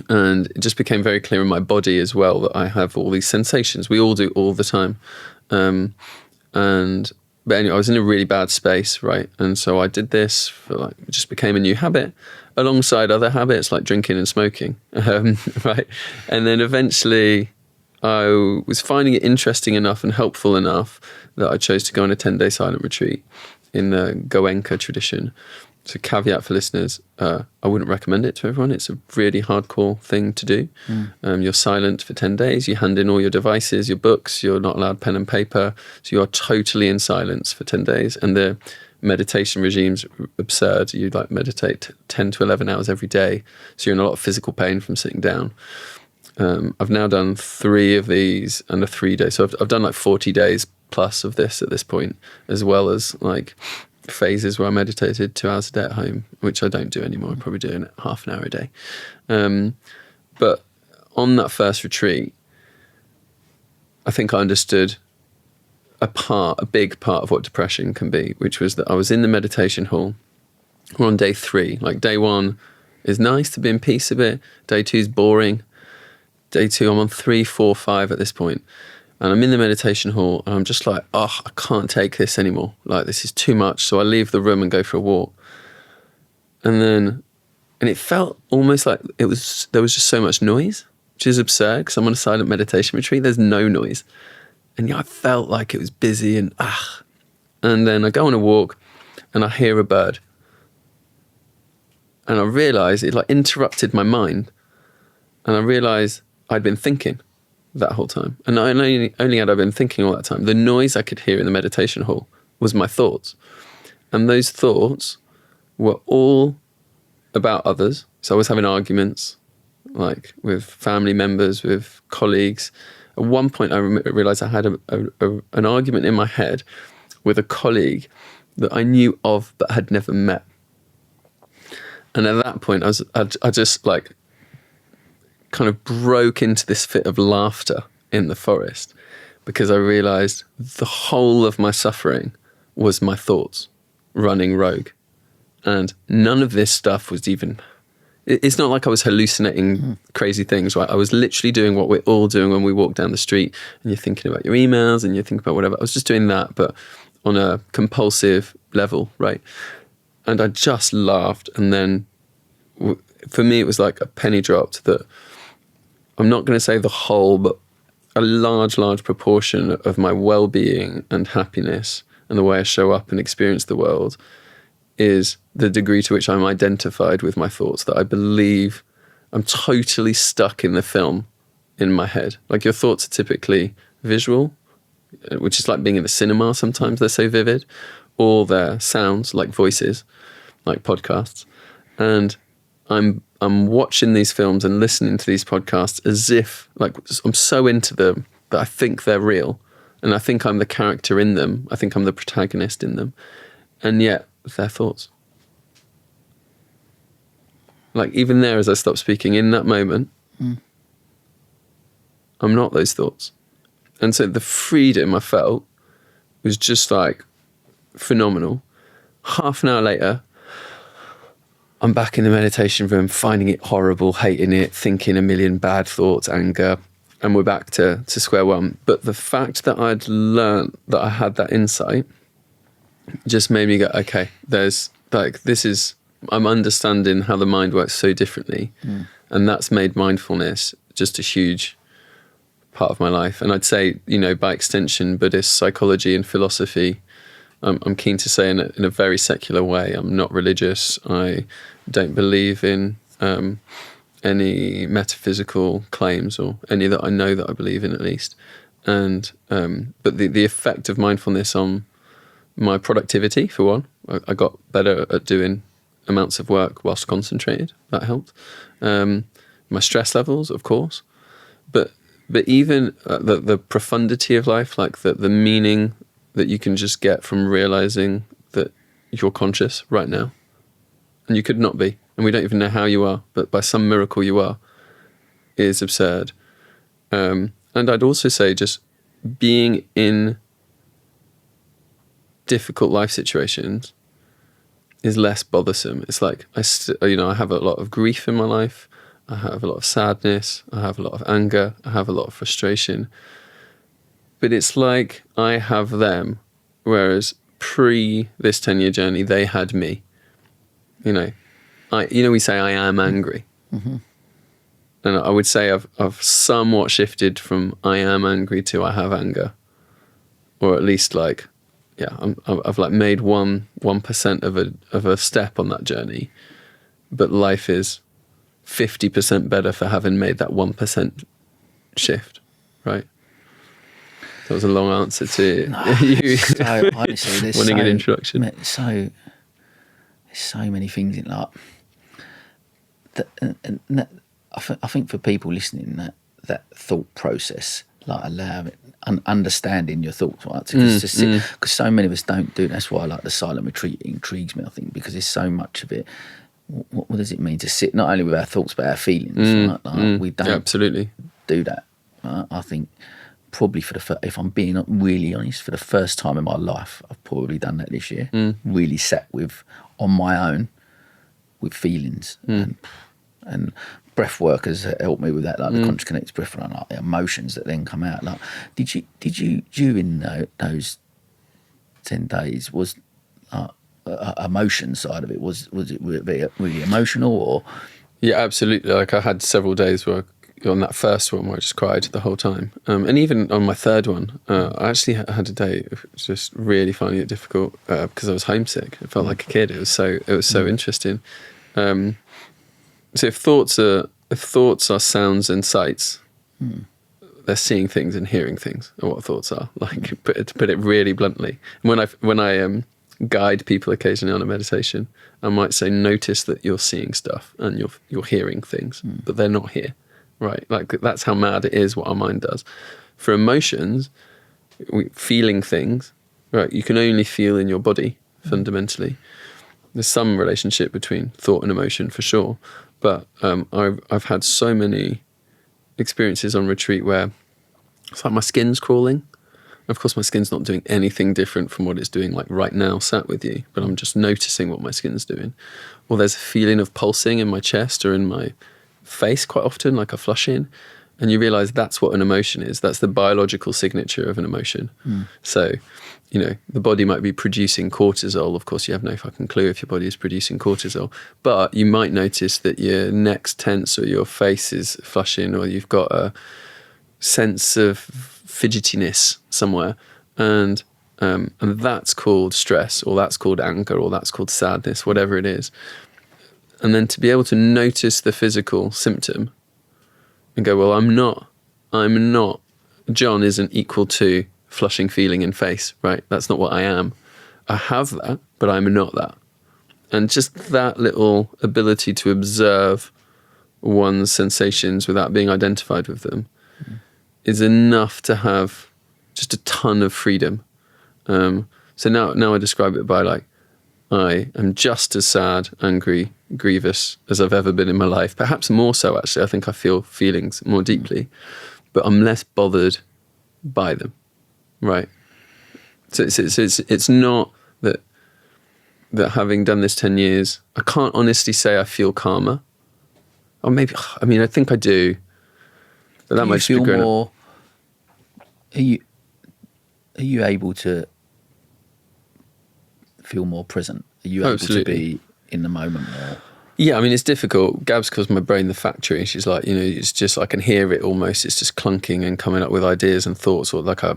And it just became very clear in my body as well that I have all these sensations. We all do all the time. But anyway, I was in a really bad space, right? And so I did this it just became a new habit alongside other habits like drinking and smoking, right? And then eventually I was finding it interesting enough and helpful enough that I chose to go on a 10-day silent retreat in the Goenka tradition. So caveat for listeners, I wouldn't recommend it to everyone. It's a really hardcore thing to do. You're silent for 10 days. You hand in all your devices, your books. You're not allowed pen and paper. So you are totally in silence for 10 days. And the meditation regime's absurd. You meditate 10 to 11 hours every day. So you're in a lot of physical pain from sitting down. I've now done 3 of these and a 3-day. So I've done 40 days plus of this at this point, as well as phases where I meditated 2 hours a day at home, which I don't do anymore. I'm probably doing it half an hour a day. But on that first retreat, I think I understood a big part of what depression can be, which was that I was in the meditation hall. We're on day 3. Day 1 is nice to be in peace a bit. Day 2 is boring. Day 2, I'm on 3, 4, 5 at this point. And I'm in the meditation hall and I'm just like, I can't take this anymore. This is too much. So I leave the room and go for a walk. And then And it felt almost like there was just so much noise, which is absurd because I'm on a silent meditation retreat. There's no noise. And yeah, I felt like it was busy and And then I go on a walk and I hear a bird. And I realise it like interrupted my mind. And I realised I'd been thinking that whole time. And not only had I been thinking all that time, the noise I could hear in the meditation hall was my thoughts. And those thoughts were all about others. So I was having arguments, like with family members, with colleagues. At one point I realised I had an argument in my head with a colleague that I knew of but had never met. And at that point I just like kind of broke into this fit of laughter in the forest because I realised the whole of my suffering was my thoughts running rogue. And none of this stuff was even... It's not like I was hallucinating crazy things, right? I was literally doing what we're all doing when we walk down the street and you're thinking about your emails and you're thinking about whatever. I was just doing that, but on a compulsive level, right? And I just laughed. And then for me, it was like a penny dropped that I'm not going to say the whole, but a large proportion of my well-being and happiness and the way I show up and experience the world is the degree to which I'm identified with my thoughts, that I believe I'm totally stuck in the film in my head. Like your thoughts are typically visual, which is like being in the cinema sometimes, they're so vivid, or they're sounds like voices, like podcasts. And I'm watching these films and listening to these podcasts as if, like, I'm so into them that I think they're real. And I think I'm the character in them. I think I'm the protagonist in them. And yet, they're thoughts. Like, even there, as I stopped speaking, in that moment, I'm not those thoughts. And so the freedom I felt was just, like, phenomenal. Half an hour later, I'm back in the meditation room, finding it horrible, hating it, thinking a million bad thoughts, anger, and we're back to square one. But the fact that I'd learned that I had that insight just made me go, okay, there's like, I'm understanding how the mind works so differently. And that's made mindfulness just a huge part of my life. And I'd say, by extension, Buddhist psychology and philosophy, I'm keen to say in a very secular way. I'm not religious. I don't believe in any metaphysical claims or any that I know that I believe in, at least. And but the effect of mindfulness on my productivity, for one, I got better at doing amounts of work whilst concentrated. That helped. My stress levels, of course, but even the profundity of life, like the meaning that you can just get from realizing that you're conscious right now, and you could not be, and we don't even know how you are, but by some miracle you are, is absurd. And I'd also say just being in difficult life situations is less bothersome. It's like I have a lot of grief in my life. I have a lot of sadness. I have a lot of anger. I have a lot of frustration. But it's like I have them, whereas pre this 10-year journey, they had me. We say I am angry. Mm-hmm. And I would say I've somewhat shifted from I am angry to I have anger. Or at least like, I've like made 1% of a step on that journey. But life is 50% better for having made that 1% shift, right? That was a long answer to you. So, honestly, wanting an introduction. There's so many things in life. I think for people listening, that thought process, like allowing, understanding your thoughts, right? Because so many of us don't do. That's why I like the silent retreat. It intrigues me, I think, because there's so much of it. What does it mean to sit not only with our thoughts but our feelings? Right? Like, we don't absolutely do that. Right? I think probably if I'm being really honest, for the first time in my life, I've probably done that this year. Really sat on my own with feelings and breath work has helped me with that, like the conscious connected breath and like the emotions that then come out. Like, did you during those 10 days was emotion side of it? Was it really emotional, or? Yeah, absolutely. Like I had several days where on that first one where I just cried the whole time, and even on my third one, I actually had a day of just really finding it difficult because I was homesick. I felt like a kid. It was so interesting. So if thoughts are sounds and sights, they're seeing things and hearing things, are what thoughts are. Like to put it really bluntly. And when I guide people occasionally on a meditation, I might say, notice that you're seeing stuff and you're hearing things, but they're not here, right? Like that's how mad it is what our mind does. For emotions, feeling things, right? You can only feel in your body fundamentally. There's some relationship between thought and emotion for sure, but I've had so many experiences on retreat where it's like my skin's crawling. Of course, my skin's not doing anything different from what it's doing like right now sat with you, but I'm just noticing what my skin's doing. Or there's a feeling of pulsing in my chest or in my face quite often, like a flushing, and you realize that's what an emotion is. That's the biological signature of an emotion. So, the body might be producing cortisol. Of course, you have no fucking clue if your body is producing cortisol, but you might notice that your neck's tense or your face is flushing or you've got a sense of fidgetiness somewhere, and that's called stress, or that's called anger, or that's called sadness, whatever it is. And then to be able to notice the physical symptom and go, well, I'm not, John isn't equal to flushing feeling in face, right? That's not what I am. I have that, but I'm not that. And just that little ability to observe one's sensations without being identified with them is enough to have just a ton of freedom. So now I describe it by like, I am just as sad, angry, grievous as I've ever been in my life. Perhaps more so, actually. I think I feel feelings more deeply, but I'm less bothered by them, right? So it's not that having done this 10 years, I can't honestly say I feel calmer. Or maybe, I think I do. But that might just be grown up. Are you able to feel more present? Are you able to be in the moment more? Yeah, it's difficult. Gabs calls my brain the factory. She's like, it's just, I can hear it almost. It's just clunking and coming up with ideas and thoughts. Or like I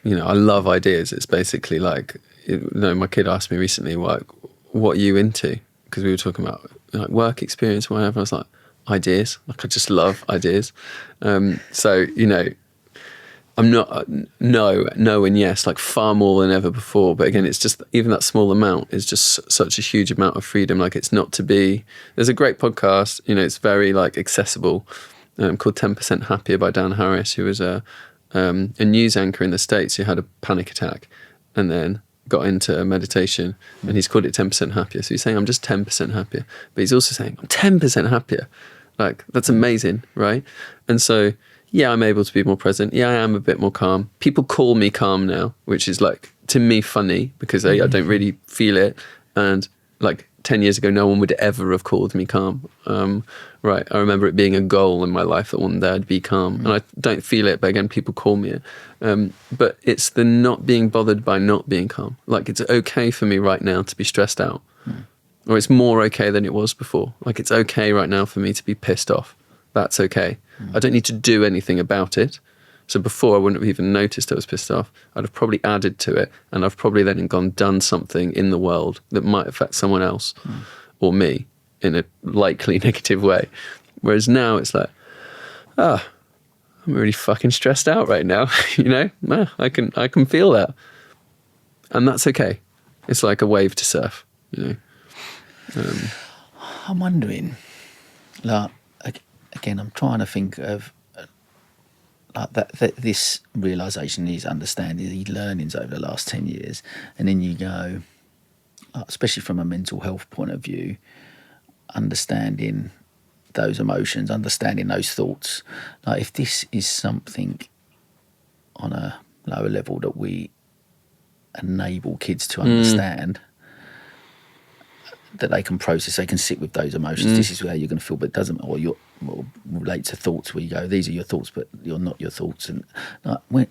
love ideas. It's basically like, my kid asked me recently, what are you into? Because we were talking about like work experience, whatever. I was like, ideas. Like I just love ideas. So, I'm not, no and yes, like far more than ever before. But again, it's just, even that small amount is just such a huge amount of freedom. Like it's not to be, there's a great podcast, it's very like accessible, called 10% Happier by Dan Harris, who was a news anchor in the States who had a panic attack and then got into meditation, and he's called it 10% happier. So he's saying, I'm just 10% happier. But he's also saying, I'm 10% happier. Like, that's amazing, right? And so, yeah, I'm able to be more present. Yeah, I am a bit more calm. People call me calm now, which is like, to me, funny because I don't really feel it. And like 10 years ago, no one would ever have called me calm. Right. I remember it being a goal in my life that one day I'd be calm. And I don't feel it, but again, people call me it. But it's the not being bothered by not being calm. Like, it's okay for me right now to be stressed out. Or it's more okay than it was before. Like, it's okay right now for me to be pissed off. That's okay. I don't need to do anything about it. So before, I wouldn't have even noticed I was pissed off. I'd have probably added to it, and I've probably then done something in the world that might affect someone else or me in a likely negative way. Whereas now it's like, I'm really fucking stressed out right now. I can feel that, and that's okay. It's like a wave to surf. I'm wondering, like, again, I'm trying to think of like that this realisation, these understandings, these learnings over the last 10 years, and then you go, especially from a mental health point of view, understanding those emotions, understanding those thoughts. Like, if this is something on a lower level that we enable kids to understand, that they can process, they can sit with those emotions. This is how you're going to feel, but it doesn't, or you're relate to thoughts where you go, these are your thoughts, but you're not your thoughts. And like,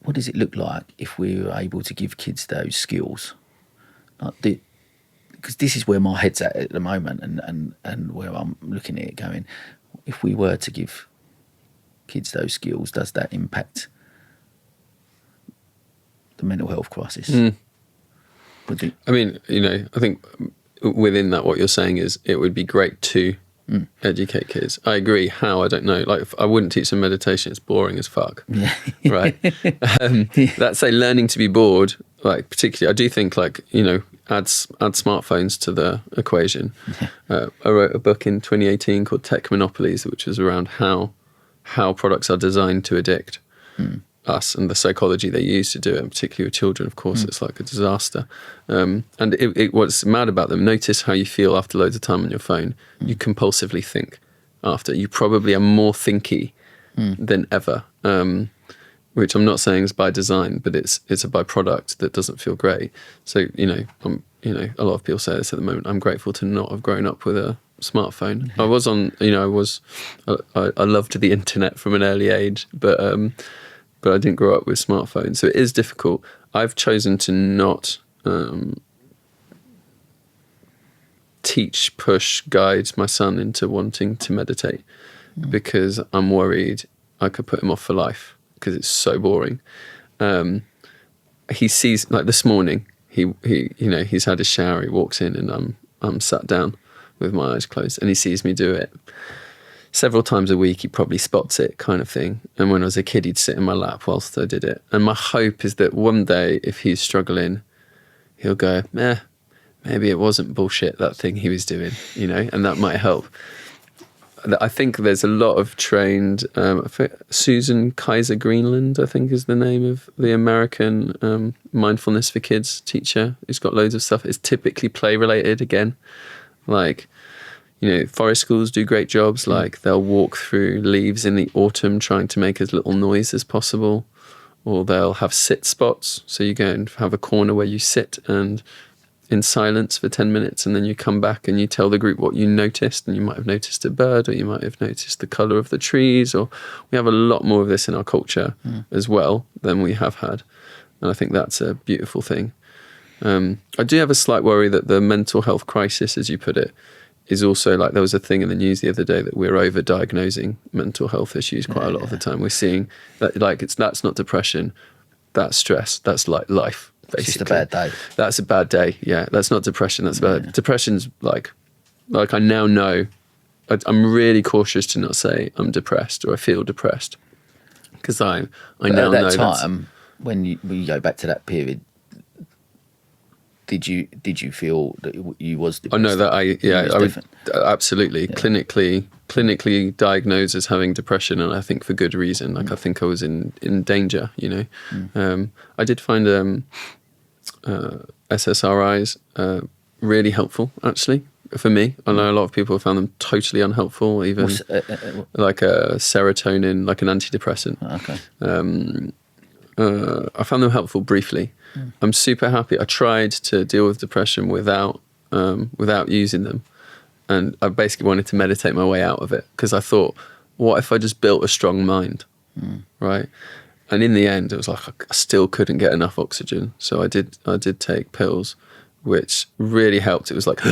what does it look like if we were able to give kids those skills Because this is where my head's at the moment, and where I'm looking at it going, if we were to give kids those skills, does that impact the mental health crisis? I mean, I think within that, what you're saying is it would be great to educate kids. I agree. How? I don't know. Like, I wouldn't teach them meditation. It's boring as fuck. Yeah. Right. That's say learning to be bored. Like, particularly, I do think add smartphones to the equation. I wrote a book in 2018 called Tech Monopolies, which was around how products are designed to addict us and the psychology they use to do it, and particularly with children. Of course, it's like a disaster. And what's mad about them, notice how you feel after loads of time on your phone. You compulsively think after. You probably are more thinky than ever, which I'm not saying is by design, but it's a byproduct that doesn't feel great. So, a lot of people say this at the moment. I'm grateful to not have grown up with a smartphone. I was on, I loved the internet from an early age, but I didn't grow up with smartphones. So it is difficult. I've chosen to not teach, push, guide my son into wanting to meditate because I'm worried I could put him off for life because it's so boring. He sees, like this morning, he's had a shower, he walks in and I'm sat down with my eyes closed and he sees me do it. Several times a week, he probably spots it, kind of thing. And when I was a kid, he'd sit in my lap whilst I did it. And my hope is that one day, if he's struggling, he'll go, maybe it wasn't bullshit, that thing he was doing, and that might help. I think there's a lot of trained, Susan Kaiser Greenland, I think is the name of the American mindfulness for kids teacher, who's got loads of stuff. It's typically play related again, like, forest schools do great jobs. Like they'll walk through leaves in the autumn trying to make as little noise as possible, or they'll have sit spots. So you go and have a corner where you sit and in silence for 10 minutes, and then you come back and you tell the group what you noticed, and you might have noticed a bird, or you might have noticed the colour of the trees, or we have a lot more of this in our culture as well than we have had. And I think that's a beautiful thing. I do have a slight worry that the mental health crisis, as you put it, is also like, there was a thing in the news the other day that we're over-diagnosing mental health issues quite a lot of the time. We're seeing that, like, that's not depression, that's stress, that's like life, basically. It's just a bad day. That's a bad day, yeah. That's not depression, that's bad. Depression's like I now know, I'm really cautious to not say I'm depressed or I feel depressed, because I now know at that time, when you go back to that period, Did you feel that you was depressed? I know that I would absolutely clinically diagnosed as having depression, and I think for good reason. Like I think I was in danger. I did find SSRIs really helpful actually for me. I know a lot of people have found them totally unhelpful. Even like a serotonin, like an antidepressant. Okay. I found them helpful briefly. I'm super happy. I tried to deal with depression without using them, and I basically wanted to meditate my way out of it, because I thought, what if I just built a strong mind, right? And in the end, it was like I still couldn't get enough oxygen, so I did take pills, which really helped. It was like,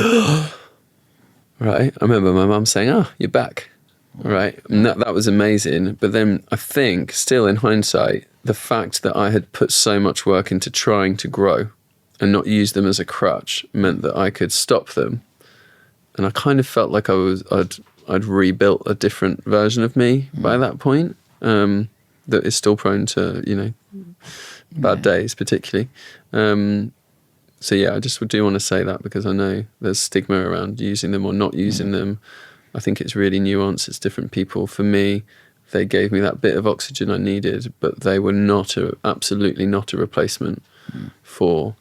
right. I remember my mum saying, "Oh, you're back." Right. And that was amazing. But then I think, still in hindsight, the fact that I had put so much work into trying to grow and not use them as a crutch meant that I could stop them. And I kind of felt like I'd rebuilt a different version of me by that point, that is still prone to, bad days particularly. So yeah, I just do want to say that, because I know there's stigma around using them or not using them. I think it's really nuanced. It's different people. For me, they gave me that bit of oxygen I needed, but they were absolutely not a replacement for.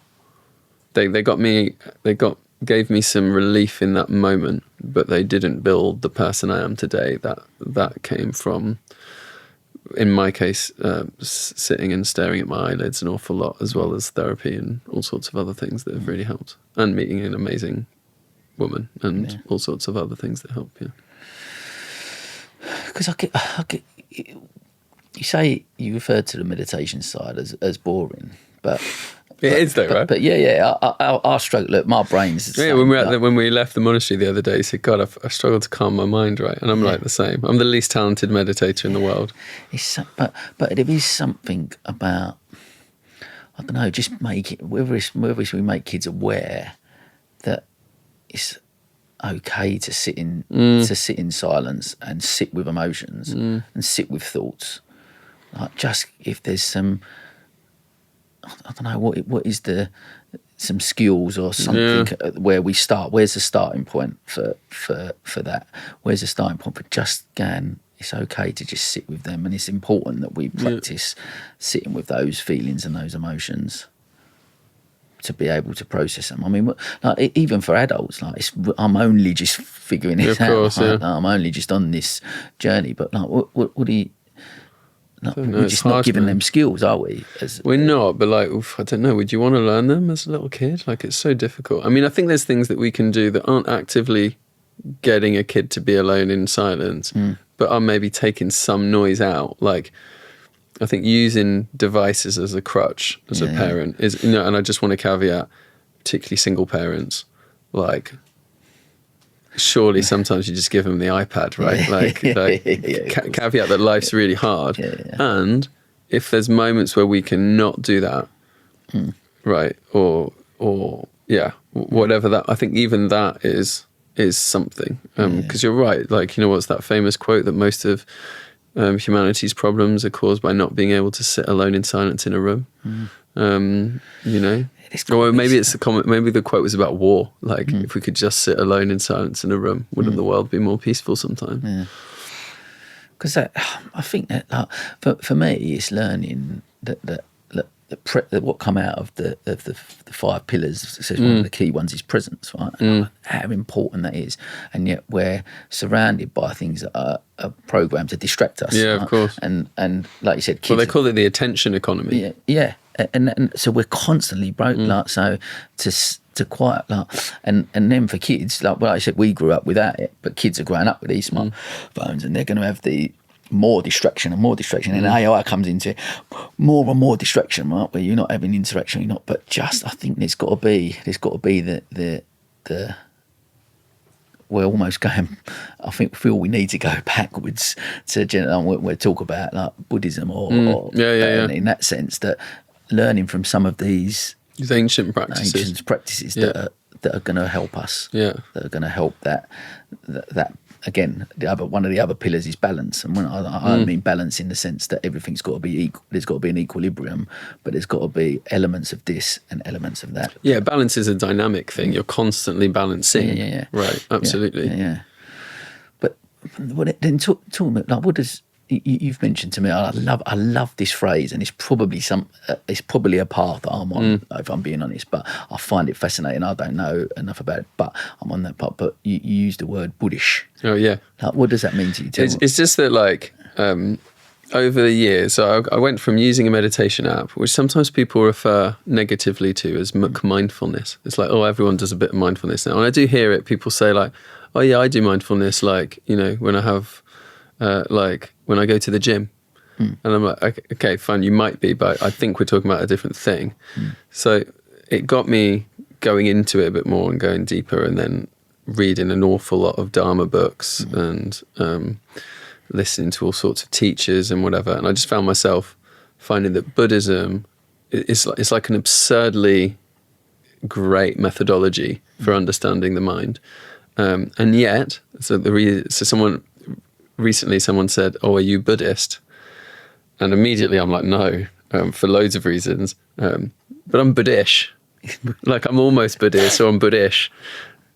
They gave me some relief in that moment, but they didn't build the person I am today. That came from, in my case, sitting and staring at my eyelids an awful lot, as well as therapy and all sorts of other things that have really helped, and meeting an amazing woman and all sorts of other things that help. Because I get you say you referred to the meditation side as boring, but It is though, right? But our struggle. Look, my brain's when we left the monastery the other day, he said, "God, I struggled to calm my mind, right?" And I'm like the same. I'm the least talented meditator in the world. But there is something about, I don't know, just make it, whether it's we make kids aware that it's okay to sit in silence and sit with emotions and sit with thoughts. Like, just if there's some, I don't know, what is some skills or something where we start. Where's the starting point for that? Where's the starting point for just going? It's okay to just sit with them, and it's important that we practice sitting with those feelings and those emotions to be able to process them. I mean, like, even for adults, like, I'm only just figuring this out. Course, right? I'm only just on this journey. But like, what do you? We're just not giving them skills, are we? We're not, but like, I don't know. Would you want to learn them as a little kid? Like, it's so difficult. I mean, I think there's things that we can do that aren't actively getting a kid to be alone in silence, but are maybe taking some noise out. Like, I think using devices as a crutch as a parent is, and I just want to caveat, particularly single parents, like, surely sometimes you just give them the iPad, right? Caveat that life's really hard. And if there's moments where we cannot do that, right, or whatever that, I think even that is something. Because you're right, like, what's that famous quote that most of humanity's problems are caused by not being able to sit alone in silence in a room. Or maybe it's a comment. Maybe the quote was about war. Like, if we could just sit alone in silence in a room, wouldn't the world be more peaceful sometime? Yeah. Because I think that for me, it's learning that what come out of the 5 pillars. So one of the key ones is presence, right? And how important that is, and yet we're surrounded by things that are programmed to distract us. Yeah, right? of course. And like you said, kids. Well, they call it the attention economy. Yeah. And so we're constantly broke, like, so to quite, like, and then for kids, like I said, we grew up without it, but kids are growing up with these smartphones, and they're going to have the more distraction, and AI comes into it, more and more distraction, right? Where you're not having interaction, you're not. But just, I think there's got to be the we're almost going. I feel we need to go backwards to. We'll talk about like Buddhism or in that sense, that learning from some of these ancient practices that are going to help us. That are going to help that again. One of the other pillars is balance, and when I mean balance in the sense that everything's got to be equal. There's got to be an equilibrium, but there's got to be elements of this and elements of that. Yeah, balance is a dynamic thing. You're constantly balancing. Yeah. Right, absolutely. Yeah. But then talk about, like, what does you've mentioned to me? I love this phrase, and it's probably a path that I'm on, if I'm being honest. But I find it fascinating. I don't know enough about it, but I'm on that part. But you use the word buddish. Oh yeah. Like, what does that mean to you? It's just that, like, over the years, so I went from using a meditation app, which sometimes people refer negatively to as mindfulness. It's like, everyone does a bit of mindfulness now, and I do hear it. People say like, oh yeah, I do mindfulness, like, when I have. Like when I go to the gym, and I'm like, okay, fine, you might be, but I think we're talking about a different thing. So it got me going into it a bit more and going deeper, and then reading an awful lot of Dharma books and listening to all sorts of teachers and whatever. And I just found myself finding that Buddhism is like an absurdly great methodology for understanding the mind, and yet, Recently someone said, "Oh, are you Buddhist?" And immediately I'm like, no, for loads of reasons. But I'm buddish. Like, I'm almost Buddhist, or I'm buddish.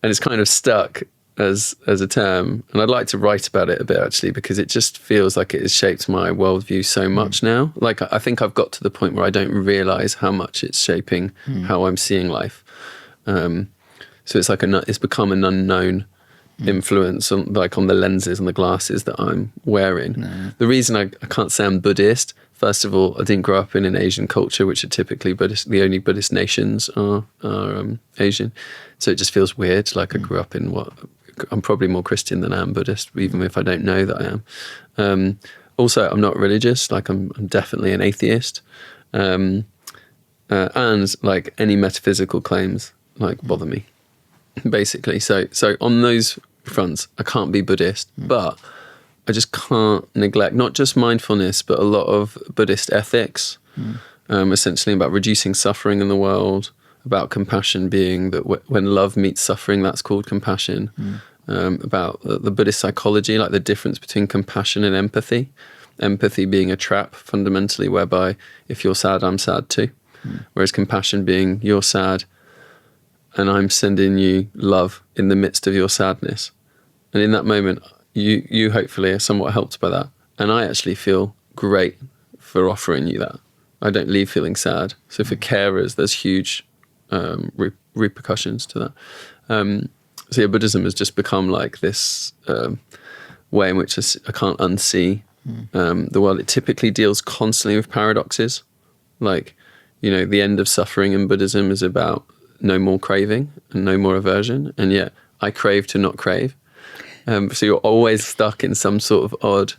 And it's kind of stuck as a term. And I'd like to write about it a bit, actually, because it just feels like it has shaped my worldview so much now. Like, I think I've got to the point where I don't realise how much it's shaping how I'm seeing life. So it's like it's become an unknown influence on the lenses and the glasses that I'm wearing. No. The reason I can't say I'm Buddhist, first of all, I didn't grow up in an Asian culture, which are typically Buddhist. The only Buddhist nations are Asian. So it just feels weird. Like, I grew up in I'm probably more Christian than I am Buddhist, even if I don't know that I am. Also, I'm not religious. Like, I'm definitely an atheist. and like any metaphysical claims like bother me, basically. So on those fronts, I can't be Buddhist, but I just can't neglect not just mindfulness, but a lot of Buddhist ethics, essentially about reducing suffering in the world, about compassion being that when love meets suffering, that's called compassion, about the Buddhist psychology, like the difference between compassion and empathy being a trap fundamentally, whereby if you're sad, I'm sad too, whereas compassion being you're sad and I'm sending you love in the midst of your sadness. And in that moment, you hopefully are somewhat helped by that. And I actually feel great for offering you that. I don't leave feeling sad. So for carers, there's huge repercussions to that. So yeah, Buddhism has just become like this way in which I can't unsee the world. It typically deals constantly with paradoxes. Like, you know, the end of suffering in Buddhism is about no more craving and no more aversion. And yet I crave to not crave. So you're always stuck in some sort of odd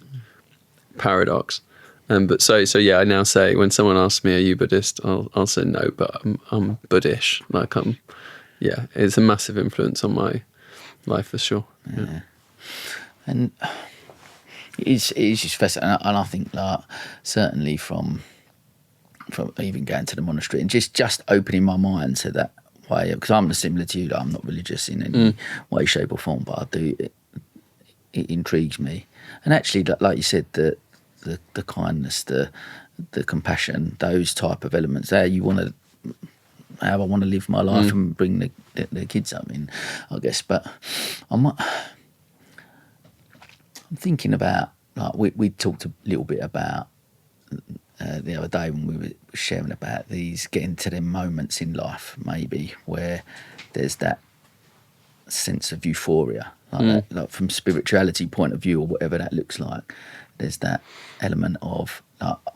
paradox. But so yeah, I now say when someone asks me, "Are you Buddhist?" I'll say no, but I'm buddish. Like it's a massive influence on my life for sure. Yeah. And it is just fascinating, and I think that certainly from even going to the monastery and just opening my mind to that way, because I'm similar to you, that I'm not religious in any way, shape or form, but I do. It intrigues me, and actually, like you said, the kindness, the compassion, those type of elements. How I want to live my life and bring the kids up in, I guess. But I'm thinking about, like we talked a little bit about the other day when we were sharing about these getting to them moments in life, maybe where there's that sense of euphoria, like that, like from spirituality point of view or whatever that looks like. There's that element of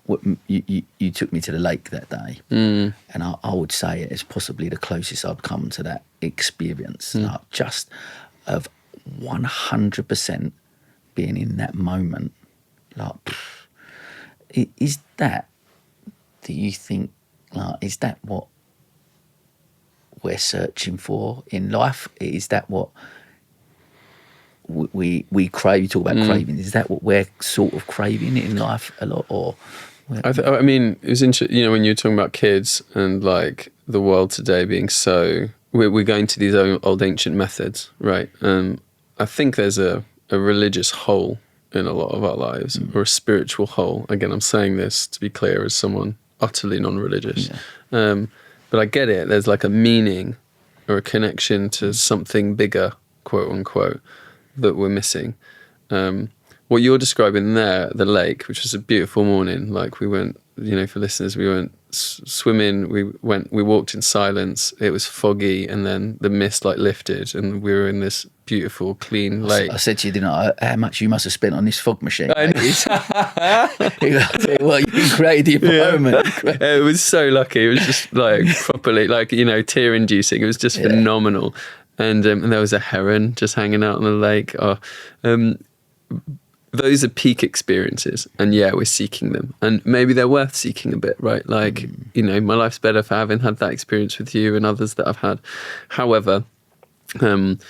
what you took me to the lake that day, and I would say it's possibly the closest I've come to that experience, like just of 100% being in that moment. Like, is that? Do you think? Like, is that what we're searching for in life? Is that what we crave? You talk about craving. Is that what we're sort of craving in life a lot? Or I mean, it was interesting. You know, when you were talking about kids and like the world today being so, we're going to these old ancient methods, right? I think there's a religious hole in a lot of our lives, or a spiritual hole. Again, I'm saying this to be clear as someone utterly non-religious. Yeah. But I get it. There's like a meaning or a connection to something bigger, quote unquote, that we're missing. What you're describing there, the lake, which was a beautiful morning, like we went, you know, for listeners, we went swimming, we walked in silence, it was foggy, and then the mist like lifted and we were in this beautiful clean lake. I said to you, didn't I, how much you must have spent on this fog machine. I know. Well, you created the environment. Yeah. It was so lucky. It was just like properly, like, you know, tear inducing. It was just phenomenal. And there was a heron just hanging out on the lake. Those are peak experiences, and yeah, we're seeking them, and maybe they're worth seeking a bit, right? Like, you know, my life's better for having had that experience with you and others that I've had. However, one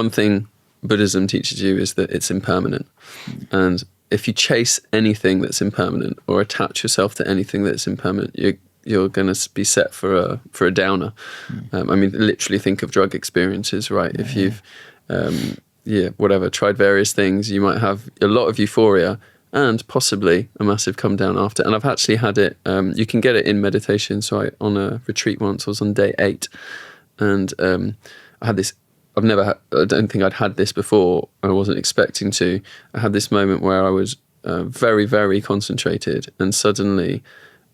thing Buddhism teaches you is that it's impermanent, and if you chase anything that's impermanent or attach yourself to anything that's impermanent, you're going to be set for a downer. I mean, literally think of drug experiences, right? If you've tried various things, you might have a lot of euphoria and possibly a massive come down after. And I've actually had it, you can get it in meditation. So on a retreat once, I was on day 8, and I had this, I don't think I'd had this before. I wasn't expecting to. I had this moment where I was very, very concentrated, and suddenly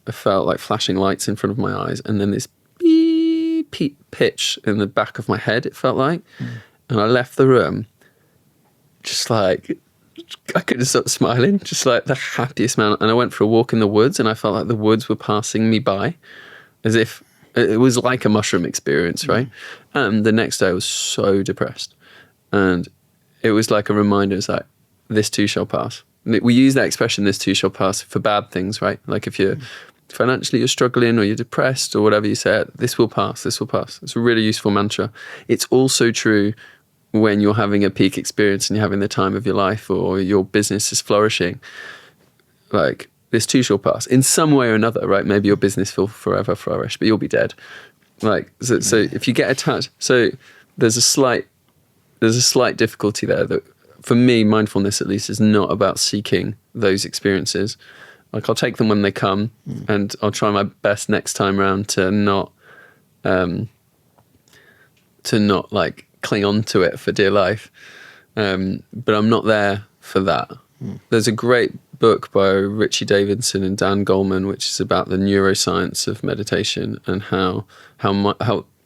I felt like flashing lights in front of my eyes, and then this beep pitch in the back of my head, it felt like. And I left the room just like, I couldn't stop smiling, just like the happiest man. And I went for a walk in the woods, and I felt like the woods were passing me by, as if it was like a mushroom experience, right? And the next day I was so depressed. And it was like a reminder, it's like, this too shall pass. We use that expression, this too shall pass, for bad things, right? Like if you're financially you're struggling or you're depressed or whatever, you say, this will pass, this will pass. It's a really useful mantra. It's also true when you're having a peak experience and you're having the time of your life or your business is flourishing. Like, this too shall pass in some way or another, right? Maybe your business will forever flourish, but you'll be dead. Like, so if you get attached, so there's a slight difficulty there that, for me, mindfulness at least is not about seeking those experiences. Like, I'll take them when they come, and I'll try my best next time around to not like cling on to it for dear life. But I'm not there for that. There's a great book by Richie Davidson and Dan Goleman, which is about the neuroscience of meditation and how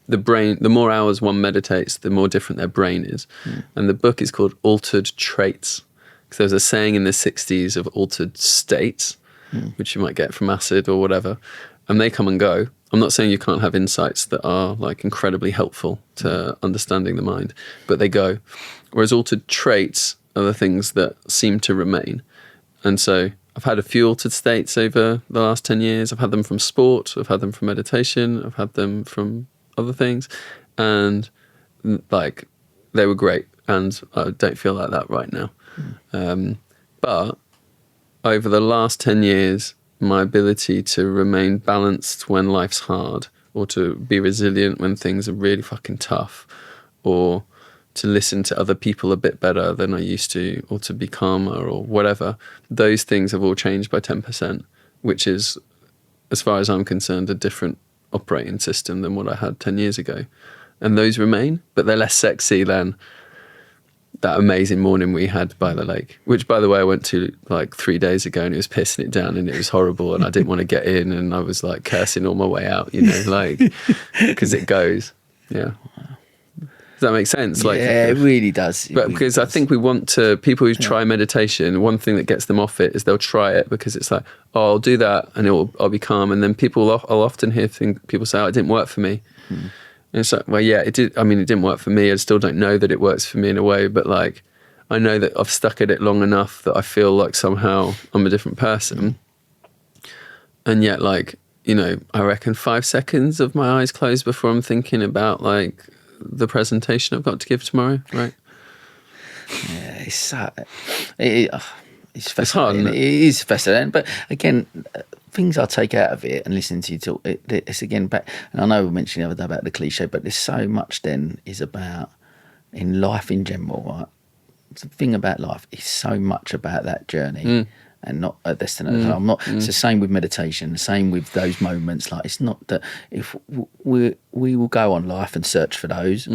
the brain, the more hours one meditates, the more different their brain is. And the book is called Altered Traits. Because there was a saying in the 60s of altered states, which you might get from acid or whatever, and they come and go. I'm not saying you can't have insights that are like incredibly helpful to understanding the mind, but they go. Whereas altered traits are the things that seem to remain. And so I've had a few altered states over the last 10 years. I've had them from sport, I've had them from meditation, I've had them from other things, and like, they were great, and I don't feel like that right now. But over the last 10 years, my ability to remain balanced when life's hard, or to be resilient when things are really fucking tough, or to listen to other people a bit better than I used to, or to be calmer or whatever, those things have all changed by 10%, which is, as far as I'm concerned, a different operating system than what I had 10 years ago. And those remain, but they're less sexy than that amazing morning we had by the lake, which, by the way, I went to like 3 days ago, and it was pissing it down and it was horrible, and I didn't want to get in, and I was like cursing all my way out, you know, like, because it goes. Yeah. Does that make sense? Like, yeah, it really does. But because I think we want to, people who try meditation, one thing that gets them off it is they'll try it because it's like, oh, I'll do that and I'll be calm. And then I'll often hear people say, oh, it didn't work for me. And it's like, well, yeah, it did. I mean, it didn't work for me. I still don't know that it works for me in a way, but like, I know that I've stuck at it long enough that I feel like somehow I'm a different person. And yet, like, you know, I reckon 5 seconds of my eyes closed before I'm thinking about like the presentation I've got to give tomorrow, right? Yeah, it's fascinating. It's hard, isn't it? It is fascinating, but again, things I take out of it and listen to you talk, it's again back, and I know we mentioned the other day about the cliche, but there's so much then is about, in life in general, right? The thing about life is so much about that journey and not a destination. I'm not. It's the same with meditation. The same with those moments. Like, it's not that if we will go on life and search for those,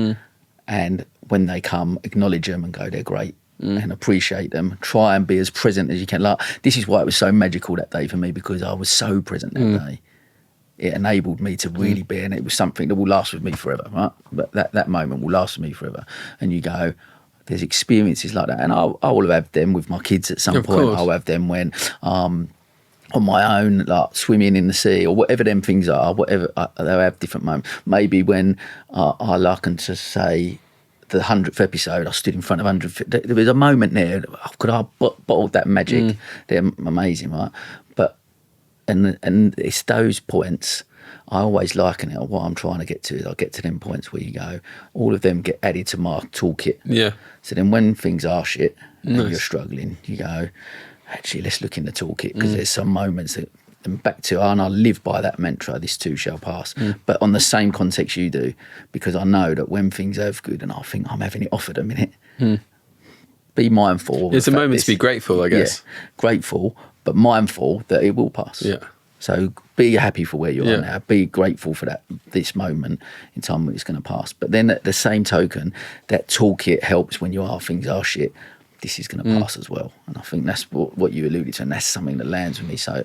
and when they come, acknowledge them and go, they're great, and appreciate them. Try and be as present as you can. Like, this is why it was so magical that day for me, because I was so present that day. It enabled me to really be, and it was something that will last with me forever. Right, but that moment will last with me forever. And you go, there's experiences like that, and I will have them with my kids at some point. I'll have them when on my own, like swimming in the sea or whatever them things are. Whatever they'll have different moments. Maybe when I liken to say the 100th episode, I stood in front of 100. There was a moment there. Could I bottled that magic? They're amazing, right? But and it's those points. I always liken it. What I'm trying to get to is I get to them points where you go, all of them get added to my toolkit. Yeah. So then when things are shit and you're struggling, you go, actually, let's look in the toolkit, because there's some moments that, and back to, and I live by that mantra, this too shall pass. But on the same context you do, because I know that when things are good and I think I'm having it off at a minute, be mindful. It's a moment to be grateful, I guess. Yeah, grateful, but mindful that it will pass. Yeah. So be happy for where you are now. Be grateful for this moment in time when it's going to pass. But then at the same token, that toolkit helps when things are shit. This is going to pass as well. And I think that's what you alluded to, and that's something that lands with me so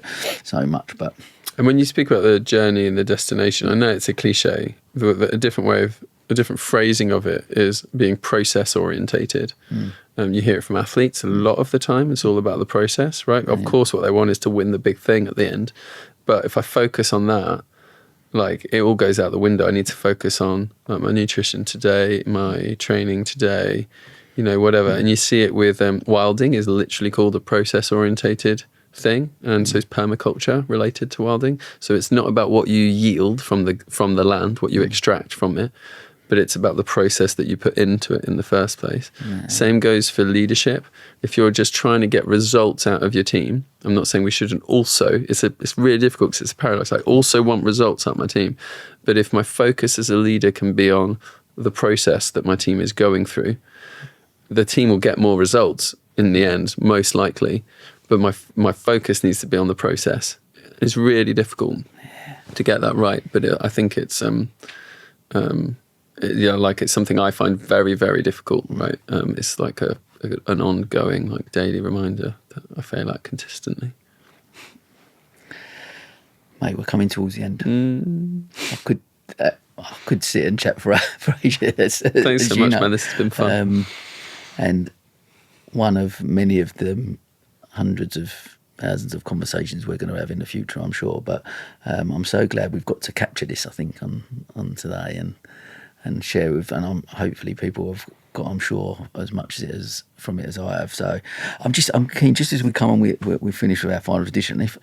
much. But and when you speak about the journey and the destination, I know it's a cliche. A different phrasing of it is being process orientated. You hear it from athletes a lot of the time. It's all about the process, right? Of course, what they want is to win the big thing at the end. But if I focus on that, like, it all goes out the window. I need to focus on like my nutrition today, my training today, you know, whatever. And you see it with Rewilding is literally called a process orientated thing, and so it's permaculture related to wilding. So it's not about what you yield from the land, what you extract from it, but it's about the process that you put into it in the first place. Yeah. Same goes for leadership. If you're just trying to get results out of your team, I'm not saying we shouldn't also, it's really difficult because it's a paradox. I also want results out of my team. But if my focus as a leader can be on the process that my team is going through, the team will get more results in the end, most likely. But my focus needs to be on the process. It's really difficult to get that right. But I think it's, it's something I find very, very difficult, right? It's like an ongoing, like, daily reminder that I fail at consistently. Mate, we're coming towards the end. I could sit and chat for ages. Thanks so much, man. This has been fun. And one of many of the hundreds of thousands of conversations we're going to have in the future, I'm sure. But I'm so glad we've got to capture this, I think, on today and share with, and hopefully people have got, I'm sure, as much from it as I have. So I'm keen, just as we come on, we finish with our final edition. If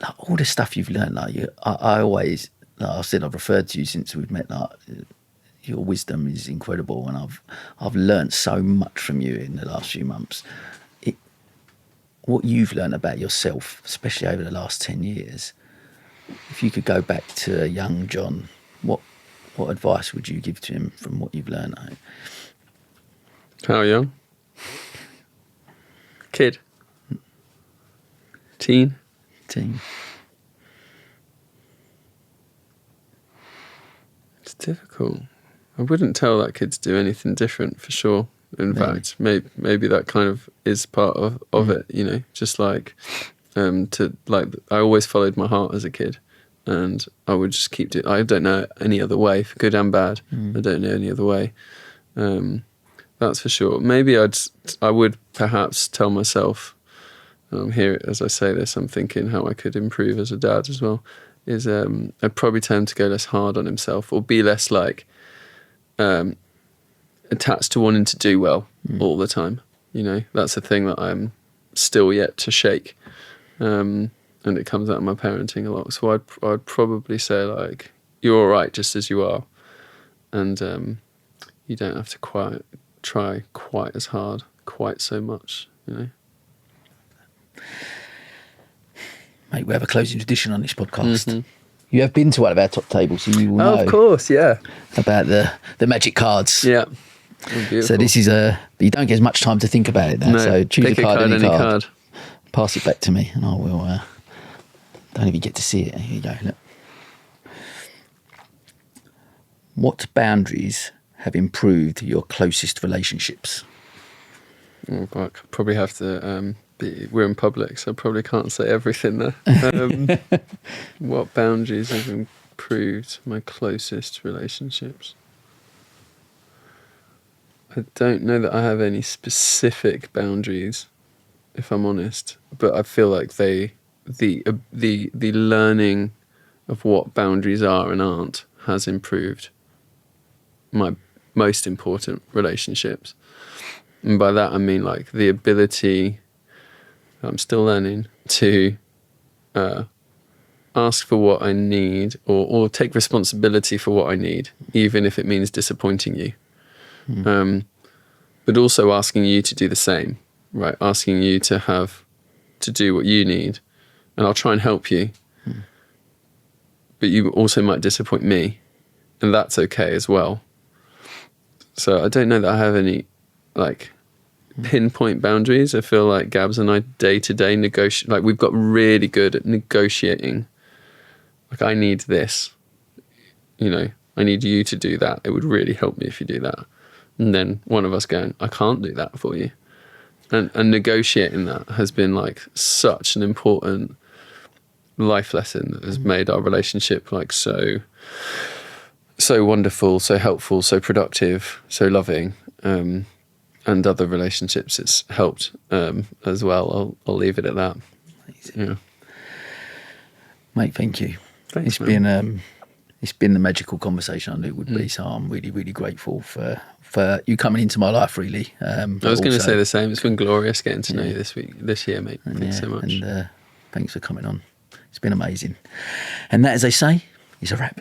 like, all the stuff you've learned, like I always, like I said, I've referred to you since we've met. Like, your wisdom is incredible, and I've learned so much from you in the last few months. What you've learned about yourself, especially over the last 10 years, if you could go back to a young Jon, what advice would you give to him from what you've learned? How young? Kid? Teen? It's difficult. I wouldn't tell that kid to do anything different, for sure. In fact, maybe that kind of is part of it, you know, just like, I always followed my heart as a kid, and I would just keep doing, I don't know any other way, for good and bad. I don't know any other way. That's for sure. Maybe I would perhaps tell myself, here, as I say this, I'm thinking how I could improve as a dad as well, is I'd probably tell him to go less hard on himself, or be less like, attached to wanting to do well all the time. You know, that's a thing that I'm still yet to shake, and it comes out of my parenting a lot. So I'd probably say, like, you're all right just as you are, and you don't have to try quite as hard, quite so much, you know. Mate, we have a closing tradition on this podcast. You have been to one of our top tables, so you will know. Of course, yeah. About the magic cards. Yeah. So this is you don't get as much time to think about it now. No, so choose pick a card, any card. Pass it back to me, and I will. Don't even get to see it. Here you go. Look. What boundaries have improved your closest relationships? Oh, God, I probably have to. We're in public, so I probably can't say everything there. What boundaries have improved my closest relationships? I don't know that I have any specific boundaries, if I'm honest, but I feel like the learning of what boundaries are and aren't has improved my most important relationships. And by that I mean, like, the ability, I'm still learning, to ask for what I need, or take responsibility for what I need, even if it means disappointing you. But also asking you to do the same, right? Asking you to do what you need, and I'll try and help you. But you also might disappoint me, and that's okay as well. So I don't know that I have any, like, pinpoint boundaries. I feel like Gabs and I day to day negotiate. Like, we've got really good at negotiating. Like, I need this, you know, I need you to do that. It would really help me if you do that. And then one of us going, I can't do that for you. And negotiating that has been, like, such an important life lesson that has made our relationship, like, so wonderful, so helpful, so productive, so loving. And other relationships it's helped as well. I'll leave it at that. Amazing. Yeah. Mate, thank you. Thanks, It's been the magical conversation I knew it would be, so I'm really, really grateful for you coming into my life, really. I was going to say the same. It's been glorious getting to know you this year, mate. Thanks so much. And Thanks for coming on. It's been amazing. And that, as they say, is a wrap.